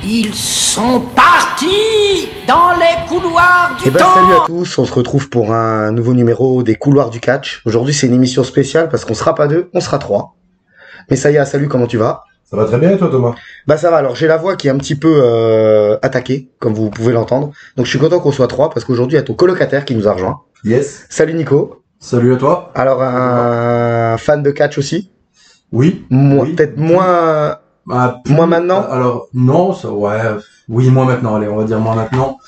Ils sont partis dans les couloirs du temps. Salut à tous, on se retrouve pour un nouveau numéro des couloirs du catch. Aujourd'hui c'est une émission spéciale parce qu'on sera pas deux, on sera trois. Mais ça y est, salut, comment tu vas? Ça va très bien et toi Thomas? Bah ça va, alors j'ai la voix qui est un petit peu attaquée, comme vous pouvez l'entendre. Donc je suis content qu'on soit trois parce qu'aujourd'hui il y a ton colocataire qui nous a rejoint. Yes. Salut Nico. Salut à toi. Alors un fan de catch aussi? Oui. Moi, oui. peut-être moins... Moi maintenant? Alors non, ça, ouais, oui, moi maintenant, allez, on va dire moi maintenant.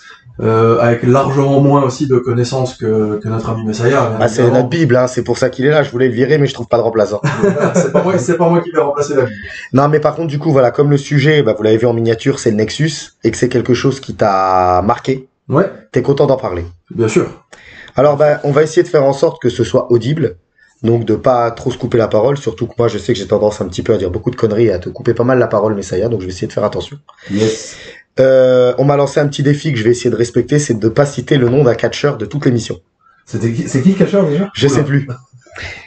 Avec largement moins aussi de connaissances que notre ami Messiah. Ah, c'est notre Bible, hein, c'est pour ça qu'il est là. Je voulais le virer, mais je trouve pas de remplaçant. c'est pas moi qui vais remplacer la Bible. Non, mais par contre, du coup, voilà, comme le sujet, bah, vous l'avez vu en miniature, c'est le Nexus, et que c'est quelque chose qui t'a marqué. Ouais. T'es content d'en parler? Bien sûr. Alors, bah, on va essayer de faire en sorte que ce soit audible. Donc, de pas trop se couper la parole, surtout que moi, je sais que j'ai tendance un petit peu à dire beaucoup de conneries et à te couper pas mal la parole, Messiah, donc je vais essayer de faire attention. Yes. On m'a lancé un petit défi que je vais essayer de respecter, c'est de pas citer le nom d'un catcheur de toute l'émission. C'est qui le catcheur déjà? Je sais plus.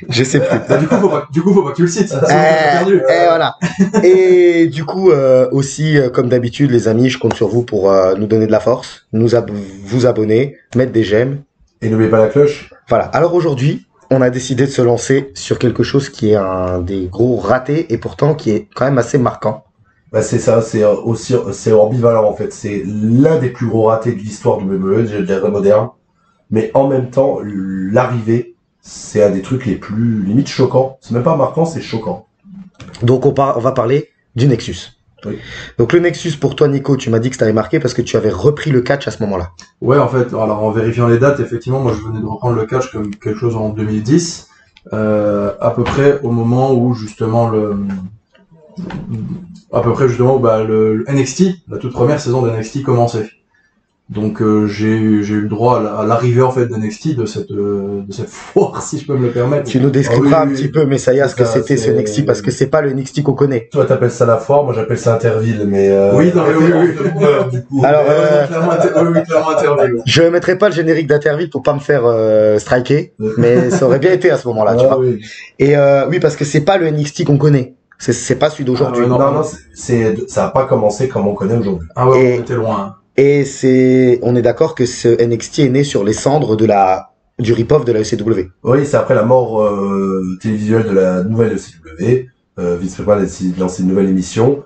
Je sais plus. Bah, du coup, faut pas que tu le cites. Voilà. Et du coup, aussi, comme d'habitude, les amis, je compte sur vous pour nous donner de la force, vous abonner, mettre des j'aime. Et n'oubliez pas la cloche. Voilà. Alors aujourd'hui, on a décidé de se lancer sur quelque chose qui est un des gros ratés et pourtant qui est quand même assez marquant. Bah c'est ça, c'est ambivalent en fait. C'est l'un des plus gros ratés de l'histoire du WWE, je dirais moderne. Mais en même temps, l'arrivée, c'est un des trucs les plus limite choquants. C'est même pas marquant, c'est choquant. Donc on va parler du Nexus. Oui. Donc le Nexus, pour toi Nico, tu m'as dit que ça t'avait marqué parce que tu avais repris le catch à ce moment-là. Ouais, en fait, alors en vérifiant les dates, effectivement, moi je venais de reprendre le catch comme quelque chose en 2010, à peu près au moment où justement le NXT, la toute première saison de NXT commençait. Donc j'ai eu le droit à l'arrivée en fait de NXT de cette foire, si je peux me le permettre. Tu nous décriras un petit peu, Messiah, ce que c'était ce NXT, parce que c'est pas le NXT qu'on connaît. Toi t'appelles ça la foire, moi j'appelle ça Interville, mais oui, du coup. Alors clairement Interville. Je mettrai pas le générique d'Interville pour pas me faire striker, mais ça aurait bien été à ce moment-là, tu vois. Oui. Et oui, parce que c'est pas le NXT qu'on connaît. C'est pas celui d'aujourd'hui. Non, ça a pas commencé comme on connaît aujourd'hui. Ah ouais, on était loin. Et on est d'accord que ce NXT est né sur les cendres du rip-off de la ECW. Oui, c'est après la mort télévisuelle de la nouvelle ECW. Vince McMahon a lancé une nouvelle émission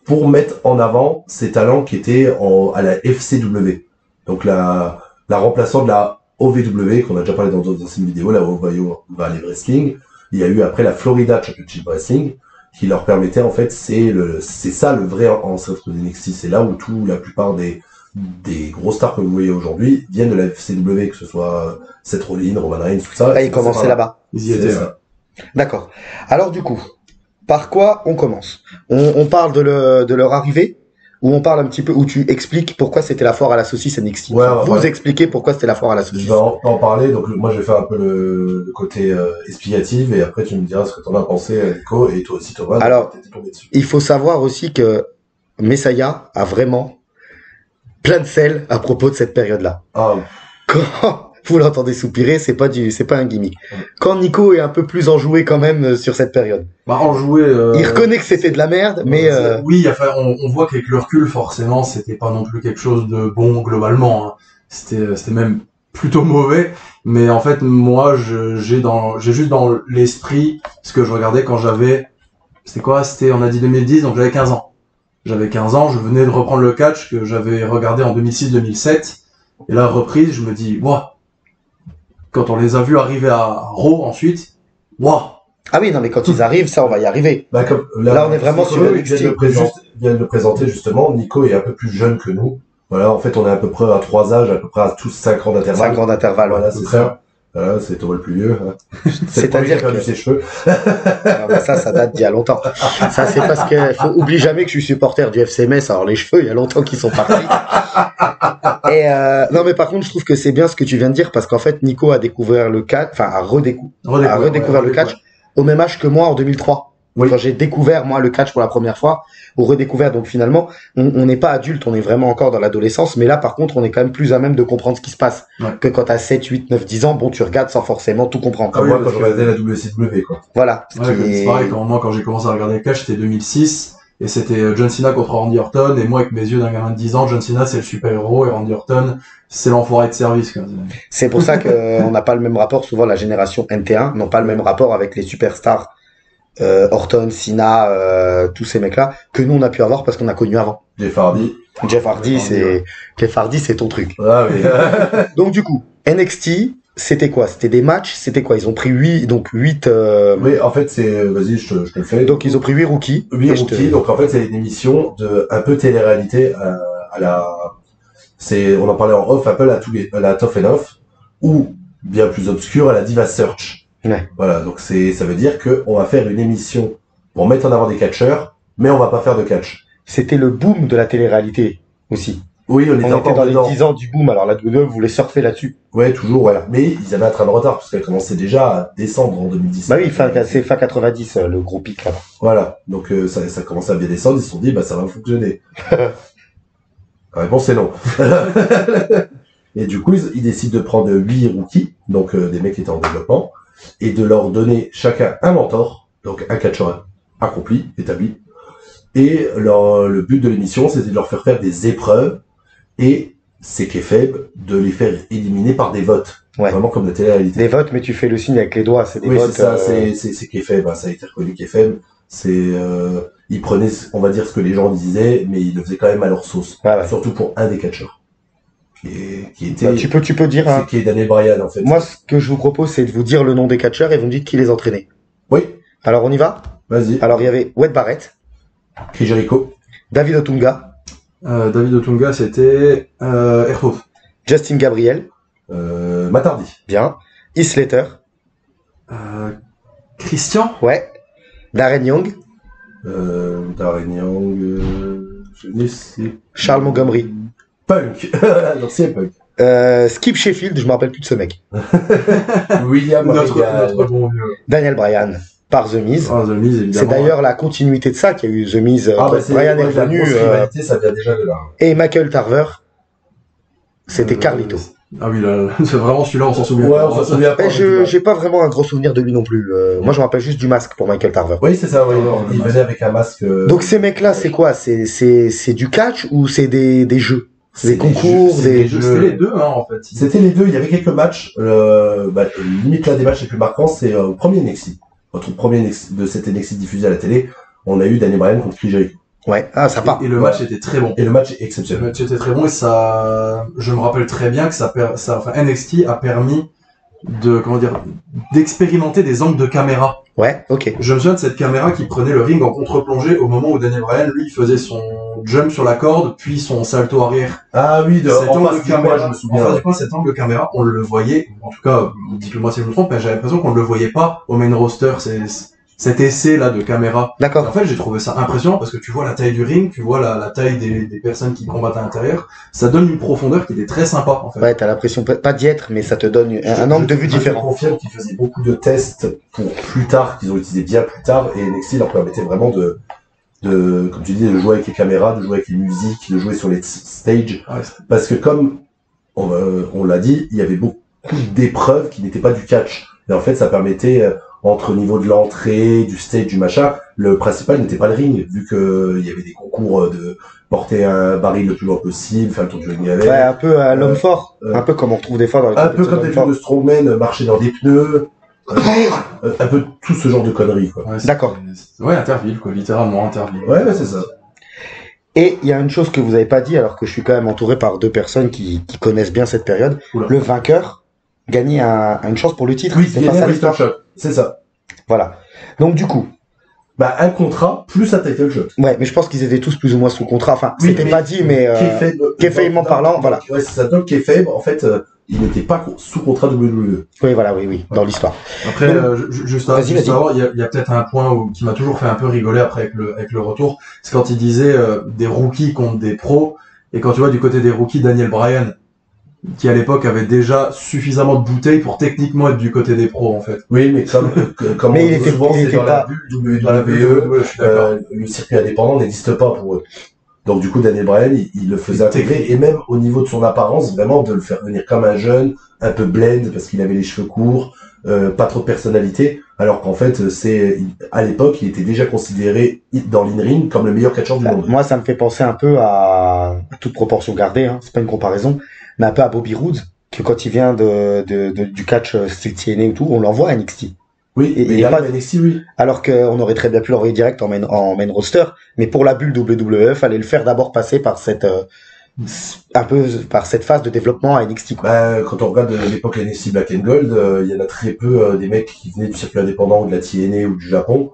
pour mettre en avant ses talents qui étaient à la FCW. Donc la remplaçante de la OVW, qu'on a déjà parlé dans d'autres anciennes vidéos, la Ohio Valley Wrestling. Il y a eu après la Florida Championship Wrestling, qui leur permettait, en fait, c'est ça le vrai ancêtre de NXT. C'est là où la plupart des gros stars que vous voyez aujourd'hui viennent de la FCW, que ce soit Seth Rollins, Roman Reigns, tout ça. Là, ils commençaient là-bas. Ils y étaient, ça. D'accord. Alors, du coup, par quoi on commence? On parle de leur arrivée, ou on parle un petit peu, où tu expliques pourquoi c'était la foire à la saucisse NXT. Ouais, vous expliquez pourquoi c'était la foire à la saucisse. Je vais en parler, donc moi je vais faire un peu le côté explicatif, et après tu me diras ce que t'en as pensé, Nico, et toi aussi Thomas. Alors, il faut savoir aussi que Messiah a vraiment plein de sel à propos de cette période-là. Ah. Quand vous l'entendez soupirer, c'est pas un gimmick. Quand Nico est un peu plus enjoué quand même sur cette période. Bah enjoué. Il reconnaît que c'était de la merde, mais oui, enfin, on voit qu'avec le recul, forcément, c'était pas non plus quelque chose de bon globalement. Hein. C'était même plutôt mauvais. Mais en fait, moi, j'ai juste dans l'esprit ce que je regardais quand on a dit 2010, donc j'avais 15 ans. J'avais 15 ans, je venais de reprendre le catch que j'avais regardé en 2006-2007. Et là, reprise, je me dis, waouh. Quand on les a vus arriver à Raw ensuite, waouh! Ah oui, non, mais quand ils arrivent, ça, on va y arriver. Bah, là, on est vraiment sur le NXT. Vient de le présenter, justement. Nico est un peu plus jeune que nous. Voilà, en fait, on est à peu près à 3 âges, à peu près à tous 5 ans d'intervalle. 5 ans d'intervalle, voilà, c'est ça. Voilà, c'est Thomas le plus vieux. Hein. C'est-à-dire que ses cheveux. ça date d'il y a longtemps. Ça, c'est parce que oublie jamais que je suis supporter du FCMS. Alors les cheveux, il y a longtemps qu'ils sont partis. Et non, mais par contre, je trouve que c'est bien ce que tu viens de dire parce qu'en fait, Nico a découvert le catch, enfin a redécouvert le catch au même âge que moi en 2003. Oui. Quand j'ai découvert, moi, le catch pour la première fois, ou redécouvert, donc finalement, on n'est pas adulte, on est vraiment encore dans l'adolescence, mais là, par contre, on est quand même plus à même de comprendre ce qui se passe. Ouais. Que quand t'as 7, 8, 9, 10 ans, bon, tu regardes sans forcément tout comprendre. Comme moi, quand je regardais la WCW, quoi. Voilà. Ouais, c'est pareil, quand j'ai commencé à regarder le catch, c'était 2006, Et c'était John Cena contre Randy Orton, et moi avec mes yeux d'un gamin de 10 ans, John Cena c'est le super-héros et Randy Orton c'est l'enfoiré de service, quoi. C'est pour ça qu'on n'a pas le même rapport, souvent la génération NT1 n'ont pas le même rapport avec les superstars Orton, Cena, tous ces mecs-là, que nous on a pu avoir parce qu'on a connu avant. Jeff Hardy. Jeff Hardy, c'est ton truc. Ah oui. Donc du coup, NXT, c'était quoi? C'était des matchs, c'était quoi? Ils ont pris 8. Oui, en fait, vas-y, je te le fais. Donc ils ont pris 8 rookies. 8 rookies, donc en fait, c'est une émission un peu télé-réalité on en parlait en off, un peu la Tough Enough, ou, bien plus obscure, à la Diva Search. Ouais. Voilà, donc ça veut dire qu'on va faire une émission pour mettre en avant des catcheurs, mais on va pas faire de catch. C'était le boom de la télé-réalité aussi. Oui, on était dans dedans. les 10 ans du boom, alors la WWE voulait surfer là-dessus. Ouais, toujours, voilà. Mais ils avaient un train de retard, parce qu'elle commençait déjà à descendre en 2010. Bah oui, c'est fin 90, le gros pic là-bas. Voilà, donc ça commençait à bien descendre, ils se sont dit, bah ça va fonctionner. La réponse est non. Et du coup, ils décident de prendre 8 rookies, donc des mecs qui étaient en développement, et de leur donner chacun un mentor, donc un catcheur accompli, établi. Et le but de l'émission, c'était de leur faire des épreuves, et c'est kayfabe de les faire éliminer par des votes. Ouais. Vraiment comme la télé-réalité. Des votes, mais tu fais le signe avec les doigts, c'est des oui, votes. C'est ça, c'est kayfabe, hein, ça a été reconnu kayfabe. Ils prenaient, on va dire, ce que les gens disaient, mais ils le faisaient quand même à leur sauce. Ah ouais. Surtout pour un des catcheurs. Qui était. Tu peux dire. Hein, qui est Daniel Bryan, en fait. Moi, ce que je vous propose, c'est de vous dire le nom des catcheurs et vous me dites qui les entraînait. Oui. Alors, on y va? Vas-y. Alors, il y avait Wade Barrett. Chris Jericho. David Otunga. David Otunga, c'était Airtooth. Justin Gabriel. Matt Hardy. Bien. Heath Slater. Christian. Ouais. Darren Young. Darren Young. Je ne sais. Charles Montgomery. Punk. L'ancien Punk. Skip Sheffield, je me rappelle plus de ce mec. William notre bon vieux. Daniel Bryan. Par The Miz. Ah, The Miz, évidemment. C'est d'ailleurs la continuité de ça qu'il y a eu The Miz. Bryan est revenu. La rivalité, ça vient déjà de là. Et Michael Tarver. C'était Carlito. Ah oui, là, c'est vraiment celui-là, on s'en souvient. Ouais, on s'en souvient pas. J'ai pas vraiment un gros souvenir de lui non plus. Moi, je me rappelle juste du masque pour Michael Tarver. Oui, c'est ça, ouais. Il venait avec un masque. Donc, ces mecs-là, c'est quoi? C'est du catch ou c'est des jeux? C'est des concours, des jeux. C'était les deux, hein, en fait. C'était les deux. Il y avait quelques matchs. Limite, l'un des matchs les plus marquants, c'est au premier NXT. Notre premier NXT, de cette NXT diffusé à la télé, on a eu Daniel Bryan contre Chris Jericho. Ouais, ah, ça part. Et le match était très bon. Et le match est Le exceptionnel. match était très bon et je me rappelle très bien que NXT a permis d'expérimenter des angles de caméra. Ouais, ok. Je me souviens de cette caméra qui prenait le ring en contre-plongée au moment où Daniel Bryan, lui, faisait son jump sur la corde, puis son salto arrière. Ah oui, Cet en angle face de du coin, caméra, je me souviens. en face du coin, cet angle de caméra, on le voyait, en tout cas, dites-le-moi si je me trompe, mais j'avais l'impression qu'on ne le voyait pas au main roster, cet essai-là de caméra. Et D'accord. en fait, j'ai trouvé ça impressionnant parce que tu vois la taille du ring, tu vois la taille des personnes qui combattent à l'intérieur. Ça donne une profondeur qui était très sympa, en fait. Ouais, t'as l'impression pas d'y être, mais ça te donne un angle de vue Je différent. confirme qu'ils faisaient beaucoup de tests pour plus tard, qu'ils ont utilisé bien plus tard, et NXT leur permettait vraiment de, comme tu dis, de jouer avec les caméras, de jouer avec les musiques, de jouer sur les stages. Ouais, Parce que comme on l'a dit, il y avait beaucoup d'épreuves qui n'étaient pas du catch. Et en fait, ça permettait, entre le niveau de l'entrée, du stage, du machin, le principal n'était pas le ring, vu que il y avait des concours de porter un baril le plus loin possible, faire le tour du ring avec. Ouais, un peu à l'homme fort. Un peu comme on retrouve des fois dans les Un peu comme des compétitions trucs de strongman, marcher dans des pneus. Un peu tout ce genre de conneries, quoi. Ouais, D'accord. Ouais, Interville, quoi, littéralement Interville. Ouais, c'est ça. Et il y a une chose que vous avez pas dit, alors que je suis quand même entouré par deux personnes qui connaissent bien cette période. Oula. Le vainqueur gagnait une chance pour le titre. Oui, c'est il y pas a ça un l'histoire. title shot. C'est ça. Voilà. Donc du coup, Bah, un contrat plus un title shot. ouais, mais je pense qu'ils étaient tous plus ou moins sous contrat. Enfin, Oui, c'était mais pas dit, mais kayfabement parlant, voilà. Ouais, c'est ça. Donc, kayfabe, en fait, il n'était pas sous contrat WWE. Oui, voilà, oui, dans l'histoire. Après, juste Vas-y. avant, il y a peut-être un point qui m'a toujours fait un peu rigoler après avec le retour. C'est quand il disait des rookies contre des pros. Et quand tu vois du côté des rookies, Daniel Bryan, qui à l'époque avait déjà suffisamment de bouteilles pour techniquement être du côté des pros, en fait. Oui, mais comme Mais on il dit était- souvent, il c'est était dans la pas- bulle Dans la WWE, WWE, je suis d'accord. le circuit indépendant n'existe pas pour eux. Donc du coup, Daniel Bryan, il le faisait intégrer, et même au niveau de son apparence, vraiment de le faire venir comme un jeune, un peu blend, parce qu'il avait les cheveux courts, pas trop de personnalité, alors qu'en fait, à l'époque, il était déjà considéré dans l'in-ring comme le meilleur catcheur du monde. Moi, ça me fait penser un peu à toute proportion gardée, hein, c'est pas une comparaison, mais un peu à Bobby Roode, que quand il vient du catch style TNA ou tout, on l'envoie à NXT. Oui, Et il arrive à NXT, oui. Alors qu'on aurait très bien pu l'envoyer direct en main roster, mais pour la bulle WWE, fallait le faire d'abord passer par cette phase de développement à NXT, quoi. Bah, quand on regarde l'époque NXT Black and Gold, il y en a très peu des mecs qui venaient du circuit indépendant ou de la TNA ou du Japon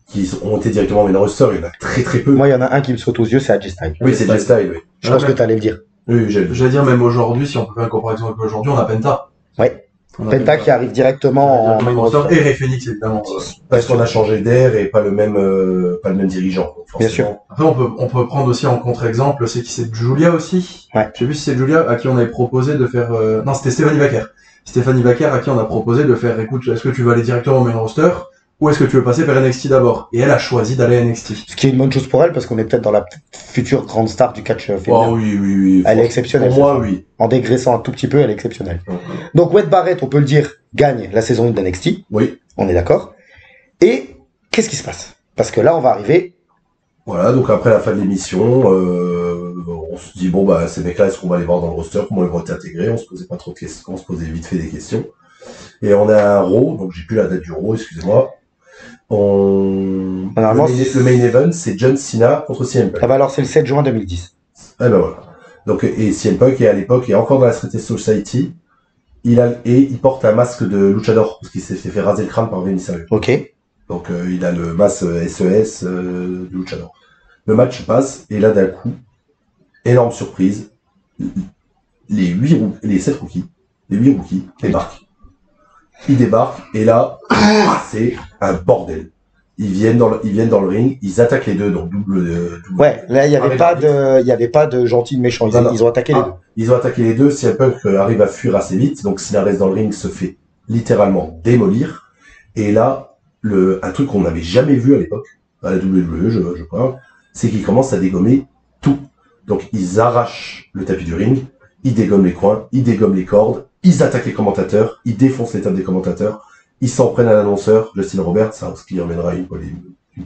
qui ont été directement en main roster. Il y en a très très peu. Moi, il y en a un qui me saute aux yeux, c'est AJ Styles. Oui, c'est AJ Styles, oui. Je pense que t'allais le dire. Oui, j'allais dire, même aujourd'hui, si on peut faire une comparaison avec aujourd'hui, on a Penta. Ouais. Penta qui arrive directement en main roster. Et Ray Phoenix, évidemment. Parce qu'on a changé d'air et pas le même dirigeant. Bien sûr. Après, on peut prendre aussi en contre-exemple, c'est Julia aussi. Ouais. Je sais plus si c'est Julia à qui on avait proposé de faire, non, c'était Stéphanie Baker. Stéphanie Baker à qui on a proposé de faire, écoute, est-ce que tu veux aller directement au main roster? Ou est-ce que tu veux passer vers NXT d'abord? Et elle a choisi d'aller à NXT. Ce qui est une bonne chose pour elle, parce qu'on est peut-être dans la future grande star du catch féminin. Oh oui. Elle est exceptionnelle. Pour moi, oui. En dégraissant un tout petit peu, elle est exceptionnelle. Donc Wade Barrett, on peut le dire, gagne la saison 1 de NXT. Oui. On est d'accord. Et qu'est-ce qui se passe? Parce que là, on va arriver. Voilà, donc après la fin de l'émission, on se dit, bon, bah, ces mecs-là, est-ce qu'on va les voir dans le roster? Comment ils vont être intégrés? On se posait pas trop de questions, on se posait vite fait des questions. Et on a un Raw, donc j'ai plus la date du Raw, excusez-moi. Le main event, c'est John Cena contre CM Punk. Ah bah alors c'est le 7 juin 2010. Ah ben voilà. Donc, et CM Punk est à l'époque, est encore dans la Street Society. Il porte un masque de luchador, parce qu'il s'est fait raser le crâne par Vinny Mysterio. Ok. Donc il a le masque SES de luchador. Le match passe, et là d'un coup, énorme surprise, les 7 rookies, les 8 rookies débarquent. Ils débarquent, et là, c'est un bordel. Ils viennent dans le ring, ils attaquent les deux, donc double. Ouais, là, il y avait pas de gentil de méchant. Ils ont attaqué les deux. Ils ont attaqué les deux. CM Punk arrive à fuir assez vite, donc s'il reste dans le ring, se fait littéralement démolir. Et là, un truc qu'on n'avait jamais vu à l'époque, à la WWE, je crois, c'est qu'ils commencent à dégommer tout. Donc, ils arrachent le tapis du ring, ils dégomment les coins, ils dégomment les cordes, ils attaquent les commentateurs, ils défoncent les tables des commentateurs, ils s'en prennent à l'annonceur, Justin Roberts, ce qui emmènera une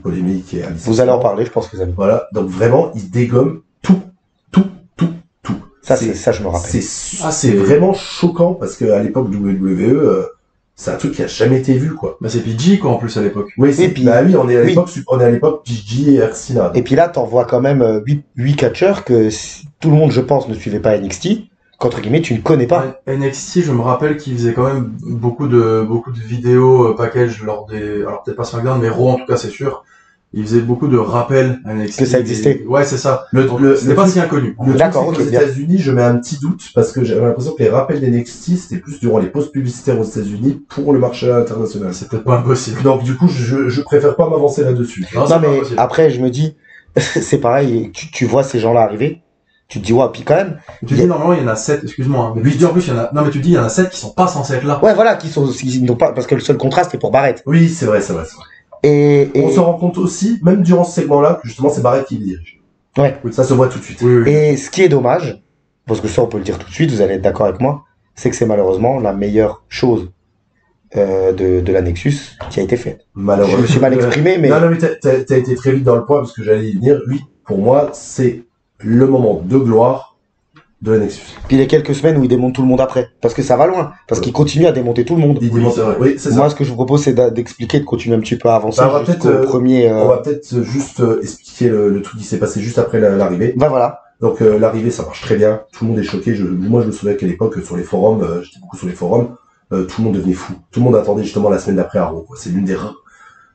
polémique et vous allez en parler, je pense que vous allez. Voilà, donc vraiment, ils dégomment tout. Ça, je me rappelle. C'est vraiment choquant, parce qu'à l'époque WWE, c'est un truc qui a jamais été vu, quoi. Bah, c'est PG, quoi, en plus, à l'époque. Oui, on est à l'époque PG et Arsina. Et puis là, t'en vois quand même 8 catcheurs que tout le monde, je pense, ne suivait pas NXT. Qu'entre guillemets, tu ne connais pas. NXT, je me rappelle qu'ils faisaient quand même beaucoup de vidéos package alors peut-être pas SmackDown, mais Raw en tout cas, c'est sûr. Ils faisaient beaucoup de rappels à NXT. Que ça existait. Ouais, c'est ça. C'était pas si inconnu. D'accord, ok. Aux États-Unis, je mets un petit doute, parce que j'avais l'impression que les rappels d'NXT, c'était plus durant les pauses publicitaires aux États-Unis pour le marché international. C'est peut-être pas impossible. Donc, du coup, je préfère pas m'avancer là-dessus. Non, mais après, je me dis, c'est pareil, tu vois ces gens-là arriver, tu te dis, ouais, puis quand même. Tu dis, normalement, il y en a 7, excuse-moi. Mais tu dis, en plus, tu dis, il y en a 7 qui sont pas censés être là. Ouais, voilà, ils n'ont pas, parce que le seul contraste est pour Barrett. Oui, c'est vrai. Et on se rend compte aussi, même durant ce segment-là, que justement, c'est Barrett qui le dirige. Ouais. Ça se voit tout de suite. Oui. Et ce qui est dommage, parce que ça, on peut le dire tout de suite, vous allez être d'accord avec moi, c'est que c'est malheureusement la meilleure chose de la Nexus qui a été faite. Malheureusement. Je me suis mal exprimé, mais... Non, mais t'as été très vite dans le point, parce que j'allais y venir. Lui, pour moi, c'est le moment de gloire de la Nexus. Puis les quelques semaines où il démonte tout le monde après. Parce que ça va loin. Parce qu'il continue à démonter tout le monde. Oui, c'est ça. Moi, ce que je vous propose, c'est d'expliquer, de continuer un petit peu à avancer on va peut-être juste expliquer le truc qui s'est passé juste après l'arrivée. Bah voilà. Donc l'arrivée, ça marche très bien. Tout le monde est choqué. Moi, je me souviens qu'à l'époque, sur les forums, j'étais beaucoup sur les forums, tout le monde devenait fou. Tout le monde attendait justement la semaine d'après à Raw. C'est l'une des rares.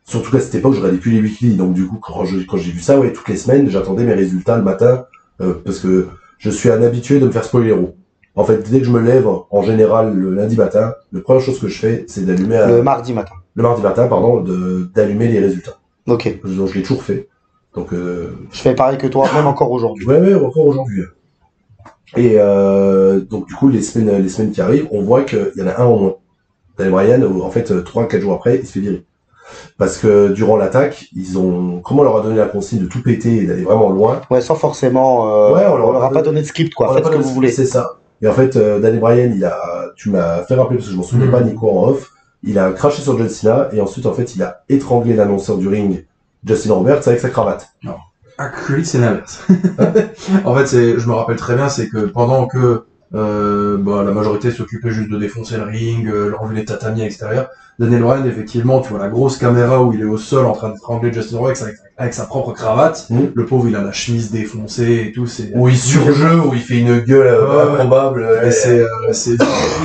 Surtout qu'à cette époque, je regardais plus les weekly. Donc du coup, quand j'ai vu ça, ouais, toutes les semaines, j'attendais mes résultats le matin, parce que je suis un habitué de me faire spoiler Raw. En fait, dès que je me lève, en général, le lundi matin, la première chose que je fais, c'est d'allumer... Le mardi matin, pardon, d'allumer les résultats. Ok. Donc, je l'ai toujours fait. Donc, je fais pareil que toi, même encore aujourd'hui. Ouais, encore aujourd'hui. Et donc, du coup, les semaines qui arrivent, on voit qu'il y en a un en moins. Daniel Bryan, en fait, 3-4 jours après, il se fait virer. Parce que durant l'attaque, comment on leur a donné la consigne de tout péter et d'aller vraiment loin. Ouais, sans forcément, Ouais, on leur a pas donné de script, quoi. Faites ce que vous voulez. C'est ça. Et en fait, Daniel Bryan, tu m'as fait rappeler parce que je m'en souvenais pas, Nico, en off. Il a craché sur John Cena et ensuite, en fait, il a étranglé l'annonceur du ring, Justin Roberts, avec sa cravate. Non. Actually, c'est l'inverse. En fait, je me rappelle très bien, c'est que pendant que la majorité s'occupait juste de défoncer le ring, enlever les tatamis à l'extérieur, Daniel Bryan, effectivement, tu vois la grosse caméra où il est au sol en train d'étrangler Justin Roberts avec sa propre cravate. Le pauvre, il a la chemise défoncée et tout. Où il surjeu, où il fait une gueule improbable. Mais c'est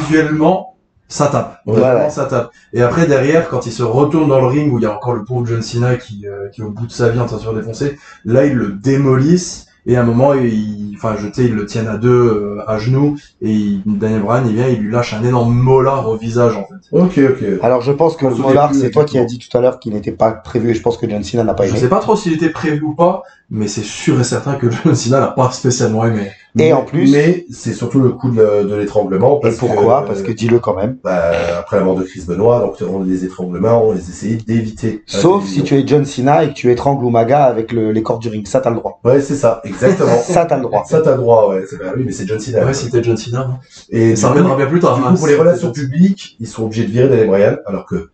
visuellement, ça tape. Vraiment, ça tape. Et après, derrière, quand il se retourne dans le ring où il y a encore le pauvre John Cena qui est au bout de sa vie en train de se faire défoncer, là, ils le démolissent. Et à un moment, ils le tiennent à deux, à genoux, et Daniel Bryan, il vient, il lui lâche un énorme molar au visage, en fait. Ok. Alors, je pense que le molar, c'est toi qui as dit tout à l'heure qu'il n'était pas prévu, et je pense que John Cena n'a pas aimé. Je sais pas trop s'il était prévu ou pas, mais c'est sûr et certain que John Cena n'a pas spécialement aimé. Et en plus. Mais c'est surtout le coup de l'étranglement. Et pourquoi? Parce que dis-le quand même. Après la mort de Chris Benoit, donc les étranglements, on les essayait d'éviter. Sauf si tu es John Cena et que tu étrangles Umaga avec les cordes du ring. Ça, t'as le droit. Ouais, c'est ça, exactement. Ça, t'as le droit. Ça, t'as le droit, ouais. Oui, mais c'est John Cena. Ouais, si t'es John Cena. Hein. Et ça reviendra bien plus tard. Du coup, pour les relations publiques, ils sont obligés de virer Daniel Bryan, alors que,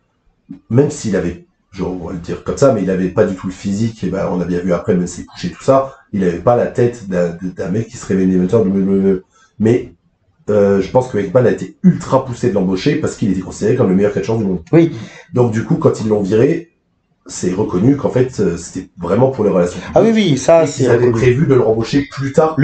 même s'il avait, on va le dire comme ça, mais il avait pas du tout le physique, et on a bien vu après, même s'il couchait tout ça, il avait pas la tête d'un mec qui serait main eventer de WWE. Mais, je pense que McMahon a été ultra poussé de l'embaucher parce qu'il était considéré comme le meilleur catcheur du monde. Oui. Donc, du coup, quand ils l'ont viré, c'est reconnu qu'en fait, c'était vraiment pour les relations publiques. Ah oui, ça, c'est ils avaient prévu de le rembaucher plus tard.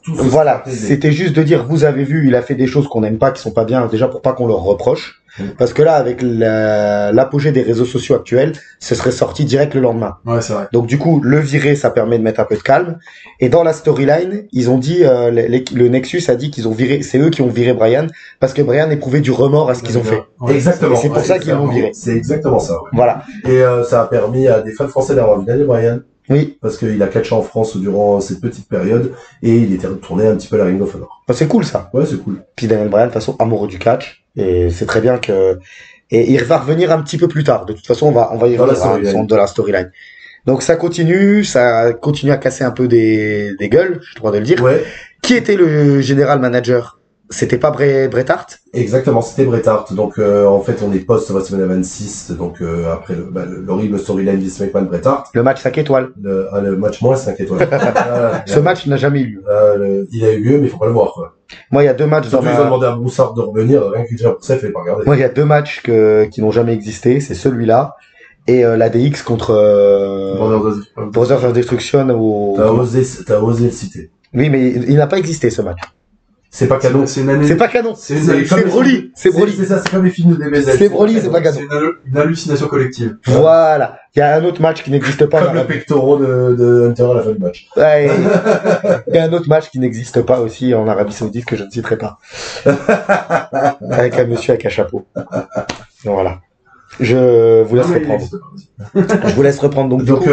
Voilà. C'était juste de dire, vous avez vu, il a fait des choses qu'on n'aime pas, qui sont pas bien, déjà pour pas qu'on leur reproche. Parce que là, avec l'apogée des réseaux sociaux actuels, ce serait sorti direct le lendemain. Ouais, c'est vrai. Donc du coup, le virer, ça permet de mettre un peu de calme. Et dans la storyline, ils ont dit, le Nexus a dit qu'ils ont viré, c'est eux qui ont viré Bryan, parce que Bryan éprouvait du remords à ce qu'ils ont fait. Ouais. Exactement. Et c'est pour ça qu'ils l'ont viré. C'est exactement ça. Ouais. Voilà. Et ça a permis à des fans français d'avoir vu Daniel Bryan. Oui. Parce qu'il a catché en France durant cette petite période et il était retourné un petit peu à la Ring of Honor. C'est cool ça. Ouais, c'est cool. Puis Daniel Bryan, de toute façon, amoureux du catch. Et c'est très bien que... Et il va revenir un petit peu plus tard. De toute façon, on va y revenir de la storyline. Donc ça continue à casser un peu des gueules, j'ai le droit de le dire. Ouais. Qui était le général manager? C'était pas Bret Hart? Exactement, c'était Bret Hart. Donc en fait, on est post-WrestleMania 26, donc après l'horrible storyline Vince McMahon Bret Hart. Le match 5 étoiles. Le match moins 5 étoiles. Ce match n'a jamais eu lieu. Il a eu lieu, mais il faut pas le voir, quoi. Moi, il y a 2 matchs ils ont demandé à Broussard de revenir, rien que déjà pour ça, il fallait pas regarder. Moi, il y a 2 matchs qui n'ont jamais existé, c'est celui-là et l'ADX contre Brothers of Destruction T'as osé le citer. Oui, mais il n'a pas existé ce match. C'est pas canon. C'est pas canon. C'est Broly. C'est Broly. C'est ça, c'est comme les films de DBZ. C'est Broly, c'est pas canon. C'est une hallucination collective. Voilà. Il y a un autre match qui n'existe pas. Comme le pectoral de Hunter à la fin du match. Ouais. Il y a un autre match qui n'existe pas aussi en Arabie Saoudite que je ne citerai pas. Avec un monsieur avec un chapeau. Donc voilà. Je vous laisse reprendre. Je vous laisse reprendre donc. Donc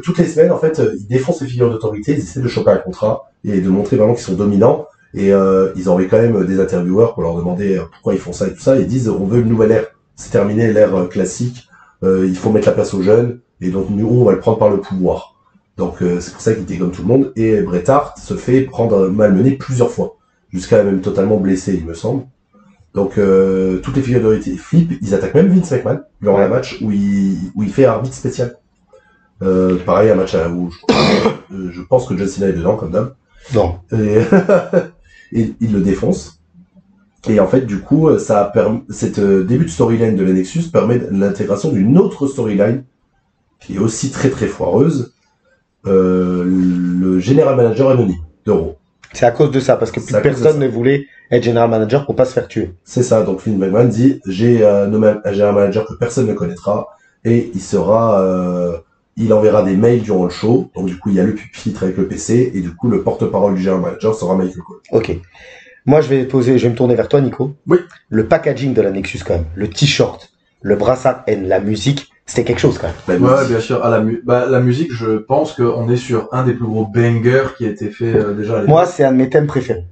toutes les semaines en fait, ils défoncent les figures d'autorité, ils essaient de choper un contrat et de montrer vraiment qu'ils sont dominants. Et ils envoient quand même des intervieweurs pour leur demander pourquoi ils font ça et tout ça. Ils disent on veut une nouvelle ère. C'est terminé l'ère classique. Il faut mettre la place aux jeunes. Et donc nous on va le prendre par le pouvoir. Donc c'est pour ça qu'il était comme tout le monde. Et Bret Hart se fait prendre malmené plusieurs fois, jusqu'à même totalement blessé il me semble. Donc toutes les figures d'autorité flippent. Ils attaquent même Vince McMahon durant un match où il fait arbitre spécial. Pareil un match où je pense que John Cena est dedans comme d'hab. Non. Et il le défonce. Et en fait, du coup, ça a permis, cette début de storyline de la Nexus permet l'intégration d'une autre storyline qui est aussi très très foireuse. Le general manager anonyme de Raw. C'est à cause de ça, parce que plus personne ne voulait être general manager pour pas se faire tuer. C'est ça. Donc Vince McMahon dit j'ai nommé un general manager que personne ne connaîtra et il enverra des mails durant le show. Donc du coup, il y a le pupitre avec le PC et du coup, le porte-parole du general manager sera Michael Cole. Ok. Moi, je vais me tourner vers toi, Nico. Oui. Le packaging de la Nexus, quand même. Le t-shirt, le brassard et la musique, c'était quelque chose, quand même. Ouais, bien sûr. La musique, je pense qu'on est sur un des plus gros bangers qui a été fait déjà à l'époque. Moi, c'est un de mes thèmes préférés.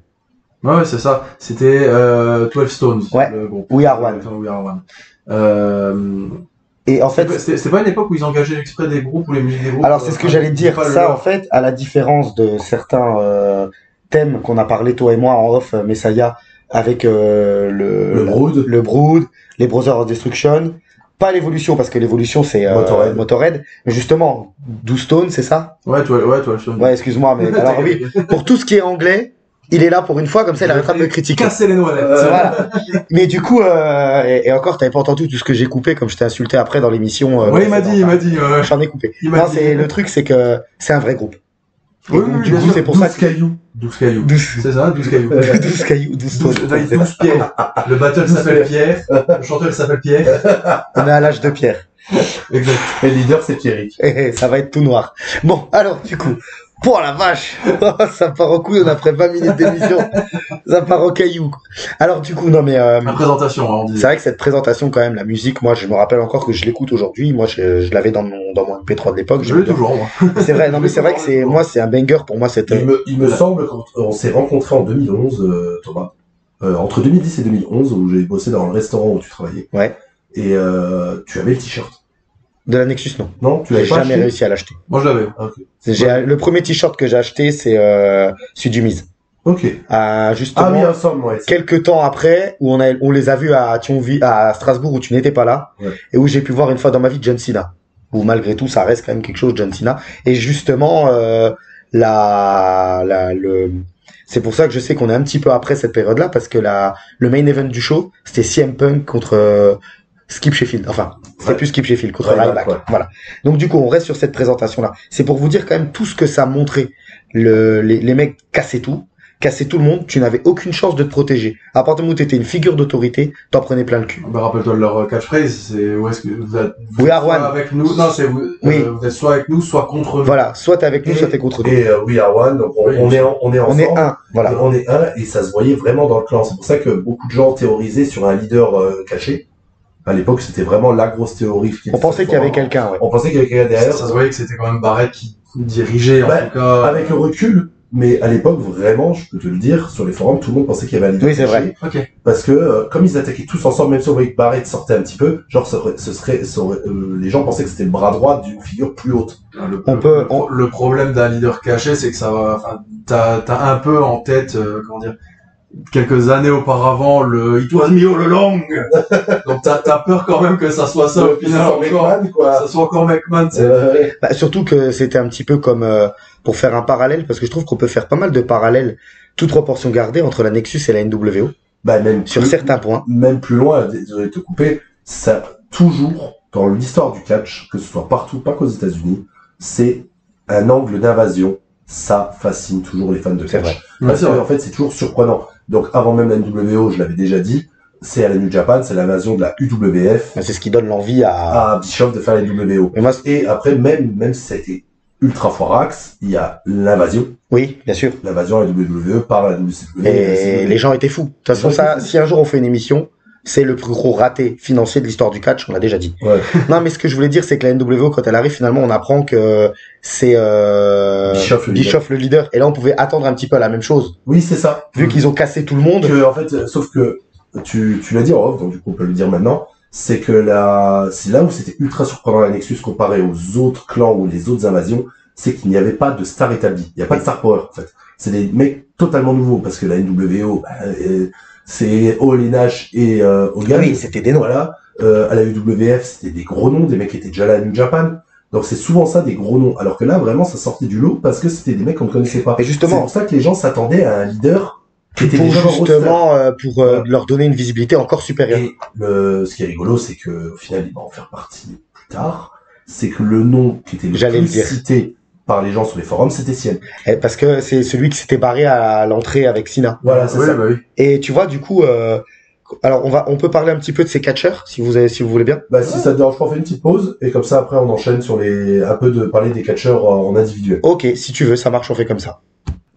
Ouais, c'est ça. C'était 12 Stones. Ouais. We Are One. We Are One. Et en fait, C'était pas une époque où ils engageaient exprès des groupes ou les musiques des groupes. alors c'est ce que j'allais te dire. pas le Ça, leur. en fait, à la différence de certains thèmes qu'on a parlé toi et moi en off, Messiah, avec Le Brood. le Brood, les Brothers of Destruction. Pas l'évolution parce que l'évolution c'est Motorhead. Mais justement, 12 Stone, c'est ça? Ouais, toi, le son. Ouais, excuse-moi, mais alors oui, pour tout ce qui est anglais, il est là pour une fois, comme ça il arrêtera de me critiquer. Casser les noisettes. Voilà. Mais du coup, et encore, t'avais pas entendu tout ce que j'ai coupé, comme je t'ai insulté après dans l'émission. Ouais, il m'a dit. Ouais. J'en ai coupé. Il m'a Non, dit. c'est le truc, c'est que c'est un vrai groupe. Et Oui, donc, oui, du bien coup, sûr. c'est pour ça 12 cailloux. 12 cailloux. 12 C'est ça, 12 cailloux. 12 cailloux, 12 12 Stone. 12 pierres. Le battle s'appelle Pierre. Le chanteur il s'appelle Pierre. On est à l'âge de pierre. Exact. Et le leader, c'est Pierrick. Ça va être tout noir. Bon, alors, du coup, pour la vache, ça part en couille, on a fait 20 minutes d'émission. Ça part en cailloux. Alors, du coup, non, mais, La présentation, on c'est disait. vrai que cette présentation, quand même, la musique, moi, je me rappelle encore que je l'écoute aujourd'hui. Moi, je l'avais dans mon MP3 de l'époque. Je l'ai toujours, moi. C'est vrai, non, mais c'est vrai que c'est un banger pour moi, cette, Il me semble qu'on s'est rencontrés en 2011, Thomas. Entre 2010 et 2011, où j'ai bossé dans le restaurant où tu travaillais. Ouais. Et tu avais le t-shirt. de la Nexus, non. Non, tu J'ai l'avais pas jamais acheté réussi à l'acheter. Moi, je l'avais. Ah, ok. Le premier t-shirt que j'ai acheté, c'est, celui du Mise. Ok. Justement. Ah oui, ensemble, ouais. Quelques temps après, où on les a vus à Strasbourg, où tu n'étais pas là, Ouais. et où j'ai pu voir une fois dans ma vie John Cena, où malgré tout, ça reste quand même quelque chose, John Cena. Et justement, c'est pour ça que je sais qu'on est un petit peu après cette période-là, parce que le main event du show, c'était CM Punk contre Skip Sheffield. Enfin, c'est Ouais. plus Skip Sheffield contre Ryback, Ryback. ouais. Voilà. Donc du coup, on reste sur cette présentation-là. C'est pour vous dire quand même tout ce que ça montrait. Les mecs cassaient tout le monde, tu n'avais aucune chance de te protéger. À partir du moment où tu étais une figure d'autorité, t'en prenais plein le cul. Bah, rappelle-toi de leur catchphrase, c'est où est-ce que vous êtes We are soit one. avec nous, non, c'est vous, Oui. vous êtes soit avec nous, soit contre nous. Voilà, soit t'es avec nous, soit t'es contre nous. Et We Are One, donc Oui, on est ensemble. On est un, voilà. Et on est un, et ça se voyait vraiment dans le clan. C'est pour ça que beaucoup de gens théorisaient sur un leader caché. À l'époque, c'était vraiment la grosse théorie. On pensait qu'il y avait quelqu'un, ouais. On pensait qu'il y avait quelqu'un derrière. Ça se voyait que c'était quand même Barrett qui dirigeait, en Bah, tout cas. Avec le recul, mais à l'époque, vraiment, je peux te le dire, sur les forums, tout le monde pensait qu'il y avait un leader Oui, c'est caché. vrai. Ok. Parce que, comme ils attaquaient tous ensemble, même si on voyait que Barrett sortait un petit peu, genre, les gens pensaient que c'était le bras droit d'une figure plus haute. Le problème d'un leader caché, c'est que ça va, enfin, t'as un peu en tête, comment dire, quelques années auparavant, It was me all along. Donc t'as peur quand même que ça soit ça au final encore. McMahon, quoi. Ça soit encore McMahon, c'est. Bah, surtout que c'était un petit peu comme, pour faire un parallèle, parce que je trouve qu'on peut faire pas mal de parallèles, toute proportion gardée, entre la Nexus et la NWO, Bah, même sur certains points. même plus loin, désolé de te couper, ça, toujours, dans l'histoire du catch, que ce soit partout, pas qu'aux États-Unis, c'est un angle d'invasion. Ça fascine toujours les fans de C'est catch. vrai. Parce c'est que, vrai. en fait, c'est toujours surprenant. Donc, avant même la NWO, je l'avais déjà dit, c'est à la New Japan, c'est l'invasion de la UWF C'est ce qui donne l'envie à... à Bischoff de faire la NWO. Et moi, Et après, même si ça a été ultra foirax, il y a l'invasion oui, bien sûr. à la WWE par la WCW. Et les gens étaient fous. De toute façon, Les gens ça, étaient fous. si un jour on fait une émission, c'est le plus gros raté financier de l'histoire du catch, on l'a déjà dit. Ouais. Non, mais ce que je voulais dire, c'est que la NWO, quand elle arrive, finalement, on apprend que c'est Bischoff, le le leader. Et là, on pouvait attendre un petit peu la même chose. Oui, c'est ça. Vu qu'ils ont cassé tout le monde. Que, en fait, sauf que tu l'as dit en off, donc du coup on peut le dire maintenant, c'est que c'est là où c'était ultra surprenant la Nexus comparé aux autres clans ou les autres invasions, c'est qu'il n'y avait pas de star établie. Il n'y a pas de star power, en fait. C'est des mecs totalement nouveaux, parce que la NWO, c'est Hall et Nash et Hogan. Oui, c'était des noms. Voilà. À la UWF, c'était des gros noms, des mecs qui étaient déjà là à New Japan. Donc c'est souvent ça, des gros noms. Alors que là, vraiment, ça sortait du lot parce que c'était des mecs qu'on ne connaissait pas. Et justement. C'est pour ça que les gens s'attendaient à un leader qui était Pour déjà dans le roster. justement, leur donner une visibilité encore supérieure. Et ce qui est rigolo, c'est que au final, il va en faire partie plus tard. C'est que le nom qui était le J'allais plus le dire. cité par les gens sur les forums, c'était Cien. Parce que c'est celui qui s'était barré à l'entrée avec Cena. Voilà, c'est Oui, ça. bah oui. Et tu vois, du coup, alors on peut parler un petit peu de ces catcheurs, si vous voulez bien. Bah, si ça te dérange pas, on fait une petite pause et comme ça après on enchaîne sur parler des catcheurs en individuel. Ok, si tu veux, ça marche, on fait comme ça.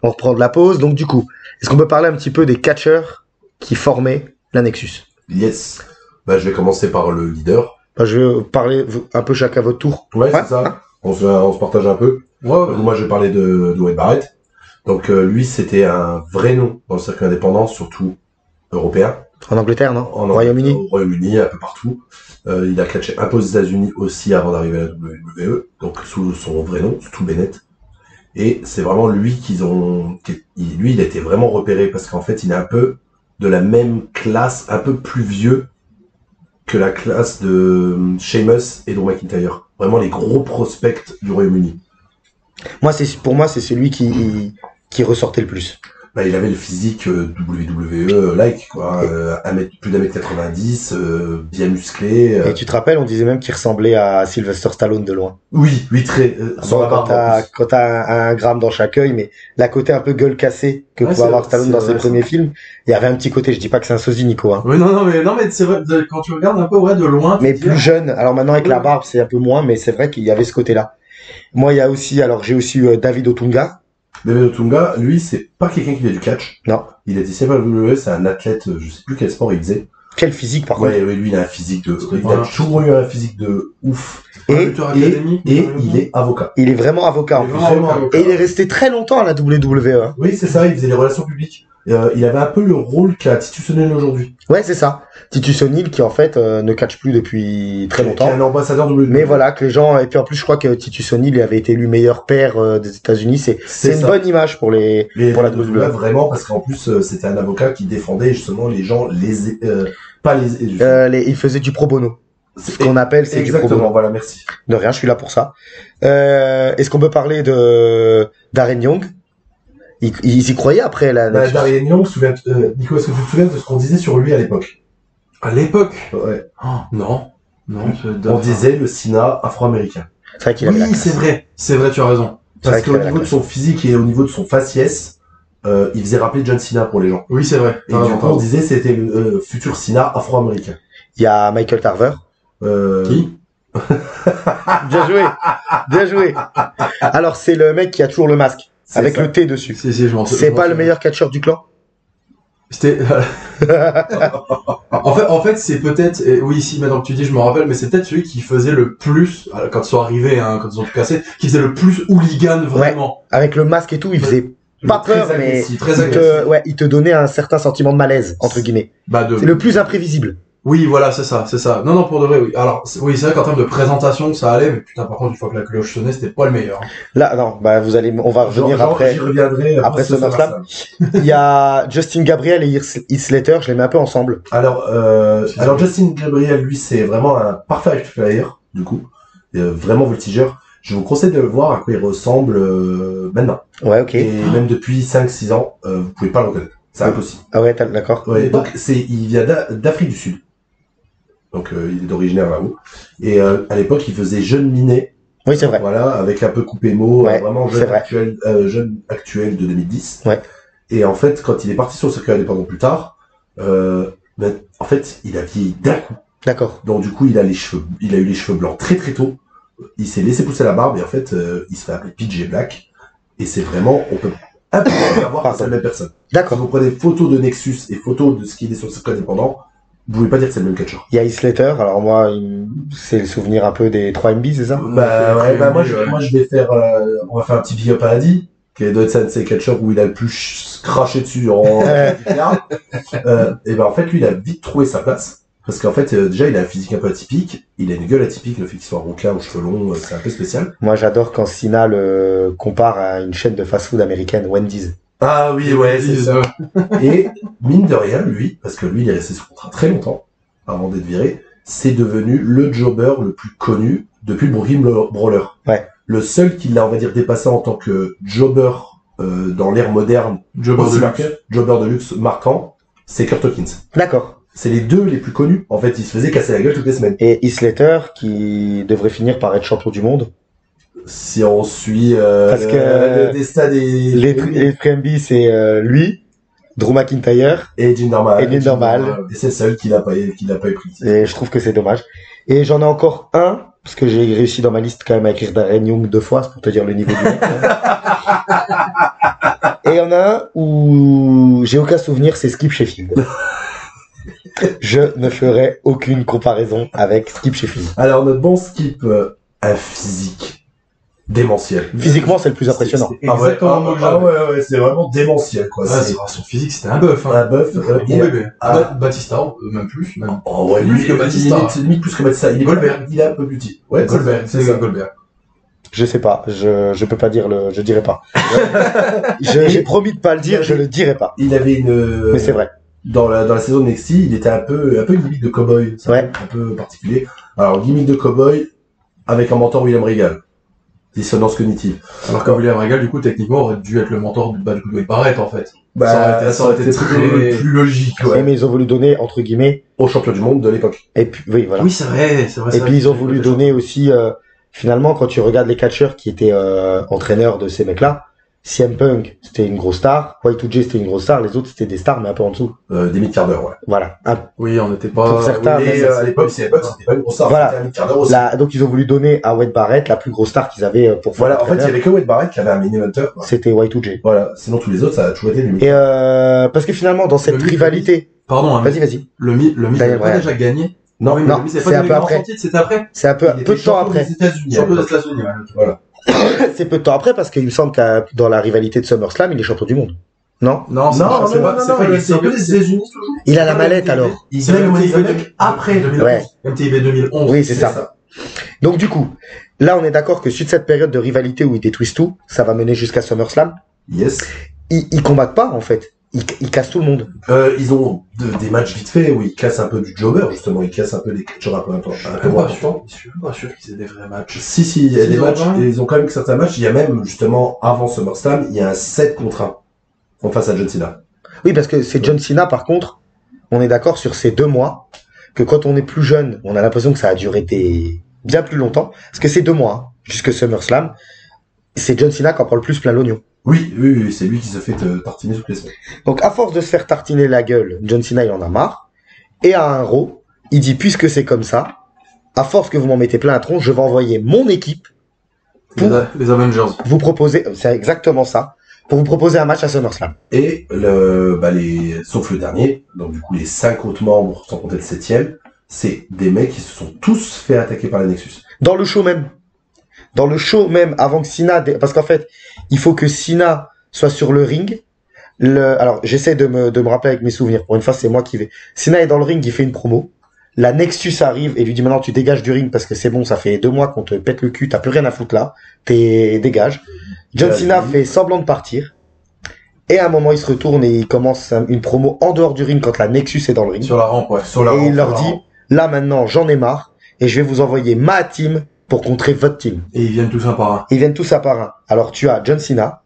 On reprend de la pause. Donc du coup, est-ce qu'on peut parler un petit peu des catcheurs qui formaient la Nexus? Yes. Bah, je vais commencer par le leader. Bah, je vais parler un peu chacun à votre tour. Ouais, c'est ça. On se partage un peu. Ouais, Moi, je vais parler de Wade Barrett. Donc, lui, c'était un vrai nom dans le circuit indépendant, surtout européen. En Angleterre, non? En Royaume-Uni. Au Royaume-Uni, un peu partout. Il a catché un peu aux États-Unis aussi avant d'arriver à la WWE, donc sous son vrai nom, Stu Bennett. Et c'est vraiment lui lui, il a été vraiment repéré parce qu'en fait, il est un peu de la même classe, un peu plus vieux que la classe de Sheamus et Drew McIntyre. Vraiment les gros prospects du Royaume-Uni. Pour moi, c'est celui qui ressortait le plus. Bah, il avait le physique WWE-like, quoi. Plus d'1m90, bien musclé. Et tu te rappelles, on disait même qu'il ressemblait à Sylvester Stallone de loin. Oui, très. Sans la barbe, en plus. Quand t'as un gramme dans chaque œil, mais la côté un peu gueule cassée que pouvait avoir Stallone dans ses premiers films, il y avait un petit côté, je dis pas que c'est un sosie, Nico, hein. Oui, non, mais c'est vrai, quand tu regardes un peu, ouais, de loin. Mais plus jeune. Alors maintenant, avec la barbe, c'est un peu moins, mais c'est vrai qu'il y avait ce côté-là. Moi, il y a aussi, j'ai aussi David Otunga. David Otunga, lui, c'est pas quelqu'un qui fait du catch. Non. Il était chez WWE, c'est un athlète, je sais plus quel sport il faisait. Quel physique, par contre. Ouais, lui, il a un physique il a toujours eu un physique de ouf. Et il est avocat. Il est vraiment avocat, en plus. Et il est resté très longtemps à la WWE. Oui, c'est ça, il faisait les relations publiques. Il avait un peu le rôle qu'a Titus O'Neil aujourd'hui. Ouais, c'est ça. Titus O'Neil qui en fait ne catch plus depuis très longtemps. Qui est un ambassadeur WWE. Mais voilà, que les gens, et puis en plus je crois que Titus O'Neil avait été élu meilleur père des États-Unis. C'est une bonne image pour pour la WWE. Vraiment, parce qu'en plus c'était un avocat qui défendait justement les gens il faisait du pro bono. Ce qu'on appelle, c'est du pro bono. Exactement, voilà, merci. De rien, je suis là pour ça. Est-ce qu'on peut parler de Darren Young? Ils y croyaient après la. Darren Young, Nico, est-ce que tu te souviens de ce qu'on disait sur lui à l'époque? À l'époque? Ouais. Oh, non. On disait le Cena afro-américain. C'est vrai qu'il avait la classe. C'est vrai, tu as raison. Parce qu'au niveau de son physique et au niveau de son faciès, il faisait rappeler John Cena pour les gens. Oui, c'est vrai. Et du coup, on disait c'était le futur Cena afro-américain. Il y a Michael Tarver. Qui? Bien joué. Bien joué. Alors, c'est le mec qui a toujours le masque. Avec le T dessus. C'est pas le meilleur catcheur du clan? C'était. en fait, c'est peut-être. Oui, si maintenant que tu dis, je me rappelle, mais c'est peut-être celui qui faisait le plus quand ils sont arrivés, hein, quand ils ont tout cassé, qui faisait le plus hooligan vraiment. Ouais, avec le masque et tout, il faisait pas peur, mais il te donnait un certain sentiment de malaise entre guillemets. C'est le plus imprévisible. Oui, voilà, c'est ça. Non, pour de vrai, oui. Alors, oui, c'est vrai qu'en termes de présentation, ça allait, mais putain, par contre, une fois que la cloche sonnait, c'était pas le meilleur. Là, non, on va revenir après. J'y reviendrai après SummerSlam. Il y a Justin Gabriel et Heath Slater, je les mets un peu ensemble. Alors Justin Gabriel, lui, c'est vraiment un parfait player, du coup. Vraiment voltigeur. Je vous conseille de le voir à quoi il ressemble, maintenant. Ouais, ok. Et même depuis 5-6 ans, vous pouvez pas le reconnaître. C'est impossible. Ah ouais, d'accord. Ouais, donc il vient d'Afrique du Sud. Donc il est d'origine là-haut. Et à l'époque, il faisait jeune minet. Oui, c'est vrai. Voilà, avec un peu coupé mot, vraiment jeune actuel de 2010. Ouais. Et en fait, quand il est parti sur le circuit indépendant plus tard, en fait, il a vieilli d'un coup. D'accord. Donc du coup, il a eu les cheveux blancs très très tôt. Il s'est laissé pousser la barbe et en fait, il se fait appeler PJ Black. Et c'est vraiment, on peut impossible d'avoir que c'est la même personne. D'accord. Si vous prenez photos de Nexus et photos de ce qu'il est sur le circuit indépendant, vous pouvez pas dire que c'est le même catcheur. Il y a Heath Slater, alors moi, c'est le souvenir un peu des 3MB, c'est ça? Moi je vais faire, on va faire un petit big up à Adi, qui est Dodge Sensei catcher où il a le plus craché dessus en et en fait, lui, il a vite trouvé sa place. Parce qu'en fait, déjà, il a un physique un peu atypique, il a une gueule atypique, le fait qu'il soit rouquin aux cheveux longs, c'est un peu spécial. Moi, j'adore quand Cena le compare à une chaîne de fast-food américaine, Wendy's. Ah oui, ouais, c'est ça. Et mine de rien, lui, parce que lui, il est resté sous contrat très longtemps, avant d'être viré, c'est devenu le jobber le plus connu depuis le Brooklyn Brawler. Ouais. Le seul qui l'a, on va dire, dépassé en tant que jobber dans l'ère moderne, jobber de luxe marquant, c'est Kurt Hawkins. D'accord. C'est les deux les plus connus. En fait, ils se faisaient casser la gueule toutes les semaines. Et Heath Slater, qui devrait finir par être champion du monde. Si on suit parce que le destin des... Les 3MB, c'est lui, Drew McIntyre et Jinder Mahal. Et c'est le seul qui l'a pas pris. Et je trouve que c'est dommage. Et j'en ai encore un, parce que j'ai réussi dans ma liste quand même à écrire Darren Young 2 fois, c'est pour te dire le niveau du mec. Et il y en a un où j'ai aucun souvenir, c'est Skip Sheffield. Je ne ferai aucune comparaison avec Skip Sheffield. Alors, notre bon Skip, un physique démentiel. Physiquement, c'est le plus impressionnant. C'est exactement le mot que j'avais. C'est vraiment démentiel, quoi. Son physique, c'était un bœuf. Un bœuf. Bon bébé. Batista, même plus. Même. Oh ouais, Plus que Batista. Limite plus que Batista. Goldberg. Il est un peu plus petit. Ouais, Goldberg. C'est Goldberg. Je sais pas, je peux pas dire je dirai pas. J'ai promis de pas le dire, je le dirai pas. Il avait une. Mais c'est vrai. Dans la saison de NXT, il était un peu une gimmick de cowboy. Ouais. Un peu particulier. Alors, gimmick de cowboy avec un mentor William Regal. Dissonance cognitive. Alors que William Regal, du coup, techniquement, aurait dû être le mentor de Bad Good Barrett, en fait. Bah, ça aurait été très plus logique, Ouais, mais ils ont voulu donner, entre guillemets, au champion du monde de l'époque. Et puis, oui, voilà. Oui, c'est vrai. Et puis, ils ont voulu donner aussi, finalement, quand tu regardes les catcheurs qui étaient entraîneurs de ces mecs-là, CM Punk, c'était une grosse star. Y2J, c'était une grosse star. Les autres, c'était des stars, mais un peu en dessous. Des mid-carders, ouais. Voilà. Oui, on n'était pas... Pour certains, mais à l'époque, CM Punk, c'était pas une grosse star. Voilà. C'était un mid-carder aussi. Donc, ils ont voulu donner à Wade Barrett la plus grosse star qu'ils avaient pour faire. Voilà, en fait, il y avait que Wade Barrett qui avait un mini-eventer. C'était Y2J. Voilà. Sinon, tous les autres, ça a toujours été du Et parce que finalement, dans cette rivalité... Pardon, vas-y. Le Miz Daniel avait pas Bryan. déjà gagné. Non, non, c'est un peu après. C'était après. C'est un peu de temps après. Champion des États-Unis, voilà. C'est peu de temps après parce qu'il me semble que dans la rivalité de SummerSlam, il est champion du monde. Non? Non, c'est pas il est champion des États-Unis toujours. Il a la mallette alors. Il gagne le Money in the Bank après 2011. Ouais. MTV 2011. Oui, c'est ça. Donc du coup, là on est d'accord que suite cette période de rivalité où ils détruisent tout, ça va mener jusqu'à SummerSlam. Yes. Ils combattent pas en fait. Ils cassent tout le monde. Ils ont des matchs vite faits où ils cassent un peu du jobber, justement. Ils cassent un peu des catcheurs un peu importants. Je suis pas sûr qu'ils aient des vrais matchs. Si, il y a des matchs. Ils ont quand même certains matchs. Il y a même, justement, avant SummerSlam, il y a un 7 contre 1. En face à John Cena. Oui, parce que c'est John Cena, par contre, on est d'accord sur ces 2 mois, que quand on est plus jeune, on a l'impression que ça a duré bien plus longtemps. Parce que c'est 2 mois, hein, jusque SummerSlam. C'est John Cena qui en prend le plus plein l'oignon. Oui, c'est lui qui se fait tartiner toutes les semaines. Donc, à force de se faire tartiner la gueule, John Cena, il en a marre. Et à un Raw, il dit, puisque c'est comme ça, à force que vous m'en mettez plein la tronche, je vais envoyer mon équipe pour les Avengers. vous proposer, c'est exactement ça, pour vous proposer un match à SummerSlam. Et sauf le dernier, donc du coup les 5 autres membres, sans compter le 7e, c'est des mecs qui se sont tous fait attaquer par la Nexus. Dans le show même. Dans le show même, avant que Cena... Parce qu'en fait, il faut que Cena soit sur le ring. Alors, j'essaie de me rappeler avec mes souvenirs. Pour une fois, c'est moi qui vais... Cena est dans le ring, il fait une promo. La Nexus arrive et lui dit maintenant tu dégages du ring parce que c'est bon, ça fait 2 mois qu'on te pète le cul, t'as plus rien à foutre là. Dégage. John Cena fait semblant de partir. Et à un moment, il se retourne et il commence une promo en dehors du ring quand la Nexus est dans le ring. Sur la rampe, ouais. Et il leur dit, là maintenant, j'en ai marre et je vais vous envoyer ma team pour contrer votre team. Et ils viennent tous un par un. Ils viennent tous un par un. Alors tu as John Cena,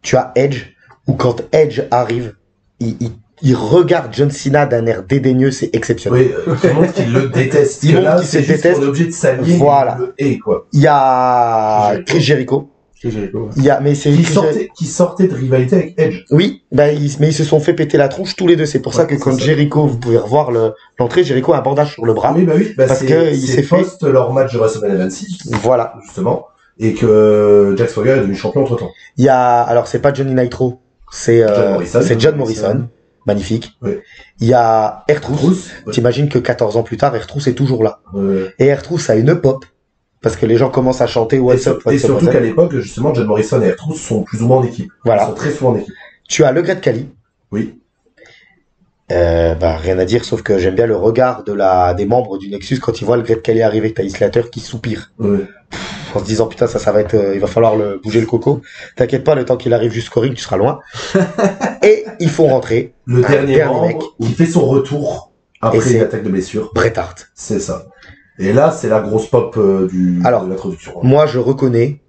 tu as Edge, où quand Edge arrive, il regarde John Cena d'un air dédaigneux, c'est exceptionnel. Oui, tout le monde qui le déteste. Il montre qu'il se déteste. On est obligé de s'allier. Voilà. Quoi. Il y a Chris Jericho. Il y a, mais c'est qui sortait de rivalité avec Edge. Oui, mais ils se sont fait péter la tronche tous les deux. C'est pour ça que quand Jericho, vous pouvez revoir l'entrée, Jericho a un bandage sur le bras. Oui, parce que il s'est fait post leur match de WrestleMania 26. Voilà. Justement. Et que Jack Swagger est devenu champion entre temps. Il y a, alors c'est pas Johnny Nitro, c'est John Morrison. Magnifique. Oui. Il y a R-Truth. T'imagines que 14 ans plus tard, R-Truth est toujours là. Et R-Truth a une pop. Parce que les gens commencent à chanter What's Up, et surtout qu'à l'époque, justement, John Morrison et R-Truth sont plus ou moins en équipe. Voilà. Ils sont très souvent en équipe. Tu as le Great Khali. Oui. Rien à dire, sauf que j'aime bien le regard des membres du Nexus quand ils voient le Great Khali arriver. T'as Slater qui soupire. Oui. En se disant, putain, ça va être, il va falloir bouger le coco. T'inquiète pas, le temps qu'il arrive jusqu'au ring, tu seras loin. Et ils font rentrer le dernier membre qui fait son retour après l'attaque de blessure. Bret Hart. C'est ça. Et là, c'est la grosse pop de l'introduction. Moi, je reconnais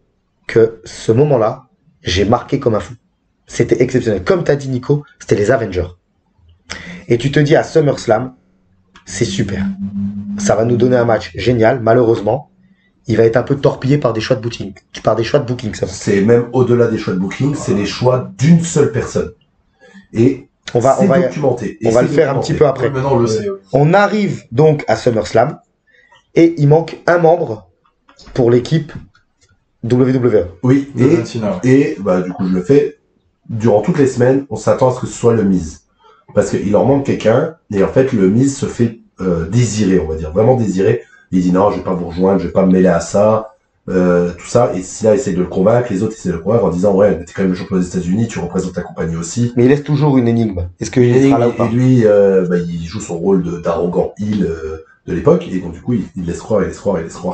que ce moment-là, j'ai marqué comme un fou. C'était exceptionnel. Comme t'as dit, Nico, c'était les Avengers. Et tu te dis à SummerSlam, c'est super. Ça va nous donner un match génial. Malheureusement, il va être un peu torpillé par des choix de booking. Ça. C'est même au-delà des choix de booking, c'est les choix d'une seule personne. Et on va documenté. On va le faire un petit peu après. Maintenant, on le sait. On arrive donc à SummerSlam. Et il manque un membre pour l'équipe WWE. Oui, et du coup je le fais. Durant toutes les semaines, on s'attend à ce que ce soit le Miz. Parce qu'il leur manque quelqu'un, et en fait le Miz se fait désirer, on va dire, vraiment désirer. Il dit non, je vais pas vous rejoindre, je vais pas me mêler à ça. tout ça, et Cena essaye de le convaincre, les autres essaient de le convaincre en disant ouais, t'es quand même le champion des États-Unis, tu représentes ta compagnie aussi. Mais il laisse toujours une énigme. Est-ce qu'il Et sera là ou pas? lui, il joue son rôle d'arrogant heel de l'époque, et donc du coup, il laisse croire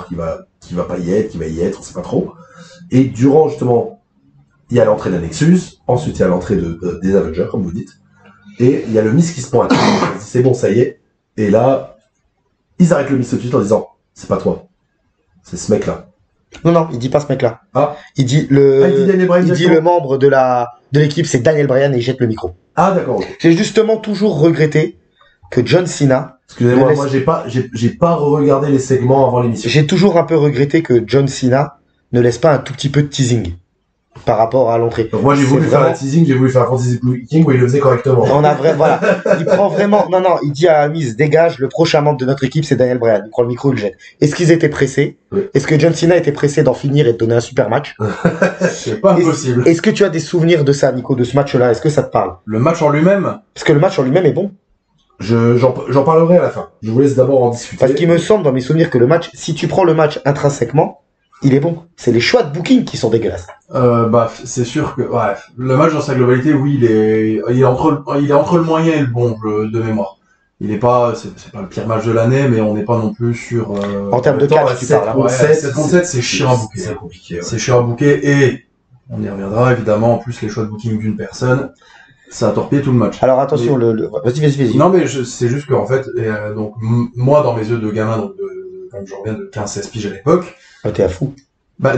qu'il va pas y être, qu'il va y être, on sait pas trop. Et durant justement, il y a l'entrée d'un Nexus, ensuite il y a l'entrée des Avengers, comme vous dites, et il y a le Miz qui se pointe. Il dit, c'est bon, ça y est. Et là, ils arrêtent le Miz tout de suite en disant, c'est pas toi, c'est ce mec-là. Non, il dit pas ce mec-là. Ah. Il dit Daniel Bryan, il dit le membre de l'équipe, c'est Daniel Bryan, et il jette le micro. Ah, d'accord, ok. J'ai justement toujours regretté que John Cena. Excusez-moi, moi j'ai pas regardé les segments avant l'émission. J'ai toujours un peu regretté que John Cena ne laisse pas un tout petit peu de teasing par rapport à l'entrée. Donc moi j'ai voulu faire un teasing, j'ai voulu faire un fantasy booking où il le faisait correctement. Voilà. Il prend vraiment, il dit à Miz, dégage, le prochain membre de notre équipe c'est Daniel Bryan. Il prend le micro, il le jette. Est-ce qu'ils étaient pressés? Oui. Est-ce que John Cena était pressé d'en finir et de donner un super match? C'est pas impossible. Est-ce que tu as des souvenirs de ça, Nico, de ce match-là? Est-ce que ça te parle? Le match en lui-même? Parce que le match en lui-même est bon. J'en parlerai à la fin. Je vous laisse d'abord en discuter. Parce qu'il me semble dans mes souvenirs que le match, si tu prends le match intrinsèquement, il est bon. C'est les choix de booking qui sont dégueulasses. C'est sûr que, le match dans sa globalité, oui, il est entre le moyen et le bon, de mémoire. Il est pas, c'est pas le pire match de l'année, mais on n'est pas non plus sur, en termes de catch, tu parles. Ouais, 7 contre 7, c'est chiant à booker. C'est compliqué. Ouais. C'est chiant à booker et, on y reviendra évidemment, en plus, les choix de booking d'une personne, ça a torpillé tout le match. Alors attention, vas-y. Non, mais c'est juste qu'en fait, donc, moi, dans mes yeux de gamin, donc quand je reviens de 15-16 piges à l'époque. T'es à fou.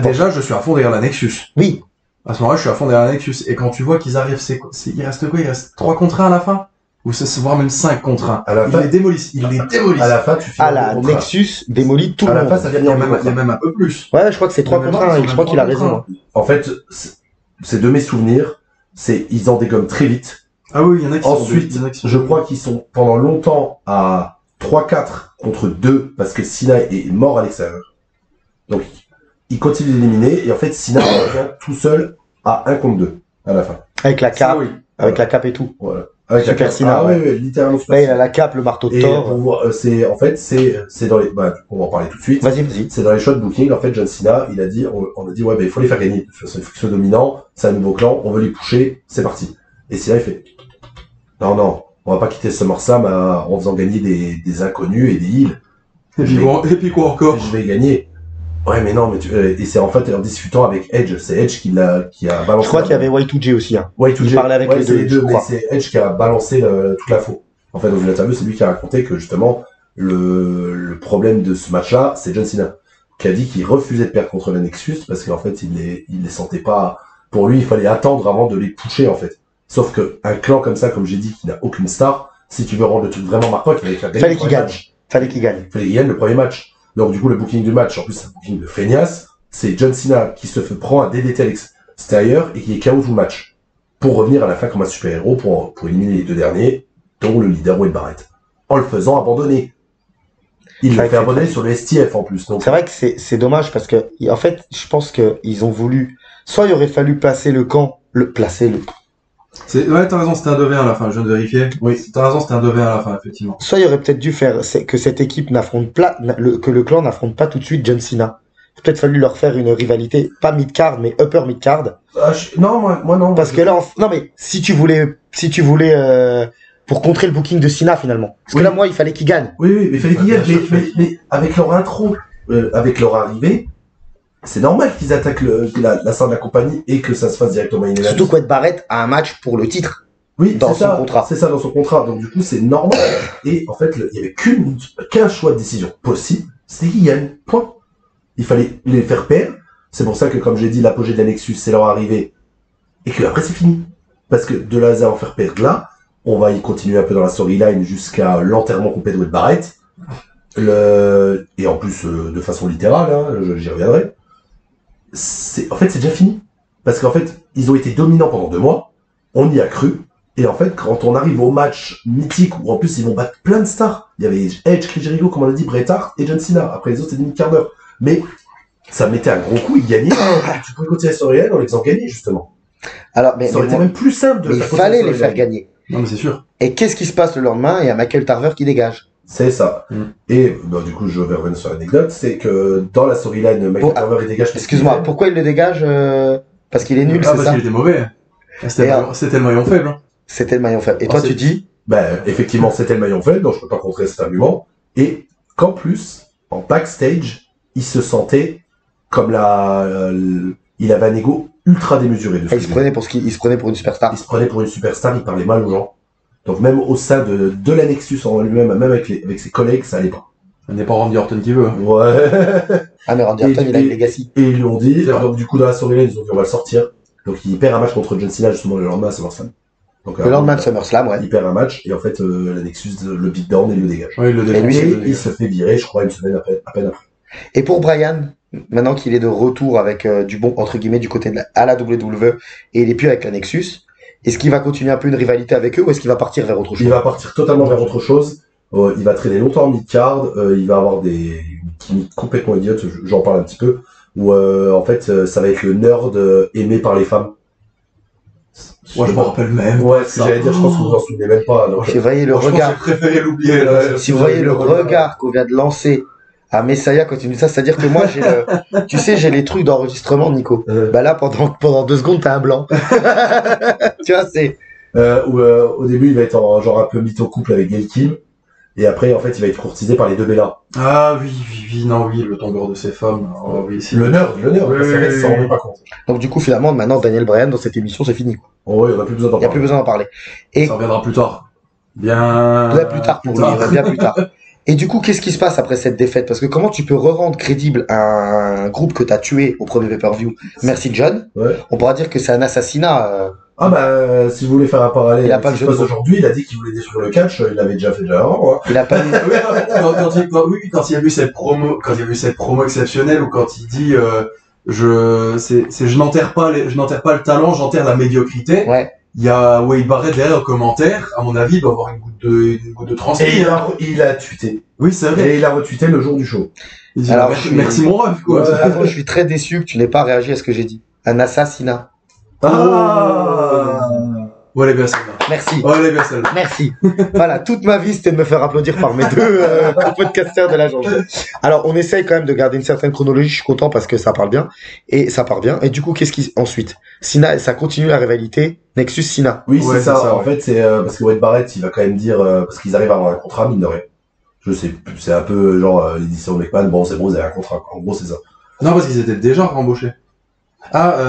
Déjà, je suis à fond derrière la Nexus. Oui. À ce moment-là, je suis à fond derrière la Nexus. Et quand tu vois qu'ils arrivent, il reste quoi? Il reste 3 contre 1 à la fin? Ou c'est voire même 5 contre 1. Ils les démolissent. À la fin, tu finis. La Nexus démolit tout le monde. À la fin, ça vient il y a même un peu plus. Ouais, je crois que c'est 3 contre 1. Et je crois qu'il a raison. En fait, c'est de mes souvenirs. Ils en dégomment très vite. Ah oui, il y en a qui ensuite, je crois qu'ils sont pendant longtemps à 3-4 contre 2 parce que Cena est mort à l'extérieur. Donc, il continue d'éliminer et en fait, Cena revient tout seul à 1 contre 2 à la fin. Avec la cape. Oui. Avec la cape et tout. Voilà. Avec Super la cape. Cena, oui, littéralement super. Là, il a la cape, le marteau de et Thor. C'est dans les, on va en parler tout de suite. Vas-y. C'est dans les shots booking. En fait, John Cena, on a dit, il faut les faire gagner. De toute façon, il faut qu'ils soient dominants. C'est un nouveau clan. On veut les pusher. C'est parti. Et Cena, il fait, non, on va pas quitter SummerSlam en faisant gagner des inconnus et des heals. Et puis quoi encore? Je vais gagner. Ouais, mais non, et c'est en fait en discutant avec Edge. C'est Edge qui a balancé. Je crois qu'il y avait Y2J aussi, hein. Y2J. Il parlait avec les deux, mais c'est Edge qui a balancé toute l'info. En fait, dans une interview, c'est lui qui a raconté que justement, le problème de ce match-là, c'est John Cena. Qui a dit qu'il refusait de perdre contre la Nexus parce qu'en fait, il les sentait pas. Pour lui, il fallait attendre avant de les pusher, en fait. Sauf que un clan comme ça, comme j'ai dit, qui n'a aucune star, si tu veux rendre le truc vraiment marquant, il fallait faire gagner. Fallait qu'il gagne le premier match. Donc, du coup, le booking du match, en plus, c'est un booking de feignasse. C'est John Cena qui prend un DDT à l'extérieur et qui est KO tout le match. Pour revenir à la fin comme un super-héros pour éliminer les deux derniers, dont le leader Wade Barrett. En le faisant abandonner. Il le fait abandonner sur le STF en plus. C'est vrai que c'est dommage parce que, en fait, je pense qu'ils ont voulu, soit il aurait fallu placer le camp, Ouais, t'as raison, c'était un 2v1 à la fin, je viens de vérifier. Oui, t'as raison, c'était un 2v1 à la fin, effectivement. Soit il aurait peut-être dû faire que cette équipe n'affronte pas, que le clan n'affronte pas tout de suite John Cena. Il a peut-être fallu leur faire une rivalité, pas mid-card, mais upper mid-card. Non, moi non. Parce que là, non mais, si tu voulais, pour contrer le booking de Cena finalement. Parce que là, moi, il fallait qu'il gagne. Oui, mais il fallait qu'il gagne, mais avec leur intro, avec leur arrivée, c'est normal qu'ils attaquent la salle de la compagnie et que ça se fasse directement in-event. Surtout que Wade Barrett a un match pour le titre. Oui, dans son contrat. C'est ça, dans son contrat. Donc, du coup, c'est normal. Et en fait, il y avait qu'un choix de décision possible, c'était qu'ils gagnent. Point. Il fallait les faire perdre. C'est pour ça que, comme j'ai dit, l'apogée de la Nexus, c'est leur arrivée. Et que après, c'est fini. Parce que de là à en faire perdre là, on va y continuer un peu dans la storyline jusqu'à l'enterrement complet de Wade Barrett. Et en plus, de façon littérale, hein, j'y reviendrai. En fait, c'est déjà fini. Parce qu'en fait, ils ont été dominants pendant 2 mois. On y a cru. Et en fait, quand on arrive au match mythique, où en plus, ils vont battre plein de stars. Il y avait Edge, Chris Jericho, comme on l'a dit, Bret Hart et John Cena. Après, les autres, c'était demi-quart d'heure. Mais, ça mettait un gros coup, ils gagnaient. Tu pouvais continuer la storyline en les faisant gagner, justement. Alors, mais, ça aurait été même plus simple de il fallait les faire gagner. Non, mais c'est sûr. Et qu'est-ce qui se passe le lendemain? Il y a Michael Tarver qui dégage. C'est ça. Mm. Et du coup, je vais revenir sur l'anecdote, c'est que dans la storyline, Michael Carver il dégage. Excuse-moi, pourquoi il le dégage parce qu'il est nul, c'est parce ça? qu'il était mauvais. C'était le maillon faible. C'était le maillon faible. Et toi, tu dis? Effectivement, c'était le maillon faible, donc je peux pas contrer cet argument. Et qu'en plus, en backstage, il se sentait comme il avait un ego ultra démesuré. Il se prenait pour une superstar. Il se prenait pour une superstar, il parlait mal aux gens. Donc même au sein de la Nexus en lui-même, même avec ses collègues, ça allait pas. Ce n'est pas Randy Orton qui veut. Ouais. Ah mais Randy Orton, il a une legacy. Et ils lui ont dit, donc du coup dans la storyline, ils ont dit on va le sortir. Donc il perd un match contre John Cena justement le lendemain à SummerSlam. Donc, le lendemain de SummerSlam, ouais. Il perd un match et en fait la Nexus le beat down et le dégage. Ouais, et lui, il se fait virer, je crois, une semaine à peine après. Et pour Brian, maintenant qu'il est de retour avec du bon entre guillemets du côté à la WWE et il est plus avec la Nexus, est-ce qu'il va continuer un peu une rivalité avec eux ou est-ce qu'il va partir vers autre chose? Il va partir totalement vers autre chose. Il va traîner longtemps en mid-card. Il va avoir une gimmick complètement idiote. J'en parle un petit peu. Où en fait, ça va être le nerd aimé par les femmes. Moi, je m'en rappelle même. Ouais, ce que j'allais dire, je pense que vous vous en souvenez même pas. Donc, si vous voyez le regard, j'ai préféré l'oublier. si vous voyez le regard qu'on vient de lancer à Messiah quand il nous dit ça, c'est-à-dire que moi j'ai les trucs d'enregistrement, Nico. Bah là, pendant 2 secondes, t'as un blanc. Tu vois, c'est. Au début, il va être genre un peu mytho couple avec Gail Kim. Et après, en fait, il va être courtisé par les deux Bella. Ah oui, le tombeur de ces femmes. Oh, oui, le nerd, oui, c'est vrai, ça s'en rend pas compte. Donc du coup, finalement, maintenant, Daniel Bryan dans cette émission, c'est fini. Oh, il n'y a plus besoin d'en parler. Il n'y a plus besoin d'en parler. Et ça reviendra plus tard. Bien plus tard pour lui, bien plus tard. Et du coup, qu'est-ce qui se passe après cette défaite? Parce que comment tu peux re-rendre crédible un groupe que t'as tué au premier pay-per-view? Merci John. Ouais. On pourra dire que c'est un assassinat. Si vous voulez faire un parallèle il a pas le jeu aujourd'hui, il a dit qu'il voulait détruire le catch, il l'avait déjà fait avant. Hein. Il a pas eu... quand il y a eu cette promo exceptionnelle, ou quand il dit je n'enterre pas le talent, j'enterre la médiocrité. Ouais. Il y a Wade Barrett derrière le commentaire, à mon avis, il doit avoir une goutte de transmis. Et il a tweeté. Oui, c'est vrai. Et il a retweeté le jour du show. Il dit, alors, merci mon ref, quoi. Avant, je suis très déçu que tu n'aies pas réagi à ce que j'ai dit. Un assassinat. Voilà, bien celle-là. Merci. Voilà, bien celle-là. Merci. Voilà, toute ma vie, c'était de me faire applaudir par mes deux podcasters de la journée. Alors, on essaye quand même de garder une certaine chronologie. Je suis content parce que ça parle bien. Et ça part bien. Et du coup, qu'est-ce qui ensuite? Sina, ça continue la rivalité. Nexus Sina. Oui, c'est ça. En fait, c'est parce que Wade Barrett, il va quand même dire parce qu'ils arrivent à avoir un contrat, mine de rien. Je sais, c'est un peu genre l'édition de McMahon. Bon, c'est bon, vous avez un contrat. En gros, c'est ça. Non, parce qu'ils étaient déjà rembauchés.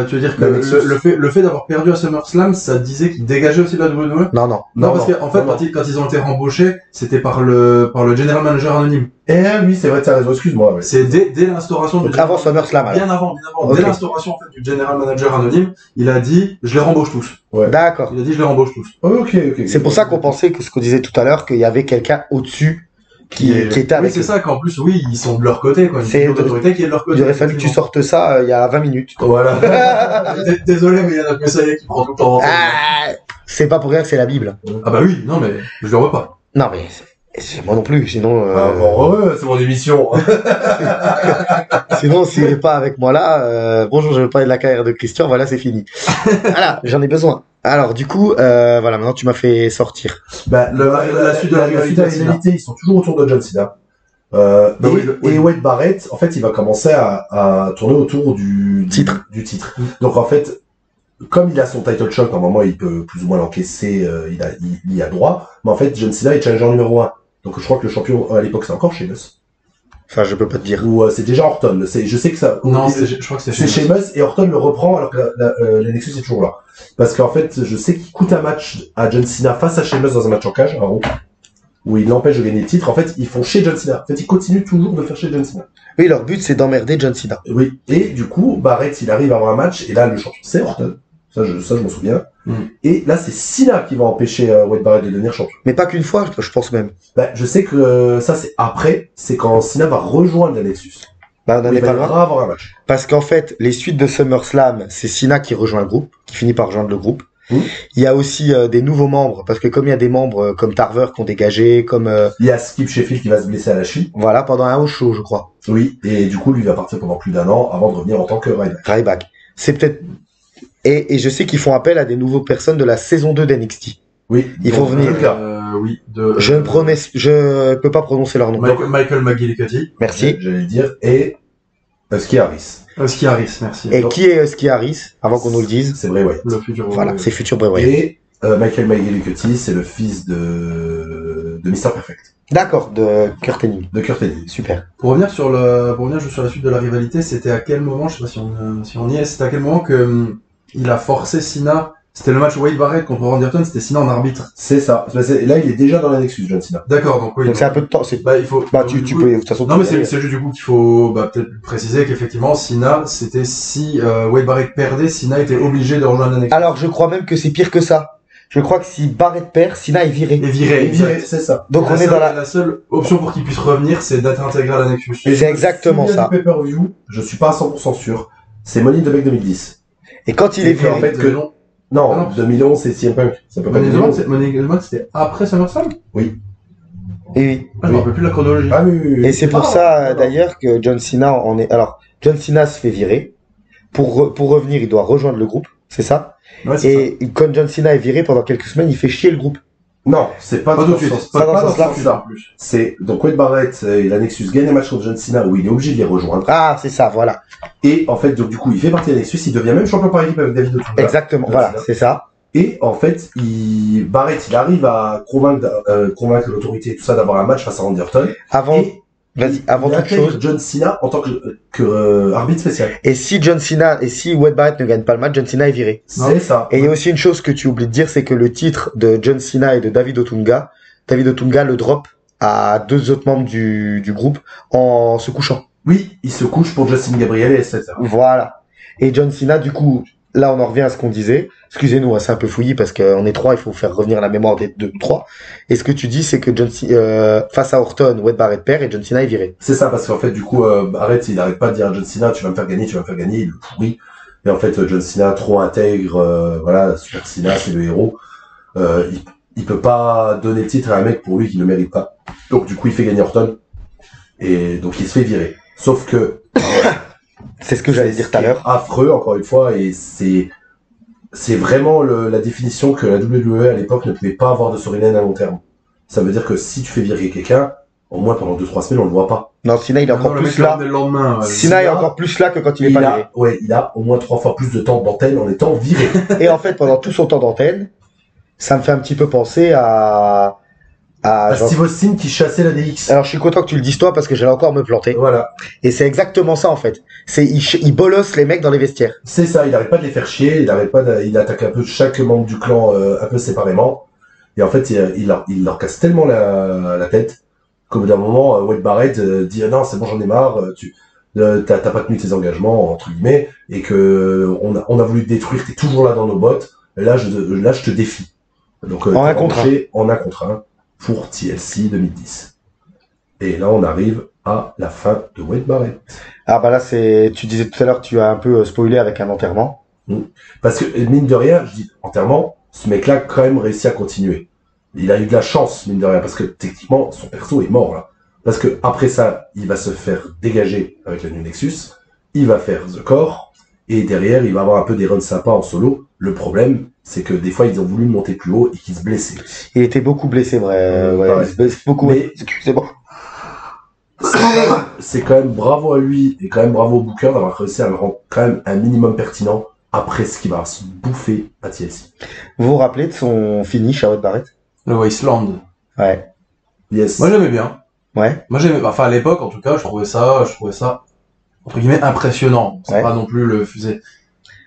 Tu veux dire que le fait d'avoir perdu à SummerSlam, ça disait qu'ils dégageaient aussi de la WWE? Non, parce qu'en fait, quand ils ont été rembauchés, c'était par le General Manager anonyme. Oui, c'est vrai, t'as raison, excuse-moi. Ouais. C'est dès l'instauration du avant SummerSlam. Bien avant. Okay. Dès l'instauration, en fait, du General Manager anonyme, il a dit, je les rembauche tous. Ouais. D'accord. Il a dit, je les rembauche tous. Ok. C'est pour ça qu'on pensait que ce qu'on disait tout à l'heure, qu'il y avait quelqu'un au-dessus qui était avec. Oui, c'est ça, qu'en plus, oui, ils sont de leur côté, quoi. C'est l'autorité qui est de leur côté. Il aurait fallu que tu sortes ça il y a 20 minutes. Voilà. Désolé, mais il y en a que ça qui prend tout le temps. C'est pas pour rien que c'est la Bible. Ah bah oui, non, mais je le vois pas. Non, mais moi non plus, sinon... c'est mon émission. Sinon, s'il n'est pas avec moi là, bonjour, je vais parler de la carrière de Christian, voilà, c'est fini. Voilà, j'en ai besoin. Alors, du coup, voilà, maintenant tu m'as fait sortir. La suite de la rivalité, ils sont toujours autour de John Cena. Et Wade Barrett, en fait, il va commencer à tourner autour du titre. Donc, en fait, comme il a son title shot, normalement, il peut plus ou moins l'encaisser, il y a droit. Mais en fait, John Cena est challenger numéro 1. Donc, je crois que le champion, à l'époque, c'est encore Sheamus. Enfin, je peux pas te dire. Ou c'est déjà Orton. Je sais que ça... Non, je crois que c'est Sheamus. Et Orton le reprend alors que la Nexus est toujours là. Parce qu'en fait, je sais qu'il coûte un match à John Cena face à Sheamus dans un match en cage, en haut, où il l'empêche de gagner le titre. En fait, ils font chez John Cena. En fait, ils continuent toujours de faire chez John Cena. Oui, leur but, c'est d'emmerder John Cena. Oui. Et du coup, Barrett, il arrive à avoir un match, et là, le champion, c'est Orton. Ça, je m'en souviens. Et là, c'est Cena qui va empêcher Wade Barrett de devenir champion. Mais pas qu'une fois, je pense même. Je sais que ça, c'est après. C'est quand Cena va rejoindre la Nexus. On en est pas loin. Avoir un match. Parce qu'en fait, les suites de SummerSlam, c'est Cena qui rejoint le groupe, qui finit par rejoindre le groupe. Il y a aussi des nouveaux membres, parce que comme il y a des membres comme Tarver qui ont dégagé, comme... Il y a Skip Sheffield qui va se blesser à la cheville. Voilà, pendant un house show, je crois. Oui, et du coup, lui va partir pendant plus d'1 an avant de revenir en tant que Ryback. C'est peut-être... Et je sais qu'ils font appel à des nouvelles personnes de la saison 2 d'NXT. Oui. Ils font venir... Oui, de. Je peux pas prononcer leur nom. Michael McGillicuddy. Merci. J'allais le dire. Et Husky Harris. Husky Harris, merci. Et qui est Husky Harris, avant qu'on nous le dise? C'est Bray Wyatt. Le futur. Voilà, c'est futur Bray Wyatt. Et Michael McGillicuddy, c'est le fils de Mr. Perfect. D'accord, de Kurt Hennig. De Kurt Hennig. Super. Pour revenir sur la suite de la rivalité, c'était à quel moment, je sais pas si on y est, c'était à quel moment que il a forcé Cena. C'était le match Wade Barrett contre Randy Orton, c'était Cena en arbitre. C'est ça. Là, il est déjà dans la Nexus, John Cena. D'accord, donc oui. Donc c'est un peu de temps. Bah, il faut. Bah, tu peux, de toute façon. Non, mais c'est juste du coup qu'il faut peut-être préciser qu'effectivement, Cena, c'était si Wade Barrett perdait, Cena était obligé de rejoindre la Nexus. Alors, je crois même que c'est pire que ça. Je crois que si Barrett perd, Cena est viré. Et viré, c'est ça. Donc on est dans la seule option pour qu'il puisse revenir, c'est d'être intégré à la Nexus. Et c'est exactement ça. Du pay-per-view, je suis pas à 100% sûr. C'est Money in the Bank 2010. Et quand il est viré. En fait, non, 2011, c'est CM Punk. Ça peut pas être 2011. Money in the Bank, c'était après SummerSlam? Oui. Et oui. Je me rappelle plus de la chronologie. Ah oui. Et c'est pour ça, d'ailleurs, que John Cena en est. Alors, John Cena se fait virer. Pour revenir, il doit rejoindre le groupe. C'est ça? Ouais, c'est Et quand John Cena est viré pendant quelques semaines, il fait chier le groupe. Non, c'est pas tout de suite. Pas dans dans ce ce sens-là. sens-là. C'est donc Wade Barrett et la Nexus gagnent un match contre John Cena où il est obligé de les rejoindre. Ah, c'est ça, voilà. Et en fait, donc du coup, il fait partie de la Nexus, il devient même champion par équipe avec David Otunga. Exactement, John voilà, Cena. c'est ça. Et en fait, Barrett, il arrive à convaincre l'autorité et tout ça d'avoir un match face à Randy Orton. Avant Il toute intègre chose. John Cena en tant que arbitre spécial. Et si Wade Barrett ne gagne pas le match, John Cena est viré. C'est ça. Et il y a aussi une chose que tu oublies de dire, c'est que le titre de John Cena et de David Otunga le drop à 2 autres membres du groupe en se couchant. Oui, il se couche pour Justin Gabriel, etc. Voilà. Et John Cena, du coup, là on en revient à ce qu'on disait. Excusez-nous, c'est un peu fouillis parce qu'on est 3, il faut faire revenir la mémoire des 2 ou 3. Et ce que tu dis, c'est que face à Orton, Wade Barrett perd et John Cena est viré. C'est ça, parce qu'en fait, du coup, Barrett, il n'arrête pas de dire à John Cena, tu vas me faire gagner, il le pourrit. Et en fait, John Cena, trop intègre, voilà, Super Cena, c'est le héros. Il peut pas donner le titre à un mec pour lui qui ne le mérite pas. Donc, du coup, il fait gagner Orton. Et donc, il se fait virer. Sauf que... C'est ce que j'allais dire tout à l'heure. Affreux, encore une fois, et c'est vraiment la définition que la WWE à l'époque ne pouvait pas avoir de storyline à long terme. Ça veut dire que si tu fais virer quelqu'un, au moins pendant 2-3 semaines, on le voit pas. Non, Cena il est encore plus là. Cena est encore plus là que quand il est pas viré. Ouais, il a au moins 3 fois plus de temps d'antenne en étant viré. Et en fait, pendant tout son temps d'antenne, ça me fait un petit peu penser à Steve Austin qui chassait la DX. Alors je suis content que tu le dises toi parce que j'allais encore me planter. Voilà. Et c'est exactement ça en fait. Il bolosse les mecs dans les vestiaires. C'est ça, il arrête pas de les faire chier, il attaque un peu chaque membre du clan un peu séparément. Et en fait, il leur casse tellement la tête qu'au bout d'un moment, Wade Barrett dit non, c'est bon, j'en ai marre, t'as pas tenu tes engagements entre guillemets et que on a voulu te détruire, t'es toujours là dans nos bottes. Là, je te défie. Donc en un contre un. En un contre un pour TLC 2010. Et là, on arrive à la fin de Wade Barrett. Ah bah là, tu disais tout à l'heure, tu as un peu spoilé avec un enterrement. Parce que, mine de rien, je dis enterrement, ce mec-là, quand même, réussit à continuer. Il a eu de la chance, mine de rien, parce que, techniquement, son perso est mort, là. Parce que, après ça, il va se faire dégager avec la New Nexus, il va faire The Core, et derrière, il va avoir un peu des runs sympas en solo. Le problème, c'est que des fois, ils ont voulu monter plus haut et qu'il se blessait. Il était beaucoup blessé, vrai. Ouais, il se blesse beaucoup. Mais, excusez-moi. C'est quand même bravo à lui et quand même bravo au Booker d'avoir réussi à le rendre quand même un minimum pertinent après ce qu'il va se bouffer à TLC. Vous vous rappelez de son finish à Wade Barrett? Le Wasteland. Ouais. Yes. Moi j'aimais bien. Ouais. Moi j'aimais, enfin à l'époque en tout cas, je trouvais ça entre guillemets impressionnant. C'est Ouais. pas non plus le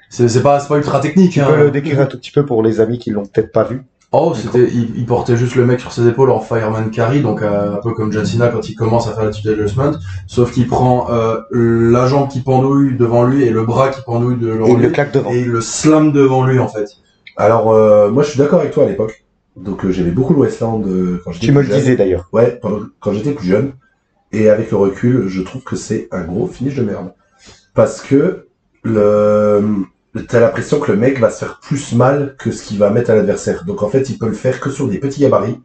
c'est pas ultra technique. Tu peux le décrire un tout petit peu pour les amis qui l'ont peut-être pas vu? Oh, il portait juste le mec sur ses épaules en fireman carry, donc un peu comme John Cena quand il commence à faire la petite adjustment, sauf qu'il prend la jambe qui pendouille devant lui et le bras qui pendouille devant Et il lui le claque devant. et il le slam devant lui en fait. Alors, moi je suis d'accord avec toi à l'époque. Donc j'aimais beaucoup le Westland quand j'étais Tu me plus le jeune. disais d'ailleurs. Ouais, quand j'étais plus jeune. Et avec le recul, je trouve que c'est un gros finish de merde. Parce que t'as l'impression que le mec va se faire plus mal que ce qu'il va mettre à l'adversaire. Donc en fait, il peut le faire que sur des petits gabarits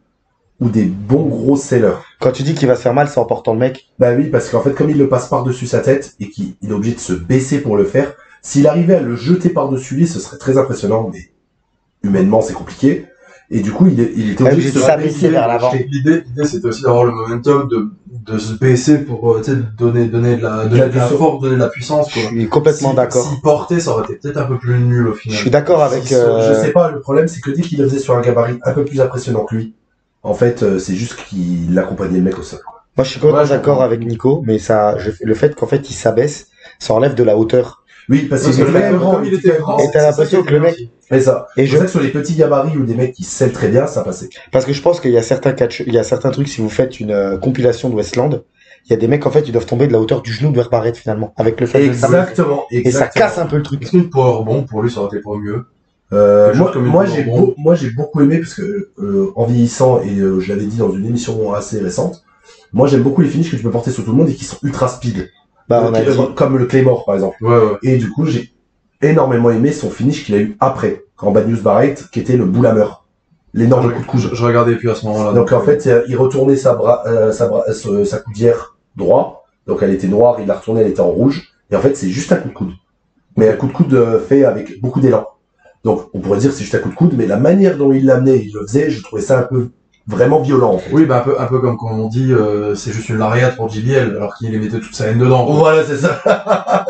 ou des bons gros sellers. Quand tu dis qu'il va se faire mal, c'est en portant le mec. Bah oui, parce qu'en fait, comme il le passe par-dessus sa tête et qu'il est obligé de se baisser pour le faire, s'il arrivait à le jeter par-dessus lui, ce serait très impressionnant, mais humainement, c'est compliqué. Et du coup, il était Ouais, obligé de mais se ça baissait vers l'avant. L'idée, c'était aussi d'avoir le momentum de se baisser pour tu sais, donner de la force, donner de la puissance. Je Quoi. suis complètement d'accord. S'il portait, ça aurait été peut-être un peu plus nul au final. Je suis d'accord avec. Je sais pas, le problème, c'est que dès qu'il le faisait sur un gabarit un peu plus impressionnant que lui, en fait, c'est juste qu'il accompagnait le mec au sol. Moi, je suis complètement Ouais, je d'accord comprends. avec Nico, mais le fait qu'en fait il s'abaisse, ça enlève de la hauteur. Oui, parce Parce que que le mec, comme il était grand, Et t'as c'est l'impression ça qui que le était mec- bien aussi. fait ça. Et C'est je, pour ça que sur les petits gabarits ou des mecs qui scellent très bien, ça passait. parce que je pense qu'il y a certains il y a certains trucs, si vous faites une compilation de Westland, il y a des mecs en fait, ils doivent tomber de la hauteur du genou de Wade Barrett finalement, avec le fait de s'abaisser. Exactement, Et ça exactement. casse un peu le truc. Est-ce qu'une power bomb, pour lui, ça aurait été pas mieux? Quelque chose comme une Moi, power bomb. moi, j'ai beaucoup aimé parce que en vieillissant et je l'avais dit dans une émission assez récente, moi j'aime beaucoup les finishes que tu peux porter sur tout le monde et qui sont ultra speed. Bah, on a dit. Comme le Claymore par exemple. Ouais. Et du coup, j'ai énormément aimé son finish qu'il a eu après, quand Bad News Barrett, qui était le Bullhammer, l'énorme coup de coude. Je regardais plus à ce moment-là. Donc en fait, il retournait sa coudière droit, donc elle était noire, il l'a retournée, elle était en rouge, et en fait c'est juste un coup de coude. Mais un coup de coude fait avec beaucoup d'élan. Donc on pourrait dire que c'est juste un coup de coude, mais la manière dont il l'amenait, il le faisait, je trouvais ça un peu vraiment violent en fait. Oui, bah un peu comme quand on dit, c'est juste une lariat pour JBL, alors qu'il mettait toute sa haine dedans. quoi. Voilà, c'est ça.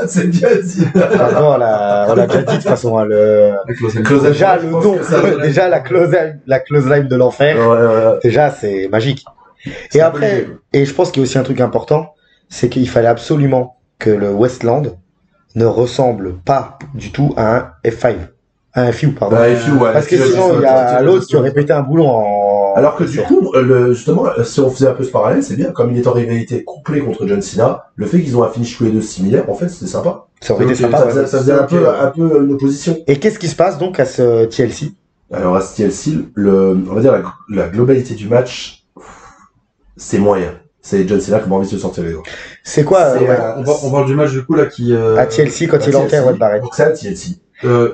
C'est bien dit. D'accord, on l'a déjà dit de toute façon, hein, Avec Los Close- déjà je le pense nom, que ça- déjà la close line de l'enfer, Ouais. déjà c'est magique. C'est Et un après, peu et je pense qu'il y a aussi un truc important, c'est qu'il fallait absolument que le Westland ne ressemble pas du tout à un F5, à un FU, pardon. Bah, FU, ouais. Parce que sinon, il y a l'autre qui aurait pété un boulon en... Alors que du coup, justement, si on faisait un peu ce parallèle, c'est bien. Comme il est en rivalité complet contre John Cena, le fait qu'ils ont un finish tous les deux similaire, en fait, c'était sympa. Ça aurait été Ok, sympa, Ça ouais. faisait, ça faisait ok, ouais. un peu une opposition. Et qu'est-ce qui se passe donc à ce TLC? Alors à ce TLC, on va dire la globalité du match, c'est moyen. C'est John Cena qui m'a envie de se sortir les doigts. C'est quoi C'est, ouais, On parle du match du coup là qui. à TLC quand il enterre Wade Barrett? Donc c'est un TLC.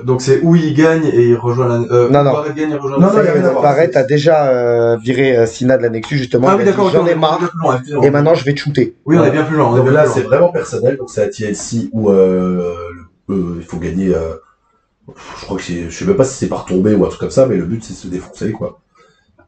Donc c'est où il gagne et il rejoint la. Non, non. Barrett gagne et rejoint Non, la. non, il y a rien à voir. Barrett a déjà viré Cena de la Nexus, justement. Ah Il oui, a dit, d'accord, j'en ok, ai on est marre, bien plus loin, excusez-moi. et maintenant je vais te shooter. Oui, on est bien plus loin. On est Donc bien là, plus c'est loin. vraiment personnel. Donc c'est un TLC où il faut gagner. Je crois que je sais même pas si c'est par tomber ou un truc comme ça, mais le but c'est de se défoncer quoi.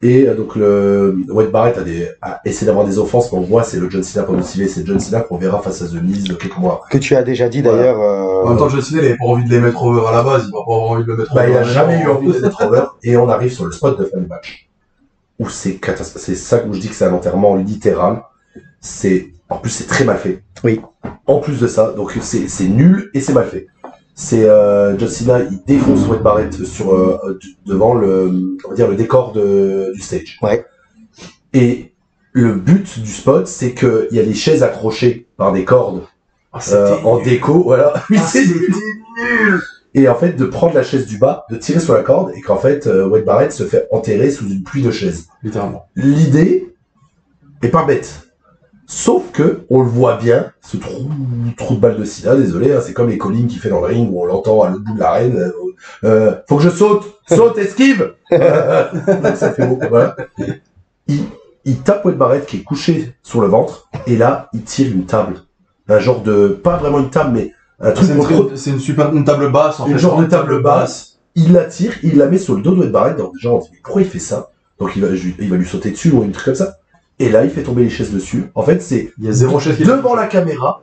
Et donc le Wade Barrett a essayé d'avoir des offenses, mais on voit c'est le John Cena pas motivé, c'est John Cena qu'on verra face à The Miz quelques mois après. Que tu as déjà dit Voilà. d'ailleurs. En même temps, John Cena, il avait pas envie de les mettre over à la base, il va pas avoir envie de le mettre Bah, over. il a jamais eu envie de mettre over, et on arrive sur le spot de fin de match. Où c'est catastrophique. C'est ça que je dis que c'est un enterrement littéral. En plus, c'est très mal fait. Oui. En plus de ça, donc c'est nul et c'est mal fait. C'est, John Cena, il défonce Wade Barrett devant on va dire, le décor du stage. Ouais. Et le but du spot, c'est qu'il y a des chaises accrochées par des cordes, en déco, voilà. Oui, c'est nul. Et en fait, de prendre la chaise du bas, de tirer sur la corde, et qu'en fait, Wade Barrett se fait enterrer sous une pluie de chaises. Littéralement. L'idée est pas bête. Sauf que, on le voit bien, ce trou de balle de Cena, désolé, hein, c'est comme les collines qu'il fait dans le ring où on l'entend à l'autre bout de l'arène. Faut que je saute, esquive! Donc ça fait beaucoup, voilà. Il tape Wade Barrett qui est couché sur le ventre, et là, il tire une table. Un genre pas vraiment une table, mais un truc C'est une table basse, en fait. une genre de table basse. Il la tire, il la met sur le dos de Wade Barrett. Donc déjà, on se dit, mais pourquoi il fait ça? Donc il va lui sauter dessus ou un truc comme ça. Et là, il fait tomber les chaises dessus. En fait, c'est Il y a zéro chaise qui devant la caméra,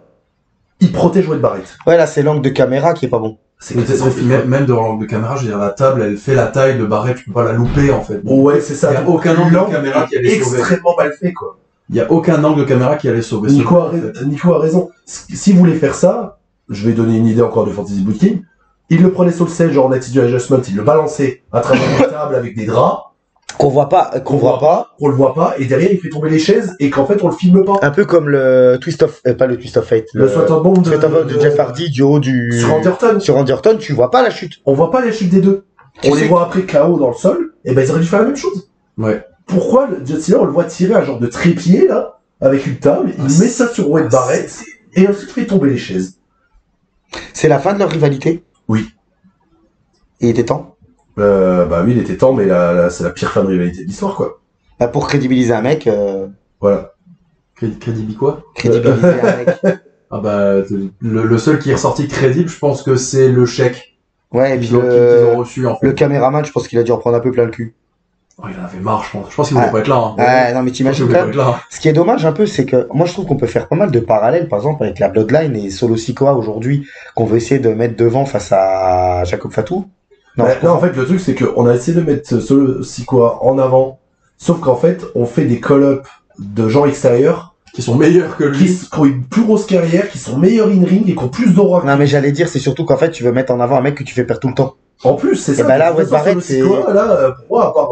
il protège Wade Barrett. Ouais, là, c'est l'angle de caméra qui est pas bon. C'est Mais catastrophique. même devant l'angle de caméra, je veux dire, la table, elle fait la taille de Barrett, tu peux pas la louper, en fait. Ouais, c'est ça. Il y a Donc, aucun angle de l'angle caméra qui allait est sauver. extrêmement mal fait, quoi. Il y a aucun angle de caméra qui allait sauver ce Nico match, a, en fait. Nico a raison. Si vous voulez faire ça, je vais donner une idée encore de Fantasy Booking. Il le prenait sur le stage, genre en attitude adjustment, il le balançait à travers une table avec des draps, Qu'on voit pas, qu'on le voit pas, et derrière il fait tomber les chaises, et qu'en fait on le filme pas. Un peu comme le Twist of, pas le Twist of Fate. Le Sweat Bomb de Jeff Hardy du haut du... sur Randy Orton. Sur Randy Orton, tu vois pas la chute. On voit pas les chutes des deux. Tu On les sais- voit après KO dans le sol, et ben ils auraient dû faire la même chose. Ouais. Pourquoi John Cena on le voit tirer un genre de trépied là, avec une table, il met ça sur Wade Barrett, et ensuite fait tomber les chaises. C'est la fin de leur rivalité? Oui. Il était temps? Bah oui, il était temps, mais là, c'est la pire fin de rivalité de l'histoire, quoi. Bah, pour crédibiliser un mec, Voilà. Crédible quoi? crédibiliser un mec. Ah bah, le seul qui est ressorti crédible, je pense que c'est le chèque Ouais, et puis qu'ils ont reçu, en fait. le caméraman, je pense qu'il a dû en prendre un peu plein le cul. Oh, il en avait marre, je pense. Je pense qu'il voulait pas être là. Hein. Ouais, non, mais Je pense qu'il t'imagines voulait quand pas même. être là. Ce qui est dommage un peu, c'est que moi je trouve qu'on peut faire pas mal de parallèles, par exemple avec la Bloodline et Solo Sikoa aujourd'hui, qu'on veut essayer de mettre devant face à Jacob Fatou. Non, en fait, le truc, c'est qu'on a essayé de mettre Solo Sikoa en avant, sauf qu'en fait, on fait des call-ups de gens extérieurs Qui sont meilleurs que lui. qui ont une plus grosse carrière, qui sont meilleurs in-ring et qui ont plus d'aura. Non, mais j'allais dire, c'est surtout qu'en fait, tu veux mettre en avant un mec que tu fais perdre tout le temps. En plus, c'est ça. bah là, de toute Wade façon, Barrett, Solo Sikoa, là, pour moi, à part,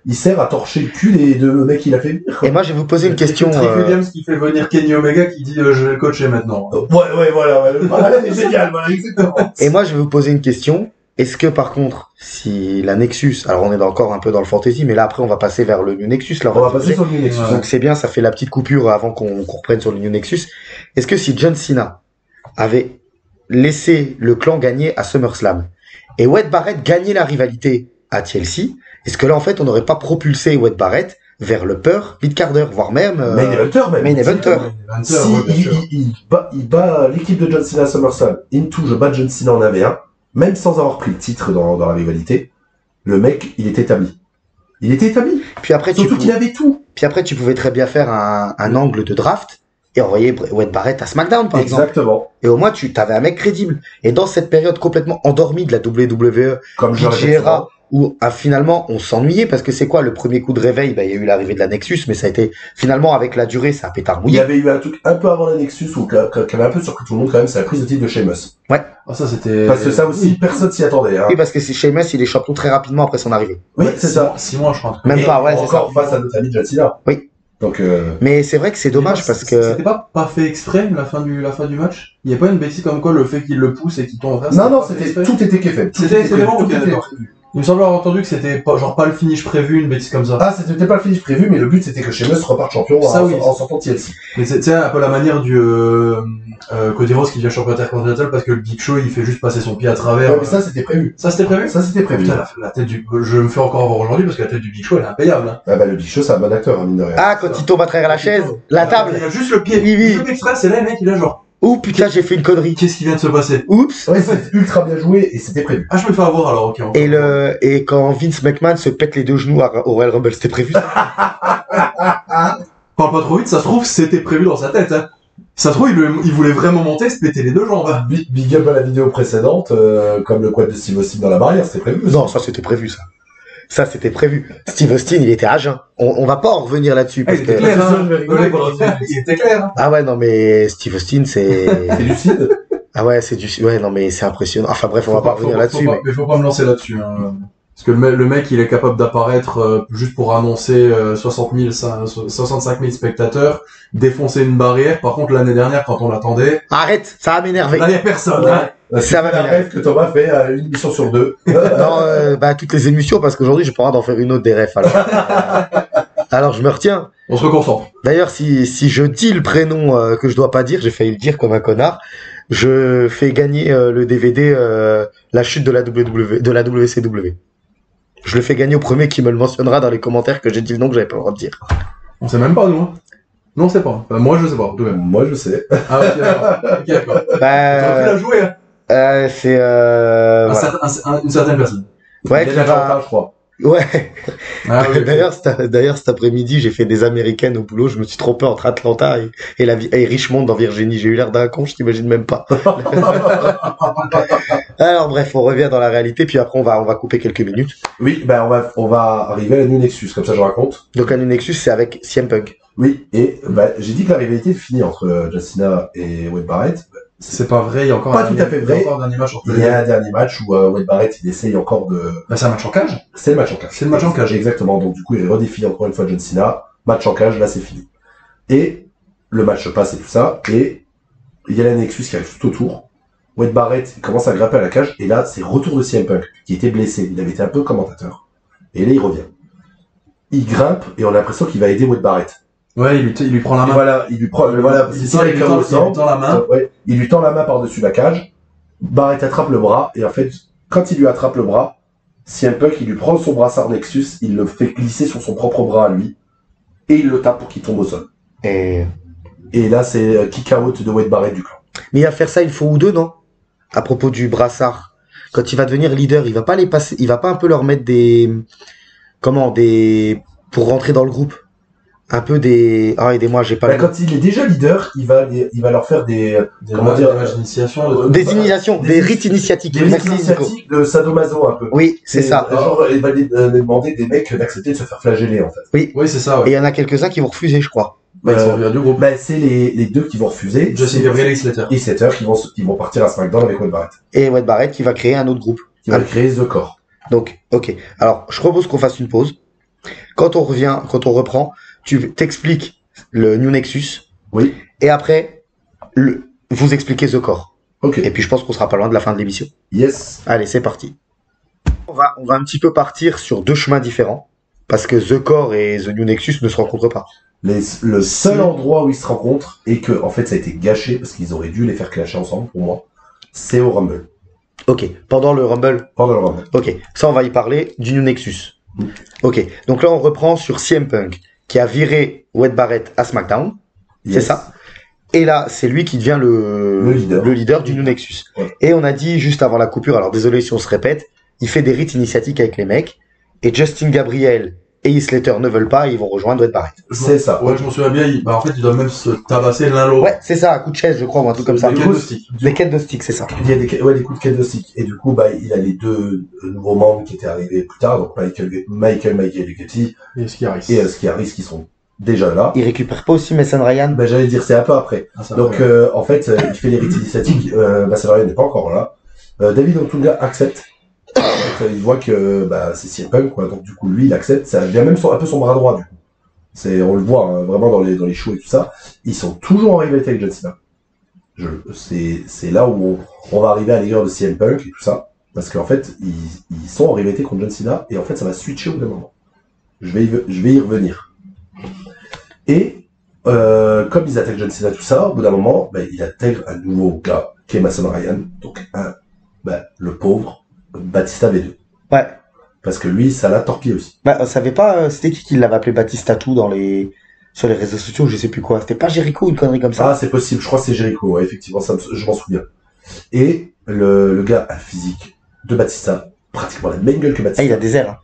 il sert à torcher le cul des deux mecs qu'il a fait venir. Et moi, je vais vous poser une question. Trick Williams qui fait venir Kenny Omega qui dit je vais le coacher maintenant. Ouais, voilà, c'est génial, voilà, exactement. Et moi, je vais vous poser une question. Est-ce que par contre, si la Nexus, alors on est encore un peu dans le fantasy, mais là après on va passer vers le New Nexus. Là, On va passer sur le New Nexus. Ouais. Donc c'est bien, ça fait la petite coupure avant qu'on reprenne sur le New Nexus. Est-ce que si John Cena avait laissé le clan gagner à SummerSlam et Wade Barrett gagner la rivalité à TLC, est-ce que là en fait on n'aurait pas propulsé Wade Barrett vers le peur mid-carder, voire même Main eventer, même. main eventer. Si il bat l'équipe de John Cena à SummerSlam, into, je bats John Cena en AV1, même sans avoir pris le titre dans la rivalité, le mec, il est établi. Il était établi. Puis après, Surtout qu'il avait tout. Puis après, tu pouvais très bien faire un angle de draft et envoyer Wade Barrett à SmackDown, par exemple. Exactement. Et au moins, tu avais un mec crédible. Et dans cette période complètement endormie de la WWE, Comme je le répète Guerra, souvent. où finalement on s'ennuyait parce que c'est quoi le premier coup de réveil? Bah, il y a eu l'arrivée de la Nexus, mais ça a été finalement avec la durée, ça a pétard Il y mouillé. avait eu un truc un peu avant la Nexus où qui avait un peu surpris tout le monde quand même, c'est la prise de titre de Sheamus. Ah, ça c'était. Parce que ça aussi, personne s'y attendait. Hein. Oui, parce que c'est Sheamus, il est champion très rapidement après son arrivée. Oui, c'est ça. 6 mois, je crois. Même Et pas, ouais, c'est ça. encore face à notre ami John Cena. Oui. Donc, Mais c'est vrai que c'est dommage parce que C'était pas fait exprès la fin du match. Il y a pas une bêtise comme quoi le fait qu'il le pousse et qu'il tombe en face. non, pas fait exprès. tout était fait. C'était vraiment ok, tout était d'accord. prévu. Il me semble avoir entendu que c'était pas, genre pas le finish prévu, une bêtise comme ça. Ah, c'était pas le finish prévu, mais le but c'était que Sheamus reparte champion Ça, oui. en sortant de TLC. Mais c'est un peu la manière du Cody Rhodes qui devient champion intercontinental parce que le Big Show il fait juste passer son pied à travers. Ouais, mais ça c'était prévu. Ça c'était prévu. Ça c'était prévu. Putain, la tête du, je me fais encore voir aujourd'hui parce que la tête du Big Show elle est impayable. Hein. Ah bah le Big Show c'est un bon acteur, hein, mine de rien. ah, quand il tombe à travers la chaise, la table. Il y a juste le pied. Oui, oui. Le exprès, c'est là le mec il a genre. Ouh putain, j'ai fait une connerie. Qu'est-ce qui vient de se passer? Oups. Ouais, c'était ultra bien joué et c'était prévu. Ah je me fais avoir alors ok. Et quand Vince McMahon se pète les deux genoux au Royal Rumble, c'était prévu. Parle pas trop vite, ça se trouve c'était prévu dans sa tête. Hein. Ça se trouve il voulait vraiment monter, se péter les deux jambes. Hein. Big up à la vidéo précédente, comme le quad de Steve Austin dans la barrière, c'était prévu. Non, ça c'était prévu, ça. Ça c'était prévu. Steve Austin, il était à jeun. On va pas en revenir là-dessus Ah, parce il que était clair, hein. Le mec, Il était clair. Hein. ah ouais non mais Steve Austin c'est C'est lucide. ah ouais c'est du ouais non mais c'est impressionnant. Enfin bref, on va pas revenir là-dessus. Mais faut pas me lancer là-dessus. Hein. Parce que le mec, il est capable d'apparaître juste pour annoncer 65 000 spectateurs, défoncer une barrière. Par contre, l'année dernière, quand on l'attendait, Arrête, ça va m'énerver. là, il y a personne. Hein. Ça va la m'énerver. rêve que Thomas fait une émission sur 2. Non, bah toutes les émissions parce qu'aujourd'hui j'ai pas le droit d'en faire une autre des refs. Alors je me retiens. On se reconcentre. D'ailleurs, si je dis le prénom que je dois pas dire, j'ai failli le dire comme un connard. Je fais gagner le DVD La chute de la WCW. Je le fais gagner au premier qui me le mentionnera dans les commentaires que j'ai dit le nom que j'avais pas le droit de dire. On sait même pas, nous. Hein. Non, on sait pas. Moi, je sais pas. Tout de même. Moi je sais. Ah, ok, d'accord. Ok, d'accord. T'aurais pu Bah, la jouer, hein. c'est voilà. Une certaine personne. Ouais, Il qui y a va... je crois. Ouais. Ah, oui, D'ailleurs, cet après-midi, j'ai fait des américaines au boulot. Je me suis trompé entre Atlanta et Richmond en Virginie. J'ai eu l'air d'un con, je t'imagine même pas. Alors bref, on revient dans la réalité, puis après on va couper quelques minutes. Oui, ben on va arriver à la New Nexus, comme ça je raconte. Donc un New Nexus, c'est avec CM Punk. Oui, et ben, j'ai dit que la rivalité est finie entre John Cena et Wade Barrett. c'est pas vrai, il y a encore Pas tout à fait vrai. Il y a encore un dernier match entre Il les y deux. a un dernier match où Wade Barrett il essaye encore de... Bah, c'est un match en cage. C'est le match en cage. C'est le match en cage. Exactement, donc du coup il redéfie encore une fois John Cena. Match en cage, là c'est fini. Et le match se passe et tout ça, et il y a la Nexus qui arrive tout autour. Wade Barrett commence à grimper à la cage, et là c'est retour de CM Punk, qui était blessé, il avait été un peu commentateur. Et là il revient. Il grimpe, et on a l'impression qu'il va aider Wade Barrett. Ouais, il lui prend la Et main. voilà, il lui prend, voilà, Il c'est ça, lui tend la main. Ouais, il lui tend la main par-dessus la cage, Barrett attrape le bras, et en fait, quand il lui attrape le bras, CM Punk, il lui prend son brassard Nexus, il le fait glisser sur son propre bras à lui, et il le tape pour qu'il tombe au sol. Et... Et là, c'est kick-out de Wade Barrett du clan. Mais il va faire ça une fois ou deux, non? À propos du brassard. Quand il va devenir leader, il va pas les passer, il va pas un peu leur mettre des pour rentrer dans le groupe. Un peu des, aidez-moi, j'ai pas Bah, le nom. quand il est déjà leader, il va leur faire des comment dire, matchs d'initiation, Des initiations, des rites initiatiques. des Merci, rites Nico. initiatiques de sadomaso un peu. Oui, c'est ça. Genre, il va demander des mecs d'accepter de se faire flageller, en fait. Oui. Oui, c'est ça, Et ouais. il y en a quelques-uns qui vont refuser, je crois. Bah, ils sont virés du groupe. Bah, c'est les deux qui vont refuser. Justin Gabriel et Slater. Et Slater qui vont partir à SmackDown avec Wade Barrett. Et Wade Barrett qui va créer un autre groupe. Qui va créer The Core. Donc, ok. Alors, je propose qu'on fasse une pause. Quand on reprend, tu t'expliques le New Nexus. Oui. Et après, vous expliquez The Core. Ok. Et puis, je pense qu'on sera pas loin de la fin de l'émission. Yes. Allez, c'est parti. On va un petit peu partir sur deux chemins différents. Parce que The Core et The New Nexus ne se rencontrent pas. Le seul endroit où ils se rencontrent, et que, en fait, ça a été gâché, parce qu'ils auraient dû les faire clasher ensemble, pour moi, c'est au Rumble. Ok. Pendant le Rumble. Pendant le Rumble. Ok. Ça, on va y parler du New Nexus. Mm. Ok. Donc là, on reprend sur CM Punk, qui a viré Wade Barrett à SmackDown. Yes. C'est ça. Et là, c'est lui qui devient le leader du New Nexus. Ouais. Et on a dit juste avant la coupure, alors désolé si on se répète, il fait des rites initiatiques avec les mecs. Et Justin Gabriel et Heath Slater ne veulent pas, ils vont rejoindre Wade Barrett. C'est ça. Ouais, je m'en souviens bien. En fait, ils doivent même se tabasser l'un l'autre. Ouais, c'est ça, un coup de chaise, je crois, ou un truc comme ça. Des quêtes de stick. Des quêtes de stick, c'est ça. Il y a des coups de candlestick. Et du coup, bah, il a les deux nouveaux membres qui étaient arrivés plus tard, donc Michael Ducati Et Skiaris. et Skiaris qui sont déjà là. Il récupère pas aussi Mason Ryan. Bah, j'allais dire, c'est un peu après. Ah, ça Donc, va. en fait, il fait les rites initiatiques. Mason Ryan n'est pas encore là. David Otunga accepte. Donc, il voit que bah, c'est CM Punk, quoi. Donc, du coup, lui, il accepte. Ça devient même un peu son bras droit, du coup. On le voit hein, vraiment dans les shows et tout ça. Ils sont toujours en rivalité avec John Cena. C'est là où on va arriver à l'égard de CM Punk et tout ça. Parce qu'en fait, ils sont en rivalité contre John Cena. Et en fait, ça va switcher au bout d'un moment. Je vais y revenir. Et comme ils attaquent John Cena, tout ça, au bout d'un moment, bah, il intègre un nouveau gars, qui est Mason Ryan. Donc, le pauvre Batista V2. Ouais. Parce que lui, ça l'a torpillé aussi. Bah, on savait pas, c'était qui l'avait appelé Batista tout sur les réseaux sociaux, je sais plus quoi. C'était pas Jericho ou une connerie comme ça? Ah, c'est possible. Je crois que c'est Jericho. Ouais, effectivement, je m'en souviens. Et le gars a le physique de Batista, pratiquement la même gueule que Batista. Ah, il a des airs. Hein.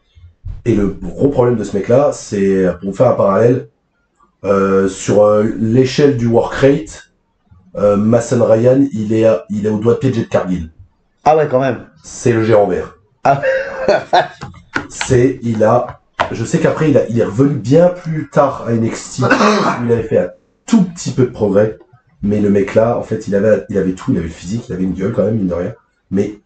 Et le gros problème de ce mec-là, c'est, pour faire un parallèle, sur l'échelle du work rate, Mason Ryan, il est au doigt de pied de Jet Cargill. Ah ouais, quand même. C'est le géant vert. Ah. Je sais qu'après, il est revenu bien plus tard à NXT, où il avait fait un tout petit peu de progrès, mais le mec là, en fait, il avait tout, il avait le physique, il avait une gueule quand même, mine de rien, mais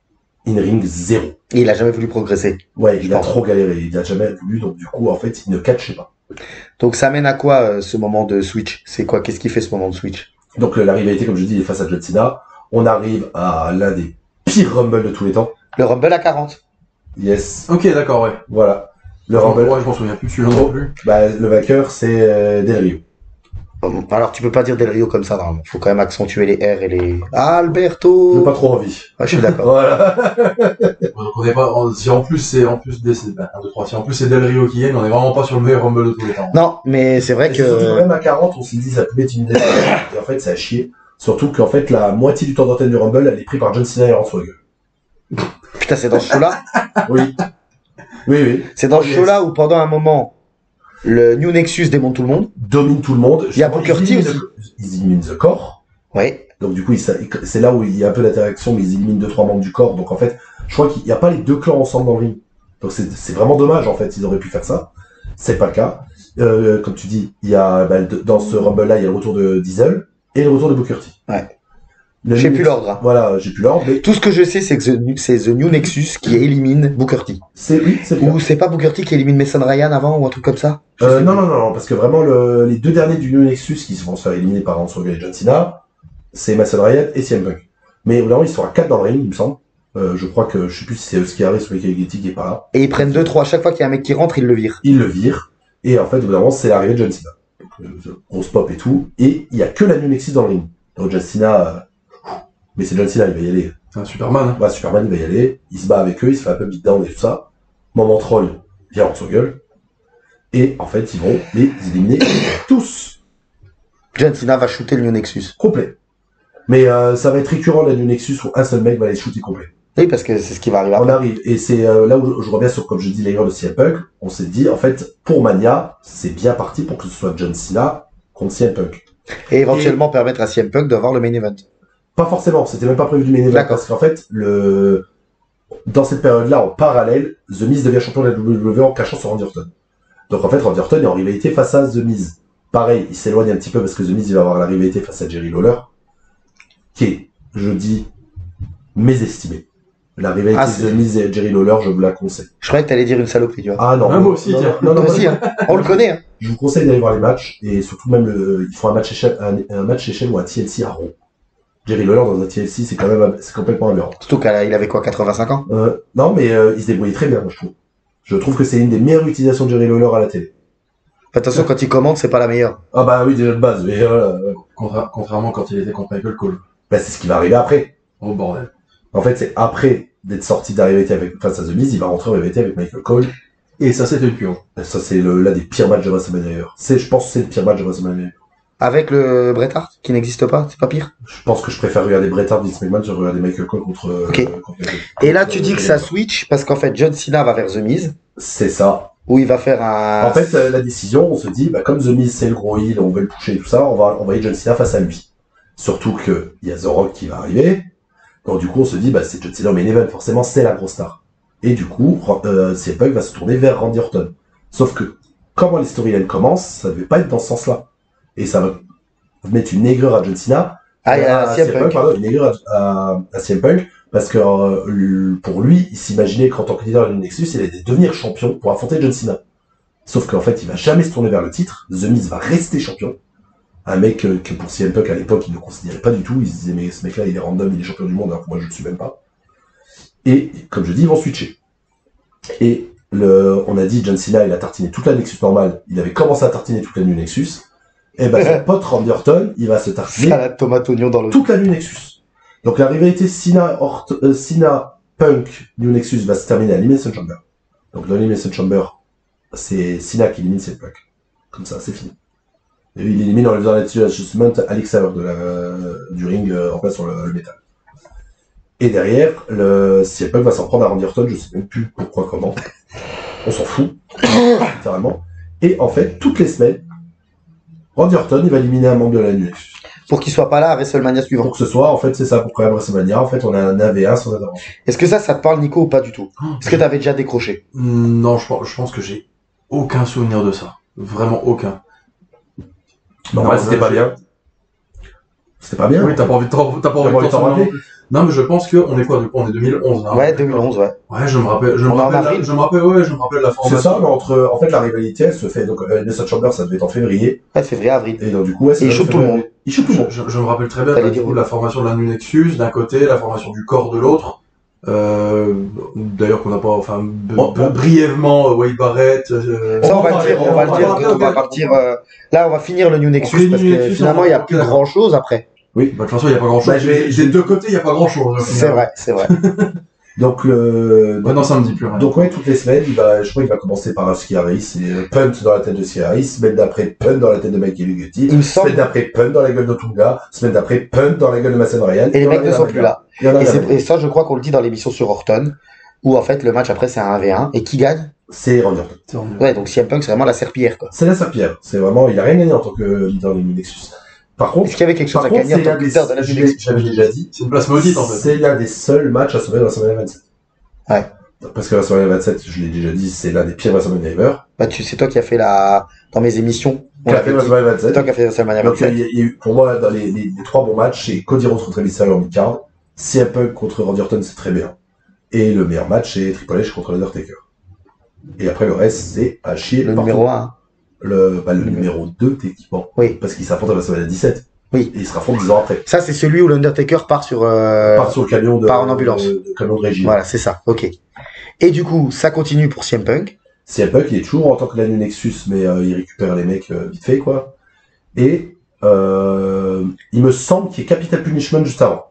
in-ring zéro. Et il a jamais voulu progresser. Ouais, il a pense. trop galéré, il a jamais voulu, donc du coup, en fait, il ne catchait pas. Donc ça mène à quoi ce moment de switch? C'est quoi? Qu'est-ce qui fait ce moment de switch? Donc la rivalité, comme je dis, est face à John Cena. On arrive à l'un des pires Rumble de tous les temps. Le Rumble à 40. Yes. Ok, d'accord, ouais. Voilà. Le Rumble. Ouais, je m'en souviens plus de celui-là non plus. Bah, le vainqueur, c'est Del Rio. Alors tu peux pas dire Del Rio comme ça, normalement. Faut quand même accentuer les R et les... Alberto! J'ai pas trop envie. Ah, je suis d'accord. Voilà. Donc on est pas, si en plus c'est, 1, 2, 3, si en plus c'est Del Rio qui gagne, on est vraiment pas sur le meilleur Rumble de tous les temps. Non, mais c'est vrai Et surtout, que... même à 40, on s'est dit ça pouvait être une idée. Et en fait, ça a chié. Surtout qu'en fait, la moitié du temps d'antenne du Rumble, elle est prise par John Cena et Randy Orton. Putain, c'est dans ce show-là? Oui. Oui. C'est dans ce show-là où pendant un moment, le New Nexus démonte tout le monde. Domine tout le monde. Il y a Booker T aussi. Ils éliminent The Core. Oui. Donc du coup, c'est là où il y a un peu d'interaction, mais ils éliminent 2-3 membres du corps. Donc en fait, je crois qu'il n'y a pas les deux clans ensemble dans le ring. Donc c'est vraiment dommage en fait, ils auraient pu faire ça. C'est pas le cas. Comme tu dis, il y a dans ce Rumble-là, il y a le retour de Diesel et le retour de Booker T. Ouais. J'ai plus l'ordre. Hein. Voilà, j'ai plus l'ordre. Mais tout ce que je sais, c'est que c'est The New Nexus qui élimine Booker T. C'est ou c'est pas Booker T qui élimine Mason Ryan avant ou un truc comme ça? Non, parce que vraiment les deux derniers du New Nexus qui se vont se faire éliminer par Randy Orton et John Cena, c'est Mason Ryan et CM Punk. Mais vraiment, ils sont à 4 dans le ring, il me semble. Je crois que, je sais plus si c'est Skiaris ou Michael Getty qui est pas là. Et ils prennent 2-3, à chaque fois qu'il y a un mec qui rentre, ils le virent. Ils le virent. Et en fait, au bout d'un moment, c'est l'arrivée de John Cena. Donc, grosse pop et tout. Et il y a que la New Nexus dans le ring. Donc John Cena, mais c'est John Cena, il va y aller. C'est un Superman. Ouais, Superman, il va y aller. Il se bat avec eux, il se fait un peu beatdown et tout ça. Moment troll, vient en son gueule. Et en fait, ils vont les éliminer tous. John Cena va shooter le New Nexus. Complet. Mais ça va être récurrent la New Nexus où un seul mec va les shooter complet. Oui, parce que c'est ce qui va arriver On après. arrive, et c'est là où je reviens sur, comme je dis, l'erreur de CM Punk. On s'est dit, en fait, pour Mania, c'est bien parti pour que ce soit John Cena contre CM Punk. Et éventuellement permettre à CM Punk d'avoir le main event. Pas forcément, c'était même pas prévu du main event. D'accord. Parce qu'en fait, dans cette période-là, en parallèle, The Miz devient champion de la WWE en cachant sur Randy Orton. Donc en fait, Randy Orton est en rivalité face à The Miz. Pareil, il s'éloigne un petit peu parce que The Miz il va avoir la rivalité face à Jerry Lawler, qui est, je dis, mésestimé. La rivalité de The Miz et Jerry Lawler, je vous la conseille. Je croyais que t'allais dire une saloperie, tu vois. Ah non. Ah, moi aussi, non, tiens. non, Toi aussi, hein. On le connaît, hein. Je vous conseille d'aller voir les matchs, et surtout même, ils font un match échelle, un match échelle ou un TLC à Raw. Jerry Lawler dans un TLC, c'est quand même, c'est complètement aberrant. Surtout qu'il avait quoi, 85 ans? Non, mais il se débrouillait très bien, moi, je trouve. Je trouve que c'est une des meilleures utilisations de Jerry Lawler à la télé. Attention, quand il commente, c'est pas la meilleure. Ah bah oui, déjà de base, mais Contrairement quand il était contre Michael Cole. bah, c'est ce qui va arriver après. Oh bordel. En fait, c'est après d'être sorti de la rivalité face à The Miz, il va rentrer en rivalité avec Michael Cole. Et ça, c'était une pure. Ça, c'est l'un des pires matchs de WrestleMania d'ailleurs. Je pense que c'est le pire match de WrestleMania. Avec le Bret Hart, qui n'existe pas, c'est pas pire. Je pense que je préfère regarder Bret Hart, Vince McMahon, que regarder Michael Cole contre... Ok. Et là, tu dis que ça switch, parce qu'en fait, John Cena va vers The Miz, C'est ça. où il va faire un... En fait, la décision, on se dit, bah, comme The Miz c'est le gros heel, on veut le pusher et tout ça, on va envoyer John Cena face à lui. Surtout que il y a The Rock qui va arriver. Donc du coup, on se dit, bah, c'est John Cena au main event, forcément, c'est la grosse star. Et du coup, CM Punk va se tourner vers Randy Orton. Sauf que, comment les storylines commencent, ça devait pas être dans ce sens-là. Et ça va mettre une aigreur à John Cena. Ah, il y a CM Punk. Pardon, une aigreur à CM Punk. Parce que pour lui, il s'imaginait qu'en tant que leader de Nexus, il allait devenir champion pour affronter John Cena. Sauf qu'en fait, il va jamais se tourner vers le titre. The Miz va rester champion. Un mec que pour CM Punk à l'époque, il ne considérait pas du tout. Il se disait, mais ce mec-là, il est random, il est champion du monde, alors que moi, je ne le suis même pas. Et comme je dis, ils vont switcher. Et on a dit, John Cena, il a tartiné toute la Nexus normale. Il avait commencé à tartiner toute la New Nexus. Et ben, son pote Randy Orton, il va se tartiner Salade tomate oignon dans le... toute la New Nexus. Donc la rivalité Cena Punk New Nexus va se terminer à l'Elimination Chamber. Donc dans l'Elimination Chamber, c'est Cena qui élimine CM Punk. Comme ça, c'est fini. Et il élimine en faisant l'attitude adjustment à l'extérieur du ring en place sur le métal. Et derrière, CM Punk va s'en prendre à Randy Orton, je sais même plus pourquoi, comment. On s'en fout, littéralement. Et en fait, toutes les semaines, Randy Orton, il va éliminer un membre de la New Nexus. Pour qu'il soit pas là à WrestleMania suivant. Pour que ce soit, en fait, c'est ça, pour quand même WrestleMania, en fait, on a un AV1 sans intervention. Est-ce que ça te parle, Nico, ou pas du tout? Est-ce que t'avais déjà décroché? Non, je pense que j'ai aucun souvenir de ça. Vraiment aucun. Normal, Non, c'était pas bien. C'était pas bien. Oui, t'as pas envie de t'en rappeler. Non, mais je pense que on est quoi, du coup, on est 2011, là. Ouais, 2011, ouais. Ouais, je me rappelle la formation. C'est ça, mais en fait, la rivalité, elle se fait, donc, Elimination Chamber, ça devait être en février. Ouais, février, avril. Et donc, du coup, ouais, Et il shoot tout le monde. Il shoot tout le monde. Je me rappelle très bien, T'allais du dire coup, oui. la formation de la New Nexus, d'un côté, la formation du corps de l'autre. D'ailleurs, qu'on n'a pas, enfin, brièvement, Wade Barrett, Ça, on va le dire, on va partir, là, on va finir le New Nexus, parce que finalement, il y a plus grand chose après. Oui. Bah, de toute façon, il n'y a pas grand chose. Bah, Des deux côtés, il n'y a pas grand chose. C'est vrai, c'est vrai. Donc, non, ça me dit plus rien. Donc, ouais, toutes les semaines, je crois qu'il va commencer par un Ski Harris, et punt dans la tête de Ski Harris, semaine d'après, punt dans la tête de Mikey Lugetti, Il me semble, semaine d'après, punt dans la gueule d'Otunga, semaine d'après, punt dans la gueule de Mason Ryan. et les mecs ne sont plus là. Et Et ça, je crois qu'on le dit dans l'émission sur Orton, où en fait, le match après, c'est un 1v1, et qui gagne? c'est Randy Orton. Ouais, donc CM Punk, c'est vraiment la serpillière, quoi. C'est la serpillière. C'est vraiment, il a rien gagné en tant que leader de Nexus. Par contre, Est-ce qu'il y avait quelque chose à gagner en tant que leader de la New Nexus? j'avais déjà dit, C'est une place maudite, en fait. c'est l'un des seuls matchs à sauver dans WrestleMania 27. Ouais. Parce que WrestleMania 27, je l'ai déjà dit, c'est l'un des pires WrestleMania ever. Bah, c'est toi qui as fait dans mes émissions. On Qui a l'avait fait dit. WrestleMania C'est 27. toi qui as fait WrestleMania Donc, 27. il y a eu, pour moi, dans les trois bons matchs, c'est Cody Rhodes contre Mysterio en mid-card, CM Punk contre Randy Orton, c'est très bien. Et le meilleur match, c'est Triple H contre l'Undertaker. Et après, le reste, c'est à chier. Le partout. numéro 1. Le numéro 2, techniquement. Oui. Parce qu'il s'affronte à WrestleMania 17. Oui. Et il se raffronte 10 ans après. Ça, c'est celui où l'Undertaker part sur, Part sur le camion part en ambulance. de camion de régie. Voilà, c'est ça. Ok. Et du coup, ça continue pour CM Punk. CM Punk, il est toujours en tant que la New Nexus, mais il récupère les mecs vite fait, quoi. Et il me semble qu'il y ait Capital Punishment juste avant.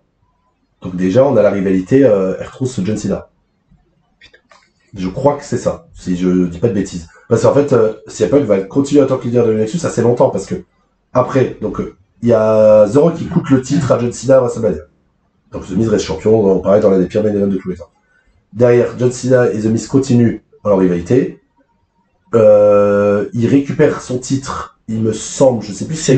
Donc déjà, on a la rivalité R-Truth John Cena. Je crois que c'est ça, si je dis pas de bêtises. Parce qu'en fait, CM Punk va continuer en tant que leader de la New Nexus assez longtemps, parce que après, donc il y a The Rock qui coûte le titre à John Cena à WrestleMania. Donc The Miz reste champion, pareil dans l'un des pires main events de tous les temps. Derrière, John Cena et The Miz continuent leur rivalité. Il récupère son titre, il me semble, je sais plus si c'est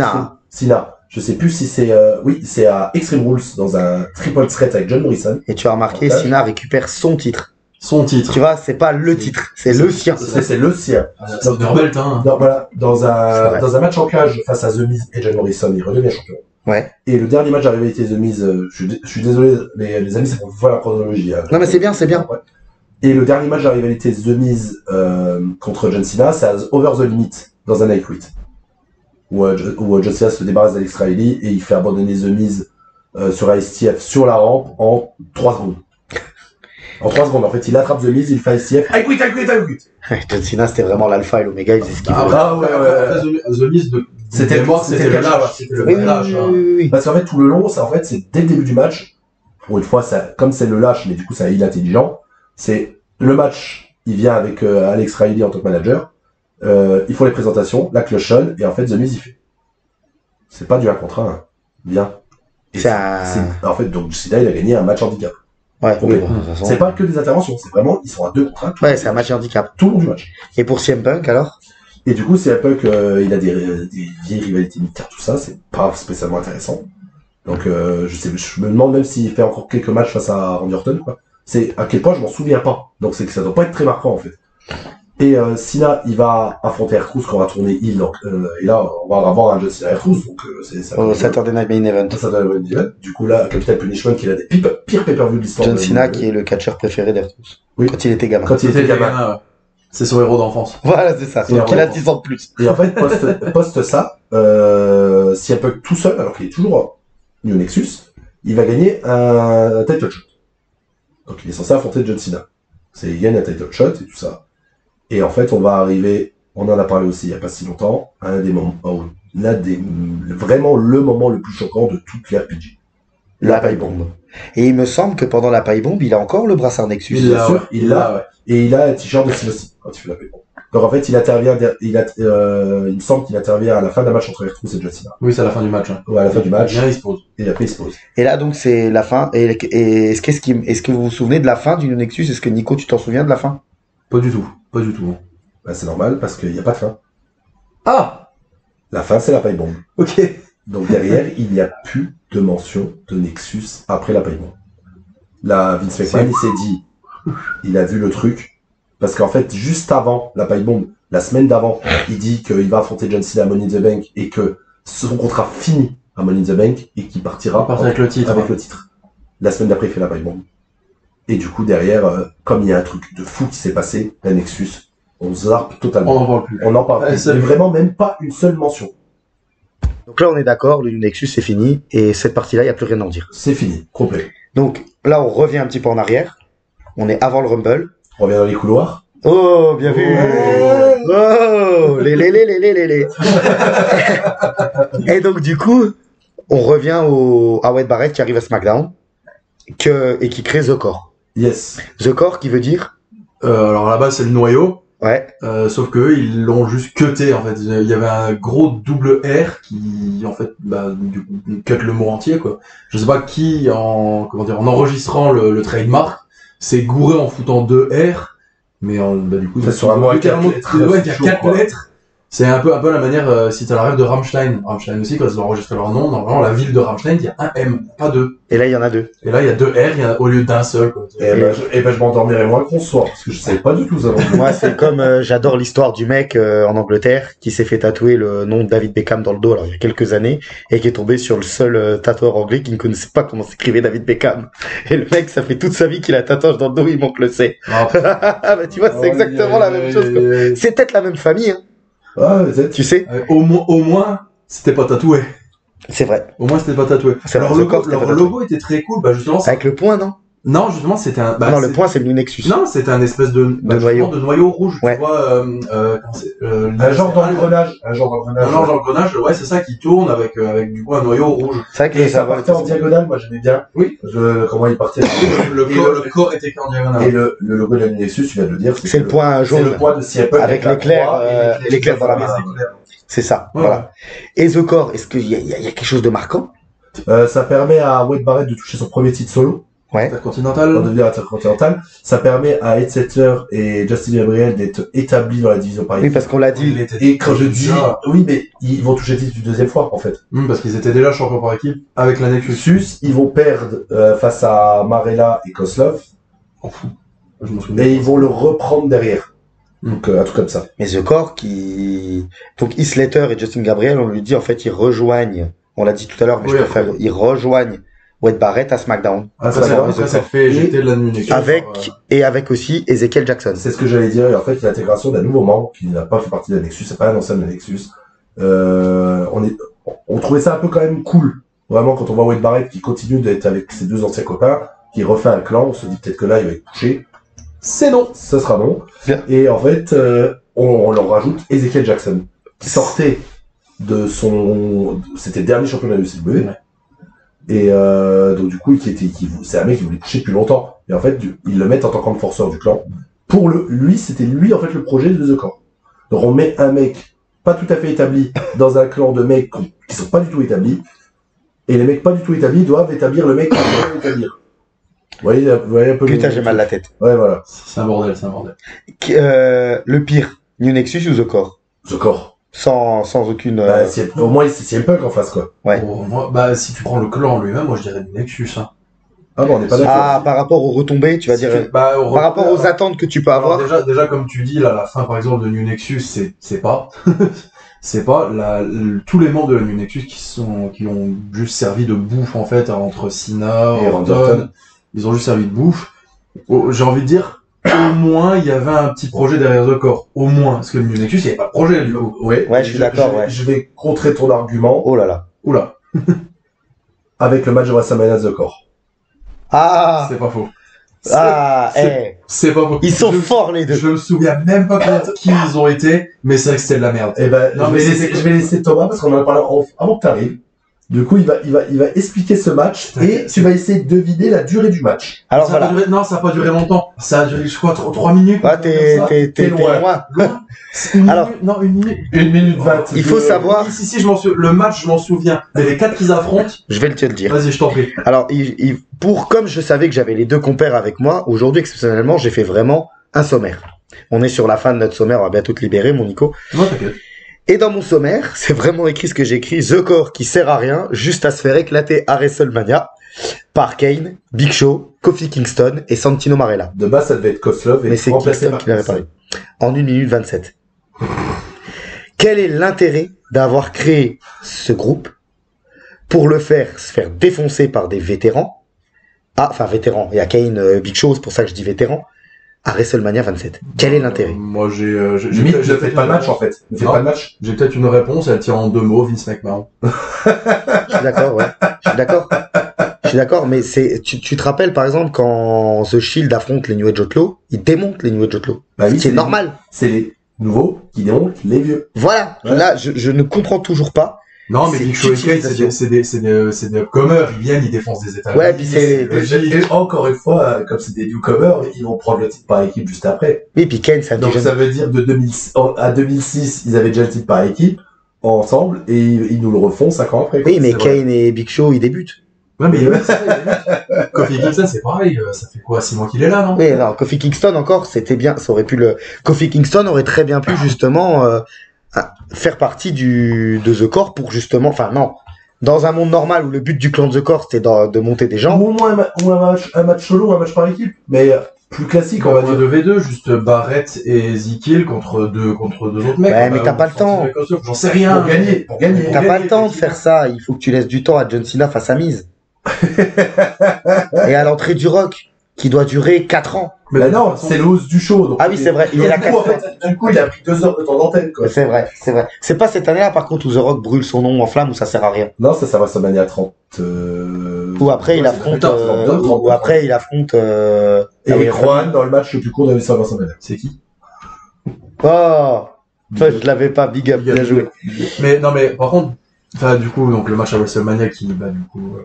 Cena. Je sais plus si c'est oui, c'est à Extreme Rules dans un triple threat avec John Morrison. Et tu as remarqué, Cena récupère son titre. Son titre. Tu vois, c'est pas le titre, c'est le sien. C'est le sien. C'est belt, hein. Voilà, dans un match en cage face à The Miz et John Morrison, il redevient champion. Ouais. Et le dernier match à rivalité The Miz, je suis désolé, les amis, c'est pour voir la chronologie. Hein. Non mais c'est bien, c'est bien. Ouais. Et le dernier match à rivalité The Miz contre John Cena, c'est à Over the Limit dans un Night Quit. Où John Cena se débarrasse d'Alex Riley et il fait abandonner The Miz sur ISTF sur la rampe en 3 secondes. En 3 secondes, en fait, il attrape The Miz, il fait ISTF, I quit. John Cena, c'était vraiment l'alpha et l'oméga, il faisait ce qu'il voulait. The Miz, c'était le lâche. C'était le lâche. Oui. Parce qu'en fait, tout le long, c'est dès le début du match, pour une fois, comme c'est le lâche, mais du coup, il est intelligent, c'est le match, il vient avec Alex Riley en tant que manager, ils font les présentations, la cloche sonne, et en fait, The Miz, il fait. C'est pas du 1 contre 1, bien. En fait, donc, Cena, il a gagné un match handicap. Ouais, oui, de toute façon. C'est pas que des interventions, c'est vraiment, ils sont à 2 contre 1. Ouais, c'est un match handicap. Tout le long du match. Et pour CM Punk, alors? Et du coup, CM Punk, il a des vieilles rivalités militaires, tout ça, c'est pas spécialement intéressant. Donc, je me demande même s'il fait encore quelques matchs face à Randy Orton, quoi. C'est à quel point je m'en souviens pas. Donc, c'est que ça doit pas être très marquant, en fait. Et Cena, il va affronter R-Truth qu'on va tourner heel. Donc, et là, on va avoir un John Cena R-Truth. Donc, c'est ça. Au Saturday Night Main Event. Saturday Night Main Event. Du coup, là, Capital Punishment, qui est l'un des pires pay-per-view de l'histoire. John Cena, qui est le catcheur préféré d'R-Truth. Oui. Quand il était gamin. Quand il était gamin. Ouais. C'est son héros d'enfance. Voilà, c'est ça. Donc, il a 10 ans de plus. Et en fait, post ça, si un peu tout seul, alors qu'il est toujours New Nexus, il va gagner un title shot. Donc, il est censé affronter John Cena. Il gagne un title shot et tout ça. Et en fait, on va arriver, on en a parlé aussi il y a pas si longtemps, à un des moments, vraiment le moment le plus choquant de toute l'RPG. La paille bombe. Et il me semble que pendant la paille bombe, il a encore le brassard Nexus. Bien sûr, il l'a, ouais. Et il a un t-shirt de Silosi quand il fait la paille bombe. Donc en fait, il intervient, il me semble qu'il intervient à la fin d'un match entre R-Truth et John Cena. Oui, c'est à la fin du match. Hein. Ouais, à la fin du match. Bien, il se pose. Et après, il se pose. Et là, donc, c'est la fin. Et est-ce que vous vous souvenez de la fin du Nexus? Est-ce que Nico, tu t'en souviens de la fin? Pas du tout. Bah, c'est normal parce qu'il n'y a pas de fin. Ah! La fin, c'est la paille bombe. Ok. Donc derrière, il n'y a plus de mention de Nexus après la paille bombe. Là, Vince McMahon, il s'est dit, il a vu le truc, parce qu'en fait, juste avant la paille bombe, la semaine d'avant, il dit qu'il va affronter John Cena à Money in the Bank et que son contrat finit à Money in the Bank et qu'il partira avec le titre. La semaine d'après, il fait la paille bombe. Et du coup, derrière, comme il y a un truc de fou qui s'est passé, la Nexus, on zappe totalement. On n'en parle plus. On n'en parle plus. Mais vraiment même pas une seule mention. Donc là, on est d'accord, le Nexus, c'est fini. Et cette partie-là, il n'y a plus rien à en dire. C'est fini, complet. Donc là, on revient un petit peu en arrière. On est avant le Rumble. On revient dans les couloirs. Oh, bien vu. Oh, les. Et donc, du coup, on revient à Wade Barrett qui arrive à SmackDown et qui crée The Core. Yes. The Core qui veut dire alors là-bas, c'est le noyau. Ouais. Sauf que ils l'ont juste cuté en fait. Il y avait un gros double R qui en fait du coup cut le mot entier quoi. Je sais pas qui en enregistrant le trademark s'est gouré en foutant 2 R, mais du coup sur un mot à 4 lettres. Ouais, il y a 4 lettres. C'est un peu la manière si t'as la rêve de Rammstein aussi quand ils ont enregistré leur nom, normalement la ville de Rammstein il y a un M, pas 2. Et là il y en a 2. Et là il y a 2 R au lieu d'un seul quoi. Et je m'endormirai moins qu'on soit parce que je savais pas du tout ça. Moi c'est comme j'adore l'histoire du mec en Angleterre qui s'est fait tatouer le nom de David Beckham dans le dos alors il y a quelques années et qui est tombé sur le seul tatoueur anglais qui ne connaissait pas comment s'écrivait David Beckham. Et le mec ça fait toute sa vie qu'il a un tatouage dans le dos, il manque le C. Bah tu vois c'est exactement la même chose quoi. C'est peut-être la même famille hein. Ah, tu sais au moins c'était pas tatoué. C'est vrai. Au moins c'était pas tatoué. Alors leur logo était très cool justement avec le point non. Non, justement, c'était un. Non, le point, c'est le Nexus. Non, c'était un espèce de noyau rouge. Ouais. Tu vois, un genre d'engrenage. Un genre d'engrenage, ouais, c'est ça qui tourne avec du coup un noyau rouge. C'est vrai que et ça partait en diagonale, moi j'aimais bien. Oui. Comment il partait. Le corps était en diagonale. Et le logo de la Nexus, tu viens de le dire. C'est le point jaune. C'est le point de Seattle. Avec l'éclair dans la main. C'est ça, voilà. Et The Core, est-ce qu'il y a quelque chose de marquant? Ça permet à Wade Barrett de toucher son premier titre solo, Ouais. en Intercontinental. devenir intercontinental. Ça permet à Ed Settler et Justin Gabriel d'être établis dans la division par Oui, équipe. parce qu'on l'a dit. Il était Et quand je dis, déjà- oui, mais ils vont toucher le titre une deuxième fois, en fait. Parce qu'ils étaient déjà champions par équipe avec la Nexus. Sus, ils vont perdre face à Marella et Koslov, Je m'en souviens. et ils vont le reprendre derrière. Donc, un truc comme ça. Mais The Core donc Heath Slater et Justin Gabriel, on lui dit en fait ils rejoignent, on l'a dit tout à l'heure, mais Oui, je préfère, après. ils rejoignent Wade Barrett à SmackDown. Après, ça fait jeter de la Nexus. Avec aussi Ezekiel Jackson. C'est ce que j'allais dire. Et en fait, l'intégration d'un nouveau membre qui n'a pas fait partie de la Nexus, c'est pas un ancien de la Nexus. On trouvait ça un peu quand même cool. Vraiment, quand on voit Wade Barrett qui continue d'être avec ses deux anciens copains, qui refait un clan, on se dit peut-être que là, il va être touché. C'est non. Ce sera non. Bien. Et en fait, on leur rajoute Ezekiel Jackson, qui sortait de c'était le dernier championnat de CW. Ouais. Et donc du coup, c'est un mec qui voulait toucher depuis longtemps. Et en fait, ils le mettent en tant qu'enforceur du clan. C'était lui en fait le projet de The Core. Donc on met un mec pas tout à fait établi dans un clan de mecs qui sont pas du tout établis. Et les mecs pas du tout établis doivent établir le mec qui doit établir. Vous voyez un peu. Putain, j'ai mal la tête. Ouais, voilà. C'est un bordel. Le pire, New Nexus ou The Core? The Core. Sans aucune. Au moins, c'est CM Punk en face, quoi. Ouais. Pour moi, si tu prends le clan lui-même, moi je dirais du Nexus. Hein. Ah bon, on n'est pas d'accord. Ah, par rapport aux retombées, tu vas dire. Par rapport aux attentes que tu peux avoir. Déjà, comme tu dis, là, la fin, par exemple, de New Nexus, c'est pas. C'est pas tous les membres de la New Nexus qui ont juste servi de bouffe, en fait, entre Cena Et Orton. Ils ont juste servi de bouffe. J'ai envie de dire, au moins, il y avait un petit projet derrière The Core. Au moins. Parce que le New Nexus, il n'y avait pas de projet, du coup. Ouais, je suis d'accord, ouais. Je vais contrer ton argument Oh là là. Oula. avec le match de WrestleMania The Core. Ah! C'est pas faux. C'est pas faux. Ils sont forts, les deux. Je me souviens même pas qui ils ont été, mais c'est vrai que c'était de la merde. Eh ben, Non, je vais laisser Thomas parce qu'on en a parlé avant que t'arrives. Du coup, il va expliquer ce match et tu vas essayer de deviner la durée du match. Alors Ça a voilà. duré- non, ça a pas duré longtemps. Ça a duré, je crois, 3 minutes. Ah, t'es loin. loin. Alors, Non, 1 minute. 1 minute 20. Il faut savoir. Si, le match, je m'en souviens. Mais les 4 qu'ils affrontent, Je vais te le dire. vas-y, je t'en prie. Alors, comme je savais que j'avais les deux compères avec moi, aujourd'hui, exceptionnellement, j'ai fait vraiment un sommaire. On est sur la fin de notre sommaire, on va bientôt te libérer, mon Nico. Non, t'inquiète. Et dans mon sommaire, c'est vraiment écrit ce que j'ai écrit, The Core qui sert à rien, juste à se faire éclater à WrestleMania par Kane, Big Show, Kofi Kingston et Santino Marella. De base, ça devait être Koslov et Mais c'est remplacé Kingston par qui l'avait parlé. En 1 minute 27. Quel est l'intérêt d'avoir créé ce groupe pour le faire se faire défoncer par des vétérans? Ah, enfin vétérans. Il y a Kane, Big Show, c'est pour ça que je dis vétéran. À WrestleMania 27. Quel est l'intérêt? Moi, Limite, ne faites pas de match en fait. Ne faites Non. pas de match. J'ai peut-être une réponse, elle tient en 2 mots, Vince McMahon. Je suis d'accord, ouais. Je suis d'accord, mais tu te rappelles par exemple quand The Shield affronte les New Age Outlaws, ils démontent les New Age Outlaws. Bah oui, C'est normal. C'est les nouveaux qui démontent les vieux. Voilà. Ouais. Là, je ne comprends toujours pas. Non, mais C'est Big Show et Kane, l'utilisation. c'est des upcomers, ils viennent, ils défoncent des états. Ouais, puis c'est- Et encore une fois, comme c'est des newcomers, ils vont prendre le titre par équipe juste après. Oui, puis Kane, ça me Donc dit ça veut dire à 2006, ils avaient déjà le titre par équipe ensemble et ils nous le refont 5 ans après. Oui, mais C'est vrai. Kane et Big Show, ils débutent. Ouais, mais c'est ça, Kofi Kingston, c'est pareil, ça fait quoi, 6 mois qu'il est là, non? Oui, non, Kofi Kingston encore, c'était bien, ça aurait pu Kofi Kingston aurait très bien pu justement faire partie de The Core pour justement, enfin non, dans un monde normal où le but du clan de The Core c'était de monter des gens. Ou au moins un match solo, un match par équipe, mais plus classique, on va dire. 2v2, juste Barrett et Ezekiel contre deux autres mecs. Ouais, mais t'as pas le temps. J'en sais rien. Pour gagner. T'as pas le temps de faire ça, il faut que tu laisses du temps à John Cena face à Miz. Et à l'entrée du Rock, qui doit durer 4 ans. Mais de non, toute façon- c'est le hausse du show. Donc Ah oui, c'est vrai, il est là du coup, en fait, du coup, il a pris 2 heures de temps d'antenne, quoi. C'est vrai. C'est pas cette année-là, par contre, où The Rock brûle son nom en flamme, où ça sert à rien. Non, ça va WrestleMania 30. Ou après, il Ouais, affronte, c'est plus tard, ou après, il affronte, Eric Rowan dans le match le plus court de l'histoire de WrestleMania. C'est qui? Oh! Ça, je l'avais pas, big up, bien joué. Mais non, mais par contre, enfin, du coup, donc le match à WrestleMania qui, bah, du coup,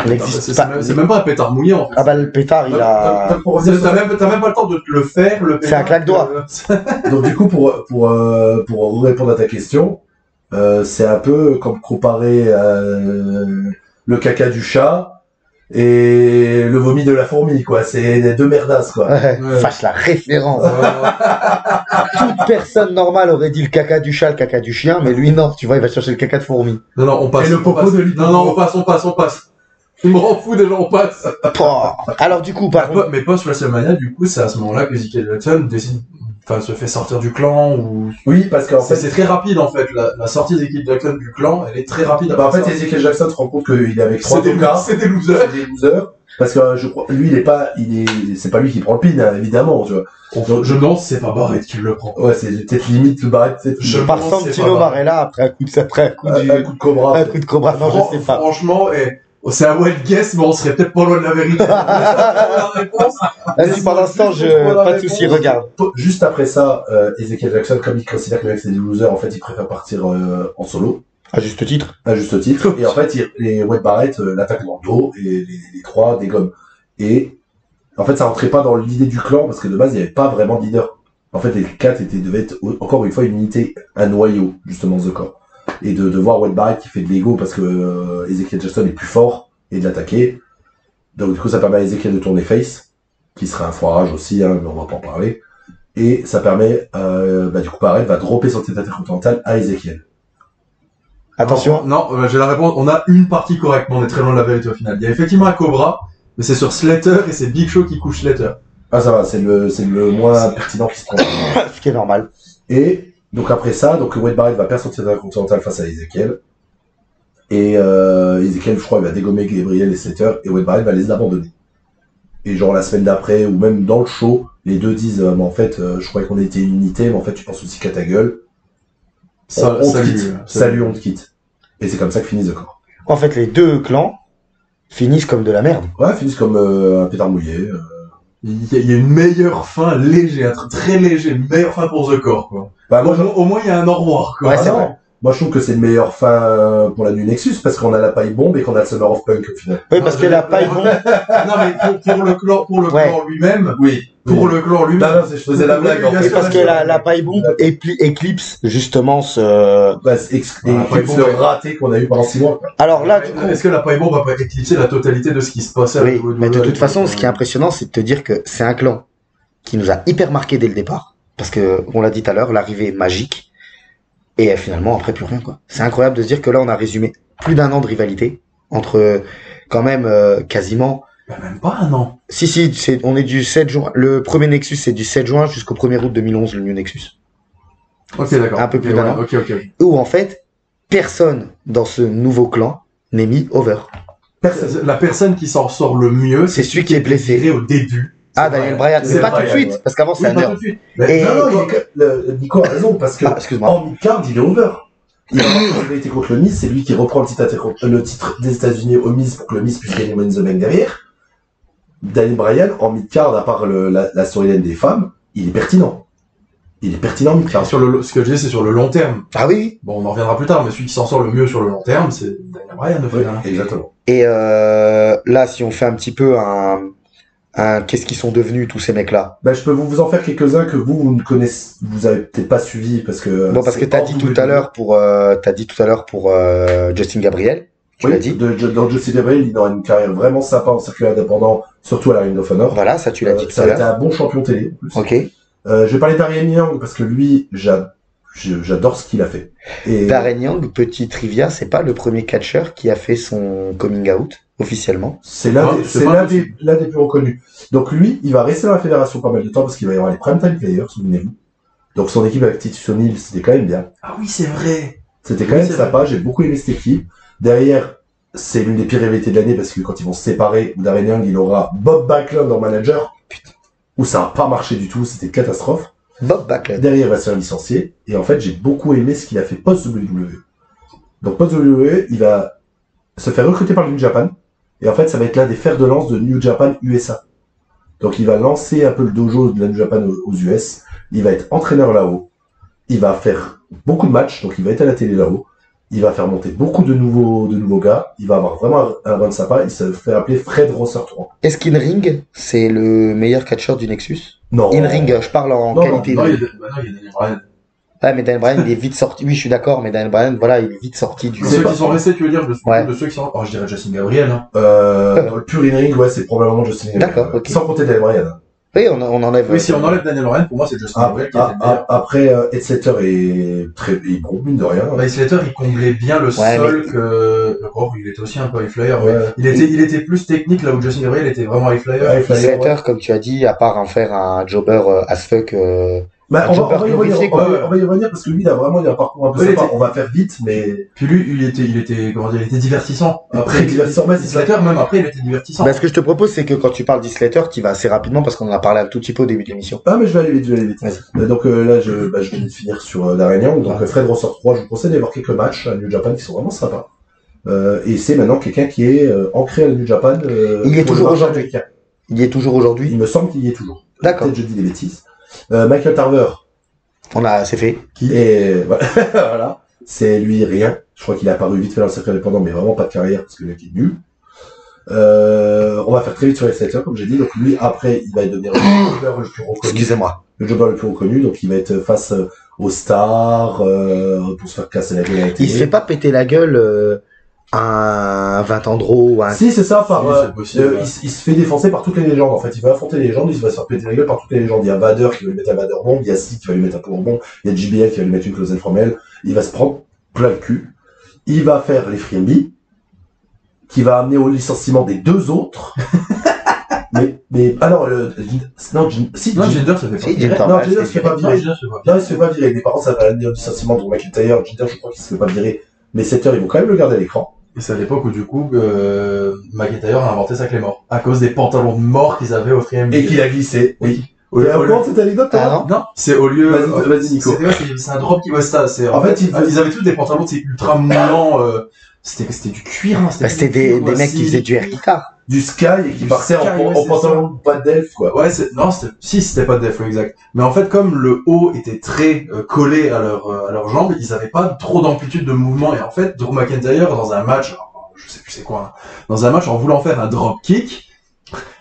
Il n'existe pas. c'est même pas un pétard mouillé en fait. Ah bah, le pétard, il a... T'as même pas le temps de le faire, le pétard. C'est un claque-doigt. Donc du coup, pour répondre à ta question, c'est un peu comme comparer le caca du chat et le vomi de la fourmi, quoi. C'est les deux merdasses, quoi. Ouais, Ouais. Fâche la référence. Toute personne normale aurait dit le caca du chat, le caca du chien, mais lui, non, tu vois, il va chercher le caca de fourmi. Non, on passe. Et le on popo passe. de l'hippopo. Non, on passe. Il me rend fou déjà, on passe. Pouah. Alors, du coup, par contre, Mais post-WrestleMania, du coup, c'est à ce moment-là que Ezekiel Jackson décide, se fait sortir du clan ou. Oui, parce qu'en fait, C'est très rapide en fait. La sortie d'Ezekiel Jackson du clan, elle est très rapide. bah, en fait, après ça. Ezekiel Jackson se rend compte qu'il est avec trois c'est des, tocards. c'est des losers. C'est des losers. Parce que je crois, lui, c'est pas lui qui prend le pin, hein, évidemment, tu vois. Je me demande si c'est pas Barrett qui le prend. Ouais, c'est peut-être limite le Barrett, peut-être Je par pense que c'est Santino pas Marella, après un coup de un coup de cobra. un coup de cobra, non, je sais pas. Franchement, c'est un wild guess, mais on serait peut-être pas loin de la vérité. La réponse. Vas-y, pendant ce temps, pas de soucis, regarde. Juste après ça, Ezekiel Jackson, comme il considère que les mecs c'est des losers, en fait, il préfère partir en solo, À juste titre. à juste titre. Et en fait, les Wade Barrett l'attaquent dans le dos et les trois dégomment. Et en fait, ça rentrait pas dans l'idée du clan parce que de base, il n'y avait pas vraiment de leader. En fait, les quatre devaient être encore une fois une unité, un noyau, justement, The Core. Et de voir Wade Barrett qui fait de l'ego parce que Ezekiel Jackson est plus fort et de l'attaquer. Donc du coup, ça permet à Ezekiel de tourner face, qui serait un foirage aussi, hein, mais on va pas en parler. Et ça permet, du coup, Barrett va dropper son titre intercontinental à Ezekiel. Attention. Non, j'ai la réponse. On a une partie correcte, mais on est très loin de la vérité au final. Il y a effectivement un Cobra, mais c'est sur Slater et c'est Big Show qui couche Slater. Ah, ça va, c'est le moins pertinent qui se trompe. Ce qui est normal. Et donc après ça, donc Wade Barrett va perdre son titre intercontinental face à Ezekiel. Et Ezekiel, je crois, il va dégommer Gabriel et Slater, et Wade Barrett va les abandonner. Et genre la semaine d'après, ou même dans le show, les deux disent, mais en fait, je croyais qu'on était une unité, mais en fait, tu penses aussi qu'à ta gueule. On te quitte. Salut, on te quitte. Et c'est comme ça que finit The Core. En fait, les deux clans finissent comme de la merde. Ouais, finissent comme un pétard mouillé. Il y a une meilleure fin léger, un truc très léger, une meilleure fin pour The Core, quoi. Bah, moi, Au moins, il y a un au revoir, quoi. Ouais, c'est non. vrai. Moi, je trouve que c'est une meilleure fin pour la nuit Nexus, parce qu'on a la paille bombe et qu'on a le Summer of Punk, au final. Oui, parce que la paille bombe. Non, mais pour le Ouais. clan lui-même, Oui. pour le clan lui-même. Non, je faisais la blague, en Oui, fait. Et parce que la paille bombe éclipse justement ce. Bah, c'est la paille bombe, le ouais. raté qu'on a eu pendant 6 mois, quoi. Alors là, du coup. Est-ce que la paille bombe va pas éclipser la totalité de ce qui se passait Oui, avec le mais de WWE, toute façon, ce qui est quoi. impressionnant, c'est de te dire que c'est un clan qui nous a hyper marqué dès le départ. Parce que, on l'a dit tout à l'heure, l'arrivée est magique. Et finalement, après, plus rien, quoi. C'est incroyable de se dire que là, on a résumé plus d'1 an de rivalité entre, quand même, quasiment. Bah, même pas un an. Si, on est du 7 juin. Le premier Nexus, c'est du 7 juin jusqu'au 1er août 2011, le New Nexus. Ok, d'accord. Un peu plus Ok, d'un an. Ok. Où, en fait, personne dans ce nouveau clan n'est mis over. La personne qui s'en sort le mieux, C'est celui qui est blessé. viré au début. Ah, Daniel Bryan. C'est C'est pas tout de Bryan, suite, ouais. parce qu'avant, c'est Oui, un pas heure. tout de suite. Et- Non, Nico a raison, parce que Ah, excuse-moi. en mid-card, il est over. Il va avoir une rivalité contre le Miz, c'est lui qui reprend le titre des États-Unis au Miz pour que le Miz puisse gagner Money in the Bank derrière. Daniel Bryan, en mid-card, à part la storyline des femmes, il est pertinent. Il est pertinent en mid-card. Ce que je dis, c'est sur le long terme. Ah oui. Bon, on en reviendra plus tard, mais celui qui s'en sort le mieux sur le long terme, c'est Daniel Bryan, au Oui, final. exactement. Et là, si on fait un petit peu un qu'est-ce qu'ils sont devenus tous ces mecs-là? Bah, je peux vous en faire quelques-uns que vous ne connaissez, vous avez peut-être pas suivi parce que. Bon, parce que c'est t'as hors dit WWE. tout à l'heure pour Justin Gabriel. Tu l'as dit. Dans Justin Gabriel, il aura une carrière vraiment sympa en circuit indépendant, surtout à la Ring of Honor. Voilà, ça tu l'as dit tout Ça à a été l'heure. un bon champion télé. En plus. Ok. Je vais parler d'Ariel Young parce que lui, j'adore ce qu'il a fait. Et Darren Young, petit trivia, c'est pas le premier catcheur qui a fait son coming out officiellement. c'est Ah, l'un c'est pas des plus reconnus. Donc lui, il va rester dans la fédération pas mal de temps parce qu'il va y avoir les prime time players, souvenez-vous. Donc son équipe avec Titus O'Neil, c'était quand même bien. Ah oui, c'est vrai. C'était quand Oui, même c'est sympa, j'ai beaucoup aimé cette équipe. Derrière, c'est l'une des pires rivalités de l'année parce que quand ils vont se séparer, Darren Young, il aura Bob Backlund en manager. Putain. Où ça n'a pas marché du tout, c'était une catastrophe. Bob Backlund. Derrière, il va se faire licencier. Et en fait, j'ai beaucoup aimé ce qu'il a fait post-WWE. Donc post-WWE, il va se faire recruter par le New Japan. Et en fait, ça va être l'un des fers de lance de New Japan USA. Donc il va lancer un peu le dojo de la New Japan aux US. Il va être entraîneur là-haut. Il va faire beaucoup de matchs, donc il va être à la télé là-haut. Il va faire monter beaucoup de nouveaux gars. Il va avoir vraiment un run sympa. Il se fait appeler Fred Rosser 3. Est-ce qu'In-Ring, c'est le meilleur catcheur du Nexus? Non. In-Ring, je parle en Non, qualité Non, de... il y a Daniel Bryan. Ouais, mais Daniel Bryan, il est vite sorti. Oui, je suis d'accord, mais Daniel Bryan, voilà, il est vite sorti du. Ceux qui sont restés, tu veux dire, Ouais. de ceux qui sont, je dirais Justin Gabriel, hein. Dans le pur in-ring, ouais, c'est probablement Justin Gabriel. D'accord, ok. Sans compter Daniel Bryan. Oui, on enlève. Oui, si on enlève Daniel Bryan, pour moi, c'est Justin Gabriel qui était le meilleur. Après, Heath Slater est bon, mine de rien. Heath Slater, il comblait bien le sol que, il était aussi un peu high flyer. Ouais. Il était plus technique, là où Justin Gabriel était vraiment high flyer. Ouais, Heath Slater, comme tu as dit, à part en faire un jobber as fuck, Bah, un on jobber va y revenir, glorifié, quoi. on va y revenir parce que lui, il a vraiment eu un parcours un peu Ouais, sympa. On va faire vite, mais. Puis lui, il était, comment dire, il était divertissant. Très divertissant, mais Heath Slater, même après, il était divertissant. Bah, ce que je te propose, c'est que quand tu parles d'Heath Slater, tu vas assez rapidement parce qu'on en a parlé un tout petit peu au début de l'émission. Ah, mais je vais aller vite. Vas-y. Donc là, je viens de finir sur Darren Young. Donc Fred ressort 3. Je vous conseille d'aller voir quelques matchs à New Japan qui sont vraiment sympas. Et c'est maintenant quelqu'un qui est ancré à la New Japan. Il y est pour le toujours marché aujourd'hui. américain. Il y est toujours aujourd'hui. Il me semble qu'il y est toujours. D'accord. Peut-être je dis des bêtises. Michael Tarver. C'est fait. Et voilà. C'est lui rien. Je crois qu'il est apparu vite fait dans le cercle indépendant, mais vraiment pas de carrière parce que le mec est nul. On va faire très vite sur Heath Slater, comme j'ai dit. Donc lui, après, il va devenir le jobber le plus reconnu. Excusez-moi. Le jobber le plus reconnu, donc il va être face aux stars pour se faire casser la gueule à la télé. Il se fait pas péter la gueule un Vintandro ou un. Si, c'est ça, par, Si, c'est possible, ouais. il se fait défoncer par toutes les légendes, en fait. Il va affronter les légendes, il va se faire péter la gueule par toutes les légendes. Il y a Vader qui va lui mettre un Vader bomb, il y a Sid qui va lui mettre un power bomb, il y a JBL qui va lui mettre une closed from hell. Il va se prendre plein le cul. Il va faire les freebies, qui va amener au licenciement des deux autres. Non, Jinder, ça fait pas. Si, virer. Jinder. Non, Jinder se fait pas Non, virer. Jinder, ça fait pas. Non, il se fait pas virer. Mais par contre, ça va amener au licenciement de McIntyre. Jinder, je crois qu'il se fait pas virer. Mais 7 heures, ils vont quand même le garder à l'écran. Et c'est à l'époque où, du coup, McIntyre a inventé sa clé mort. À cause des pantalons de mort qu'ils avaient au 3ème. Et qu'il a glissé. Oui. Au Tu lieu- as encore cette anecdote, toi? Ah non. Non, c'est au lieu. Vas-y, Nico. C'est un drop qui va ça. En fait, ils avaient tous des pantalons, c'est ultra moulants. C'était du cuir, hein. Bah, c'était des mecs qui faisaient du air guitar. Du Sky et qui Du partait Sky, ouais, en c'est pantalon de pas d'elfe, quoi. Ouais, c'était pas de def, exact. Mais en fait, comme le haut était très collé à leurs jambes, ils avaient pas trop d'amplitude de mouvement. Et en fait, Drew McIntyre, dans un match, alors, je sais plus c'est quoi, hein, dans un match, en voulant faire un drop kick,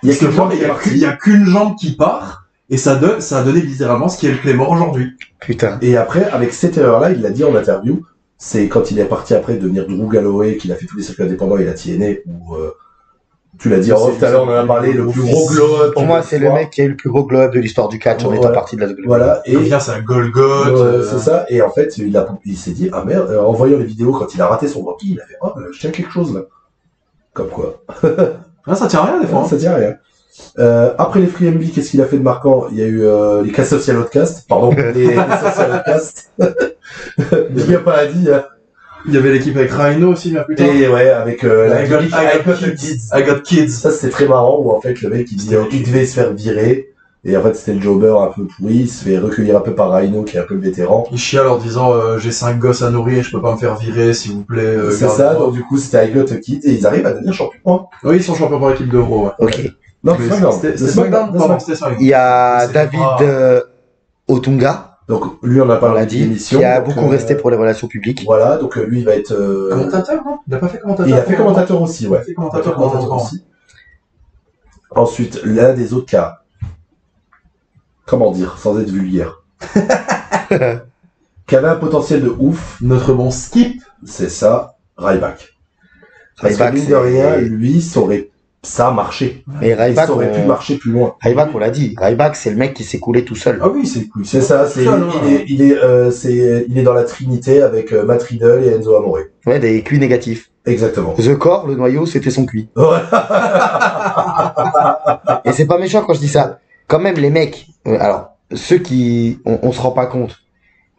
Il y a qu'une jambe qui est partie. il y a qu'une jambe qui part, et ça a donné littéralement ce qui est le Claymore aujourd'hui. Putain. Et après, avec cette erreur-là, il l'a dit en interview, c'est quand il est parti après devenir Drew Galloway, qu'il a fait tous les circuits indépendants, il a TNA, où, tu l'as dit en off tout à l'heure, on en a parlé, le plus gros glow-up. Pour moi, c'est le mec qui a eu le plus gros glow-up de l'histoire du catch en étant partie de la WWE. Voilà, Et vient, c'est un Golgoth. c'est ça, et en fait, il s'est dit, ah merde, en voyant les vidéos, quand il a raté son Rocky, il a fait, oh, je tiens quelque chose, là. Comme quoi. Ah, ça tient à rien, des fois. Non, ça tient à rien. Après les Free MB, qu'est-ce qu'il a fait de marquant? Il y a eu les Cass Social Outcast, pardon, les Social Outcast. Il n'y a pas à dire. Il y avait l'équipe avec Rhino aussi, bien plus tard. Et ouais, avec la I got gimmick, kids. I got kids. Ça, c'était très marrant, où en fait, le mec, il devait se faire virer. Et en fait, c'était le jobber un peu pourri, il se fait recueillir un peu par Rhino, qui est un peu le vétéran. Il chiale en disant j'ai 5 gosses à nourrir, je peux pas me faire virer, s'il vous plaît. C'est ça, donc du coup, c'était I got a Kid, et ils arrivent à devenir champions. Hein. Oui, ils sont champions pour l'équipe de Raw, ouais. Ok. Non, Mais SmackDown. C'était Le SmackDown, le pardon, c'était SmackDown. Il y a C'était David pas- Otunga, Donc, lui, on a on parlé l'a de dit, l'émission. qui a donc, beaucoup resté pour les relations publiques. Voilà, donc lui, il va être... Commentateur, non? Il a pas fait commentateur. il a fait commentateur aussi, ouais. Il a fait commentateur pendant longtemps. aussi. Ensuite, l'un des autres cas. Comment dire, sans être vulgaire. Qui avait un potentiel de ouf, Notre bon Skip. c'est ça, Ryback. Parce Ryback, que mine c'est- de rien, lui, ça a marché. Mais Et Ryback, ça aurait pu marcher plus loin. On l'a dit. Ryback, c'est le mec qui s'est coulé tout seul. Ah oui, c'est cool. C'est ça, il est dans la trinité avec Matt Riddle et Enzo Amore. Ouais, des cuits négatifs. Exactement. The Core, le noyau, c'était son cuit. Et c'est pas méchant quand je dis ça. Quand même, les mecs, alors, ceux qui, on se rend pas compte,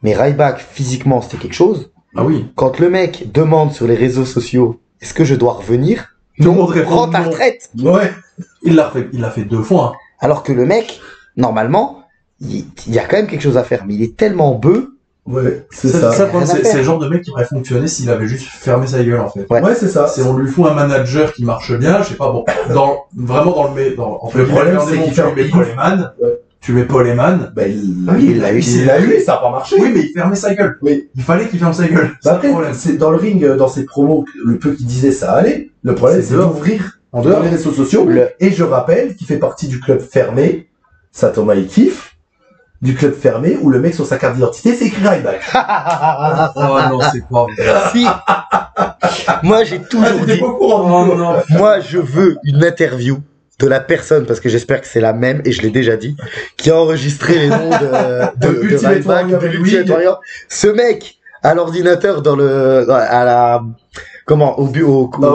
mais Ryback, physiquement, c'était quelque chose. Ah oui. Quand le mec demande sur les réseaux sociaux, est-ce que je dois revenir? Tout le Non, monde répond prends ta non. retraite. Ouais. Il l'a fait 2 fois. Hein. Alors que le mec, normalement, il y a quand même quelque chose à faire, mais il est tellement bœuf. Ouais, c'est Ça, ça. le problème, Rien à faire. c'est le genre de mec qui aurait fonctionné s'il avait juste fermé sa gueule, en fait. Ouais. Ouais, c'est ça. C'est on lui fout un manager qui marche bien, je sais pas, bon, vraiment dans le entre Le guillemets, problème, dans c'est des qu'il mondes, fait tu un mets big Paul Heyman, Ouais. tu mets Paul Heyman, Bah, il l'a eu, il l'a eu, ça a pas marché. oui, mais il fermait sa gueule. Oui. Il fallait qu'il ferme sa gueule. C'est Bah le après, problème. c'est dans le ring, dans ses promos, le peu qu'il disait, ça allait. Le problème, C'est c'est dehors. d'ouvrir En dans dehors. les réseaux sociaux. Le- Et je rappelle qu'il fait partie du club fermé. Satoma, il kiffe. du club fermé où le mec sur sa carte d'identité c'est écrit Ryback. Oh non, c'est pas vrai. Si. Moi, j'ai toujours dit, Oh non. moi, je veux une interview de la personne, parce que j'espère que c'est la même, et je l'ai déjà dit, qui a enregistré les noms de Ultimate Ryback, Warrior de et Ultimate Louis. Warrior. Ce mec, à l'ordinateur, à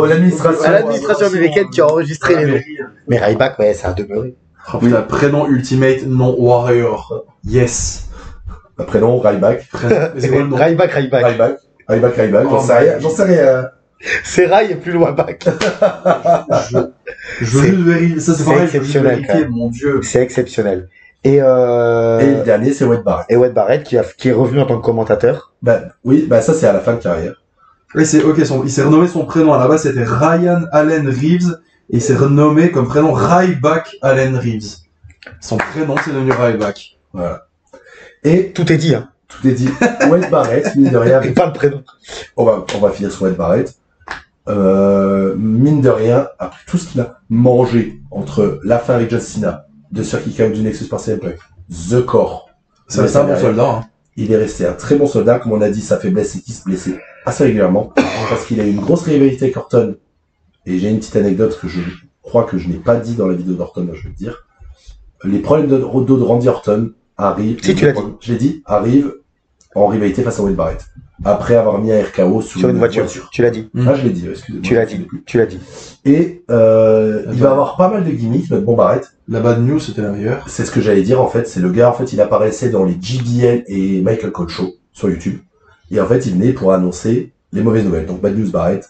l'administration américaine, qui a enregistré les noms. Mais Ryback, ouais, ça a demeuré. Oh, putain, prénom Ultimate, nom Warrior. Yes. Prénom Ryback. Mais c'est quoi le nom? Ryback. Ryback, Oh, j'en sais rien. C'est Ray et plus loin back. Je veux juste vérifier. Ça, c'est C'est pareil, je veux juste exceptionnel, vérifier, quand même. mon dieu. C'est exceptionnel. Et Et le dernier, c'est Wade Barrett. Wade Barrett qui est revenu en tant que commentateur. Oui, ça c'est à la fin de carrière. Et c'est, ok, il s'est renommé son prénom à la base, c'était Ryan Allen Reeves, et il s'est renommé comme prénom Ryback Allen Reeves. Son prénom, c'est devenu Ryback. Voilà. Et Tout est dit, hein. tout est dit. Wade Barrett, mine de rien, Et pas le prénom. on va finir sur Wade Barrett. Mine de rien, après tout ce qu'il a mangé entre la fin avec John Cena, de Circuit Count du Nexus par CM Punk, The Core, C'est un bon soldat, hein. il est resté un très bon soldat. Comme on a dit, sa faiblesse, c'est qu'il se blessait assez régulièrement, parce qu'il a eu une grosse rivalité avec Orton. Et j'ai une petite anecdote que je crois que je n'ai pas dit dans la vidéo d'Orton, je vais le dire. Les problèmes de dos de Randy Orton arrivent, Si, tu l'as dit. je l'ai dit, arrivent en rivalité face à Wade Barrett. Après avoir mis un RKO Sur une voiture. Tu l'as dit. Ah, je l'ai dit, excusez-moi. Tu l'as dit. Tu l'as dit. Et il va avoir pas mal de gimmicks, notre bon Barrett. La bad news, c'était la meilleure. C'est ce que j'allais dire, en fait. C'est le gars, en fait, il apparaissait dans les JBL et Michael Cole Show sur YouTube. Et en fait, il venait pour annoncer les mauvaises nouvelles. Donc, Bad News Barrett.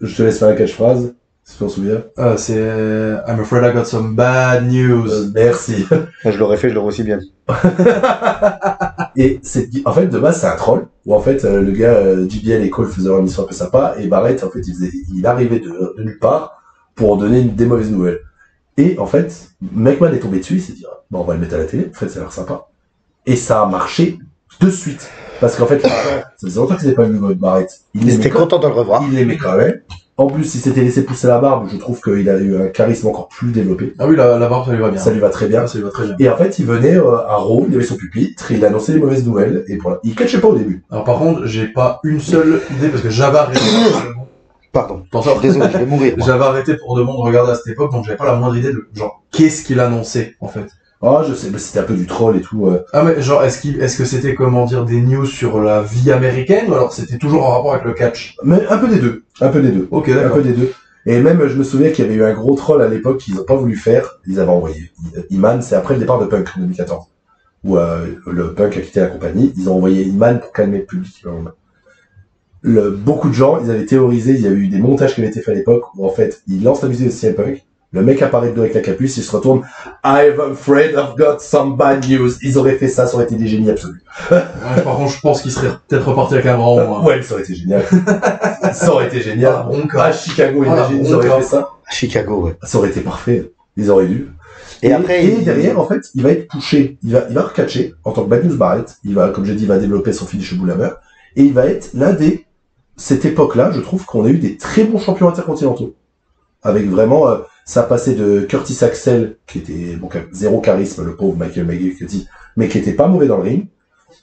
Je te laisse faire la catchphrase, si tu t'en souviens. C'est I'm afraid I got some bad news. Merci. Je l'aurais fait, je l'aurais aussi bien dit. Et en fait, de base, c'est un troll, où en fait, le gars, JBL et Cole faisaient leur mission un peu sympa, et Barrett, en fait, il arrivait de nulle part pour donner des mauvaises nouvelles. Et en fait, McMahon est tombé dessus, il s'est dit, bon, on va le mettre à la télé, en fait, ça a l'air sympa. Et ça a marché de suite. Parce qu'en fait, ça faisait longtemps qu'ils n'avaient pas vu Wade Barrett. Il était content de le revoir. Il l'aimait quand même. En plus, il s'était laissé pousser la barbe, je trouve qu'il a eu un charisme encore plus développé. Ah oui, la barbe, ça lui va bien. Ça lui va très bien. Ah, ça lui va très bien. Et en fait, il venait à Raw, il avait son pupitre, il annonçait les mauvaises nouvelles, et voilà. Il catchait pas au début. Alors par contre, j'ai pas une seule idée, parce que j'avais arrêté. Pardon. Attention. Désolé, je vais mourir. moi. J'avais arrêté pour de bon de regarder à cette époque, donc j'avais pas la moindre idée de genre qu'est-ce qu'il annonçait en fait. Ah, je sais, mais c'était un peu du troll et tout. Ah mais genre est-ce que c'était comment dire des news sur la vie américaine ou alors c'était toujours en rapport avec le catch? Mais un peu des deux. Un peu des deux. Ok, Un d'accord. peu des deux. Et même, je me souviens qu'il y avait eu un gros troll à l'époque qu'ils n'ont pas voulu faire. Ils avaient envoyé Iman, c'est après le départ de Punk en 2014. Où le Punk a quitté la compagnie. Ils ont envoyé Iman pour calmer le public. Beaucoup de gens, ils avaient théorisé, il y a eu des montages qui avaient été faits à l'époque où en fait, ils lancent la musique de CM Punk. Le mec apparaît dedans avec la capuce, il se retourne. I'm afraid I've got some bad news. Ils auraient fait ça, ça aurait été des génies absolus. Ouais, par contre, je pense qu'il serait peut-être reparti avec un grand rond. Hein. Ouais, ça aurait été génial. Ça aurait été génial. Ah, Bronca. À Chicago, Ah, imagine, ils auraient Bronca. fait ça. À Chicago, ouais. Ça aurait été parfait. Ils auraient dû. Et après, et derrière, en fait, il va être touché. Il va recatcher en tant que Bad News Barrett. Il va, comme j'ai dit, il va développer son finish Bullhammer. Et il va être l'un des, cette époque-là, je trouve qu'on a eu des très bons champions intercontinentaux. Avec vraiment, ça passait de Curtis Axel, qui était, bon, zéro charisme, le pauvre Michael McGuffey, mais qui était pas mauvais dans le ring,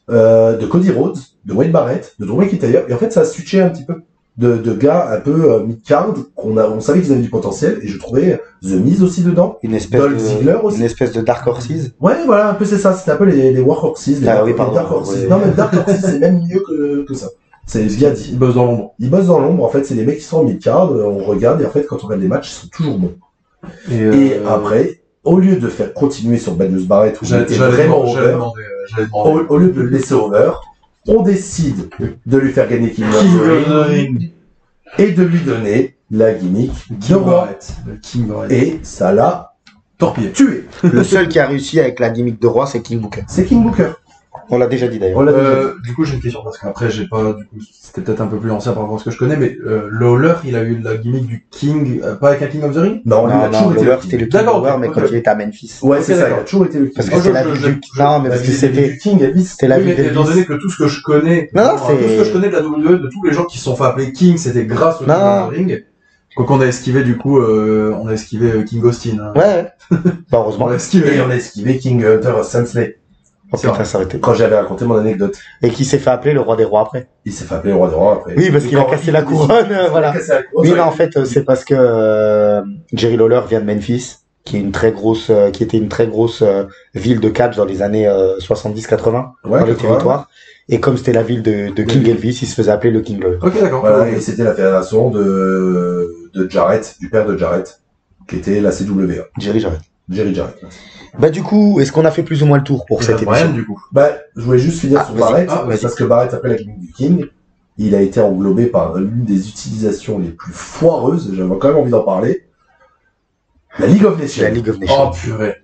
de Cody Rhodes, de Wade Barrett, de Drew McIntyre. Et en fait, ça a switché un petit peu de gars un peu mid-card, on savait qu'ils avaient du potentiel, et je trouvais The Miz aussi dedans. une espèce Dolph Ziggler aussi. une espèce de Dark Horses. Ouais, voilà, un peu c'est ça. C'était un peu les War Horses, les Dark Horses. Ouais. Non, mais Dark Horses, c'est même mieux que ça. C'est bien dit. Il bosse dans l'ombre. Ils bossent dans l'ombre, en fait, c'est des mecs qui sont en mid-card, on regarde, et en fait, quand on regarde les matchs, ils sont toujours bons. Et après, au lieu de faire continuer sur Bad News Barrett, où il était vraiment over, au lieu de le laisser over, on décide de lui faire gagner King of the Ring et de lui donner la gimmick de Raw. King Barrett. Et ça l'a torpillé. tué. Le seul qui a réussi avec la gimmick de roi, c'est King Booker. C'est King Booker. On l'a déjà dit d'ailleurs. On l'a déjà dit. Du coup, j'ai une question parce qu'après, j'ai pas, du coup, c'était peut-être un peu plus ancien par rapport à ce que je connais, mais Lawler, il a eu la gimmick du King, pas avec un King of the Ring? Non, lui, il a toujours été Lawler, le c'était King. le King D'accord, Power, ok, mais ok. quand il était à Memphis. Ouais, Ok, c'est ça, il a d'accord. toujours été le King. Parce que Moi, c'était la vie du... Non, mais parce que c'était... du King, Elvis. C'était la Oui, vie mais étant donné d'Elvis. que tout ce que je connais, Non, tout c'est- ce que je connais de la WWE, de tous les gens qui se sont fait appeler King, c'était grâce au King Non. of the Ring. Donc on a esquivé du coup, on a esquivé King Austin. Hein. Ouais, ouais. Bah, heureusement. On a esquivé. Et on a esquivé King Hunter Sensley. Oh C'est putain, vrai. ça aurait été. Quand j'avais raconté mon anecdote. Et qui s'est fait appeler le roi des rois après. Il s'est fait appeler le roi des rois après. Oui, parce qu'il a cassé la couronne, voilà. Il a cassé la couronne. Oui, non, en fait, c'est parce que Jerry Lawler vient de Memphis, qui est une très grosse, qui était une très grosse ville de catch dans les années 70-80 Ouais, dans les 80. territoires. Et comme c'était la ville de King Elvis, il se faisait appeler le King Lawler. Ok, d'accord. Voilà, et c'était la fédération de Jarrett, du père de Jarrett, qui était la CWA. Jerry Jarrett. Jerry Jarrett. Bah du coup, est-ce qu'on a fait plus ou moins le tour pour Et cette Brian, émission? du coup. Bah, je voulais juste finir Ah, sur vas-y. Barrett, Ah, vas-y. parce que Barrett, après la clinique du King, il a été englobé par l'une des utilisations les plus foireuses, j'avais quand même envie d'en parler, la League of Nations. La League of Nations. Oh, purée.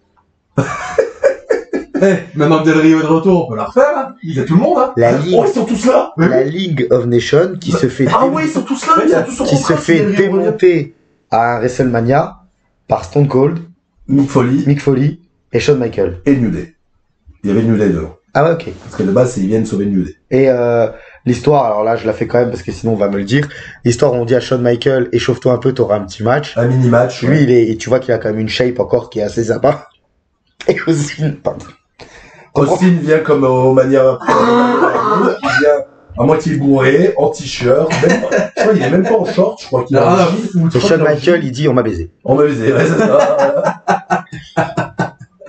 Maintenant que Del Rio est de retour, on peut la refaire, hein. Il y a tout le monde, hein. La Oh, Ligue, ils sont tous là la League of Nations qui se fait Ah ouais, ils sont tous là, ils sont tous au qui se contrat, fait c'est Del Rio revient. démonter à un WrestleMania par Stone Cold, Mick Foley Mick Foley et Shawn Michaels. et New Day. Il y avait New Day dedans. Ah ouais, ok. Parce que de base, c'est ils viennent sauver New Day. Et l'histoire, alors là je la fais quand même parce que sinon on va me le dire. L'histoire, on dit à Shawn Michaels, échauffe-toi un peu, t'auras un petit match. Un mini-match. Lui, et tu vois qu'il a quand même une shape encore qui est assez sympa. Et aussi, pardon. Austin vient comme au Mania. Il vient à moitié bourré, en t-shirt. Même, je crois qu'il est même pas en short, je crois qu'il a Ah, un gif ou Et Shawn Michaels, il dit on m'a baisé. On m'a baisé, ouais, c'est ça.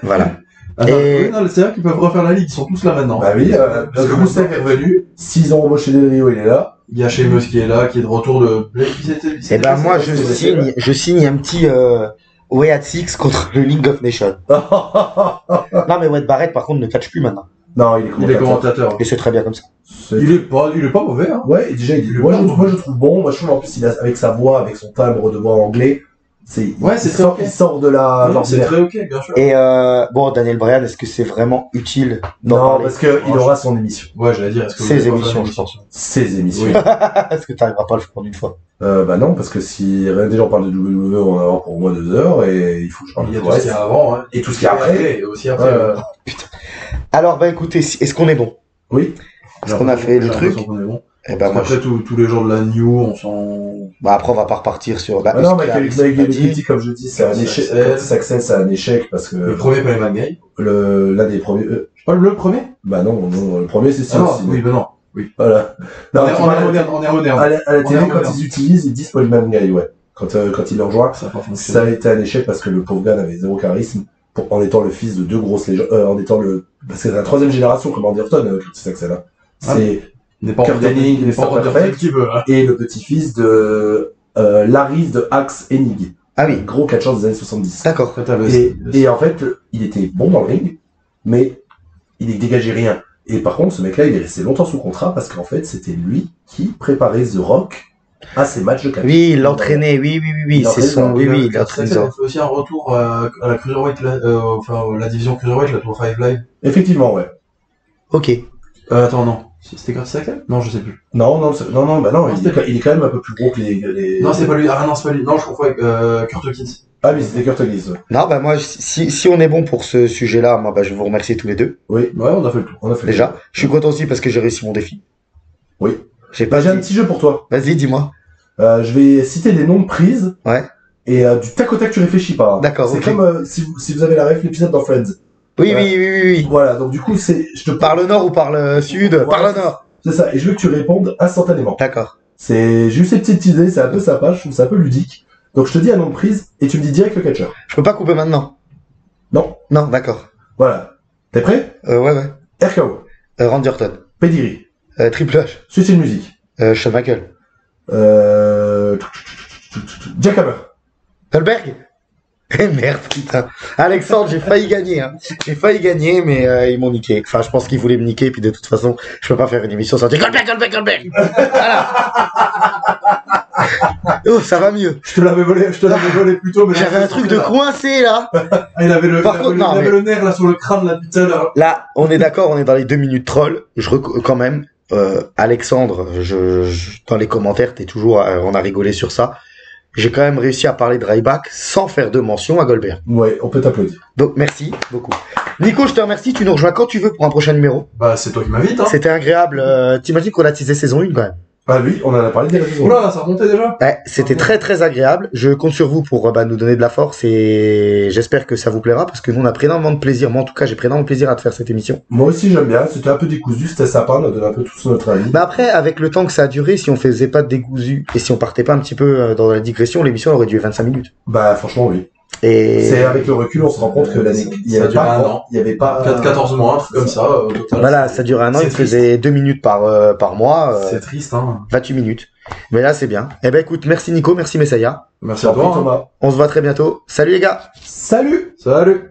Voilà. Attends, Et- oui, non, c'est vrai qu'ils peuvent refaire la ligue, ils sont tous là maintenant. Bah oui, parce que Rousseff est revenu. 6 ans embauché Del Rio, il est là. Il y a Sheamus qui est là, qui est de retour de Blake. Et ben moi je signe un petit Way at Six contre le League of Nations. Non mais Wade Barrett par contre ne catch plus maintenant. Non, il est Il est commentateur. commentateur. Et c'est très bien comme ça. Il est pas mauvais, hein. Ouais, et déjà, il dit, moi, je trouve bon. Moi, je trouve, en plus, avec sa voix, avec son timbre de voix anglais, Ouais, c'est très ok. il sort de la, Non, c'est l'ordinaire. très ok, bien sûr. Et bon Daniel Bryan, est-ce que c'est vraiment utile d'en Non, parler? parce que il aura son émission. Ouais, j'allais dire, est-ce que vous Ses voulez pas émissions, faire une je pense. Ses émissions. Oui. Est-ce que t'arriveras pas à le faire en une fois? Bah non, parce que si rien déjà on parle de WWE, on va avoir pour au moins 2 heures, et il faut que je parle Il y a de tout ce qu'il y a avant, hein. Et tout ce qu'il y a après. Et aussi après. Alors bah écoutez, est-ce qu'on est bon? Oui. Est-ce qu'on a fait le truc? Bon. Eh ben moi, Après, tous les jours de la New, on s'en... bah après on va pas repartir sur. Bah, Ah non, ce mais qu'il y a, avec c'est les pas dit. critiques, comme je dis, c'est un Curtis échec. Axel. Curtis Axel, c'est un échec parce que Le premier, pas les Man Guy. l'un des premiers. Pas le premier? Bah non, le premier c'est Ah ça non, aussi. oui, ben non. Voilà. Non, On tu est vois, moderne, on est moderne. à la télé, On est quand moderne. ils utilisent, ils disent Polyman Guy, ouais. Quand il le rejoint, Ça a pas ça fonctionné. a été un échec parce que le pauvre gars n'avait zéro charisme en étant le fils de deux grosses légendes, en étant parce que c'est la troisième génération comme Andy Orton, Curtis Axel, hein. Ah. C'est, Il n'est pas Kurt Hennig, il n'est pas Mr. en Perfect. qui veut, hein. et le petit-fils de, Larry de Axe Hennig. Ah oui, Gros catcheur des années 70. d'accord. Après, t'as le- Et en fait, il était bon dans le ring, mais il dégageait rien. Et par contre, ce mec-là, il est resté longtemps sous contrat parce qu'en fait, c'était lui qui préparait The Rock à ses matchs de catch. Oui, il l'entraînait, oui, Il c'est son, oui, il Kurt l'entraîne. Axel a fait aussi un retour à la Cruiserweight, enfin, la division Cruiserweight, la Tour 5 Live. Effectivement, ouais. Ok. Attends, non. C'était Curtis Axel? Non, je sais plus. Non, bah non, Non, il est quand même un peu plus gros que les... Non, c'est pas lui. Ah non, c'est pas lui. Non, je confonds avec Kurt Hawkins. Ah oui, c'était Kurt Hawkins. Non, bah moi, si on est bon pour ce sujet-là, moi, bah je vais vous remercier tous les deux. Oui, Ouais, on a fait le tour. on a fait Déjà, je suis content aussi parce que j'ai réussi mon défi. Oui. J'ai Bah, pas j'ai un dit. petit jeu pour toi. Vas-y, dis-moi. Je vais citer des noms de prises. Ouais. Et du tac au tac, tu réfléchis pas. hein. D'accord, C'est ok. comme si vous avez la ref, l'épisode dans Friends. Oui, Ouais. oui. Voilà, donc du coup, je te Par le nord ou par le sud? Voilà, Par le nord. C'est ça, et je veux que tu répondes instantanément. D'accord. J'ai eu ces petites idées, c'est un peu sympa, je trouve ça un peu ludique. Donc je te dis un nom de prise et tu me dis direct le catcheur. Je peux pas couper maintenant. Non, Non, d'accord. voilà. T'es prêt? Ouais. RKO, Randy Orton. Pedigree, Triple H. Suicide Music, Shawn Michaels. Jack Hammer. Goldberg. Eh merde, putain. Alexandre, j'ai failli gagner, hein. J'ai failli gagner, mais ils m'ont niqué. Enfin, je pense qu'ils voulaient me niquer, puis de toute façon, je peux pas faire une émission sans dire Goldberg. Voilà. Oh, ça va mieux. Je te l'avais volé plus tôt, mais là, J'avais un truc de coincé, là. Ah, il avait le, Par contre, non, il avait mais- le nerf là sur le crâne là depuis tout à l'heure. Là, on est d'accord, on est dans les 2 minutes troll. Quand même, Alexandre, dans les commentaires, t'es toujours, on a rigolé sur ça. J'ai quand même réussi à parler de Ryback sans faire de mention à Goldberg. Ouais, on peut t'applaudir. Donc, merci beaucoup. Nico, je te remercie. Tu nous rejoins quand tu veux pour un prochain numéro. Bah, c'est toi qui m'invites, hein. C'était agréable. T'imagines qu'on a teasé saison 1 quand même. Ah oui, on en a parlé dès la saison. Oula, ça remontait déjà. Ouais, c'était très très agréable. Je compte sur vous pour nous donner de la force et j'espère que ça vous plaira parce que nous on a pris énormément de plaisir. Moi en tout cas j'ai pris énormément de plaisir à te faire cette émission. Moi aussi j'aime bien, c'était un peu décousu, c'était sympa, on a donné un peu tous notre avis. Bah après avec le temps que ça a duré, si on faisait pas de décousu et si on partait pas un petit peu dans la digression, l'émission aurait duré 25 minutes. Bah franchement oui. Et C'est avec le recul, on se rend compte que l'année, il y Ça avait dure pas un grand- an. il y avait pas 14 mois, un truc comme ça. Au total. voilà, ça durait un an, C'est il faisait 2 minutes par mois, C'est triste, hein. 28 minutes. Mais là c'est bien. Eh ben écoute, merci Nico, merci Messaya. Merci à Jean-Pierre toi. Hein. Thomas. On se voit très bientôt. Salut les gars. Salut! Salut.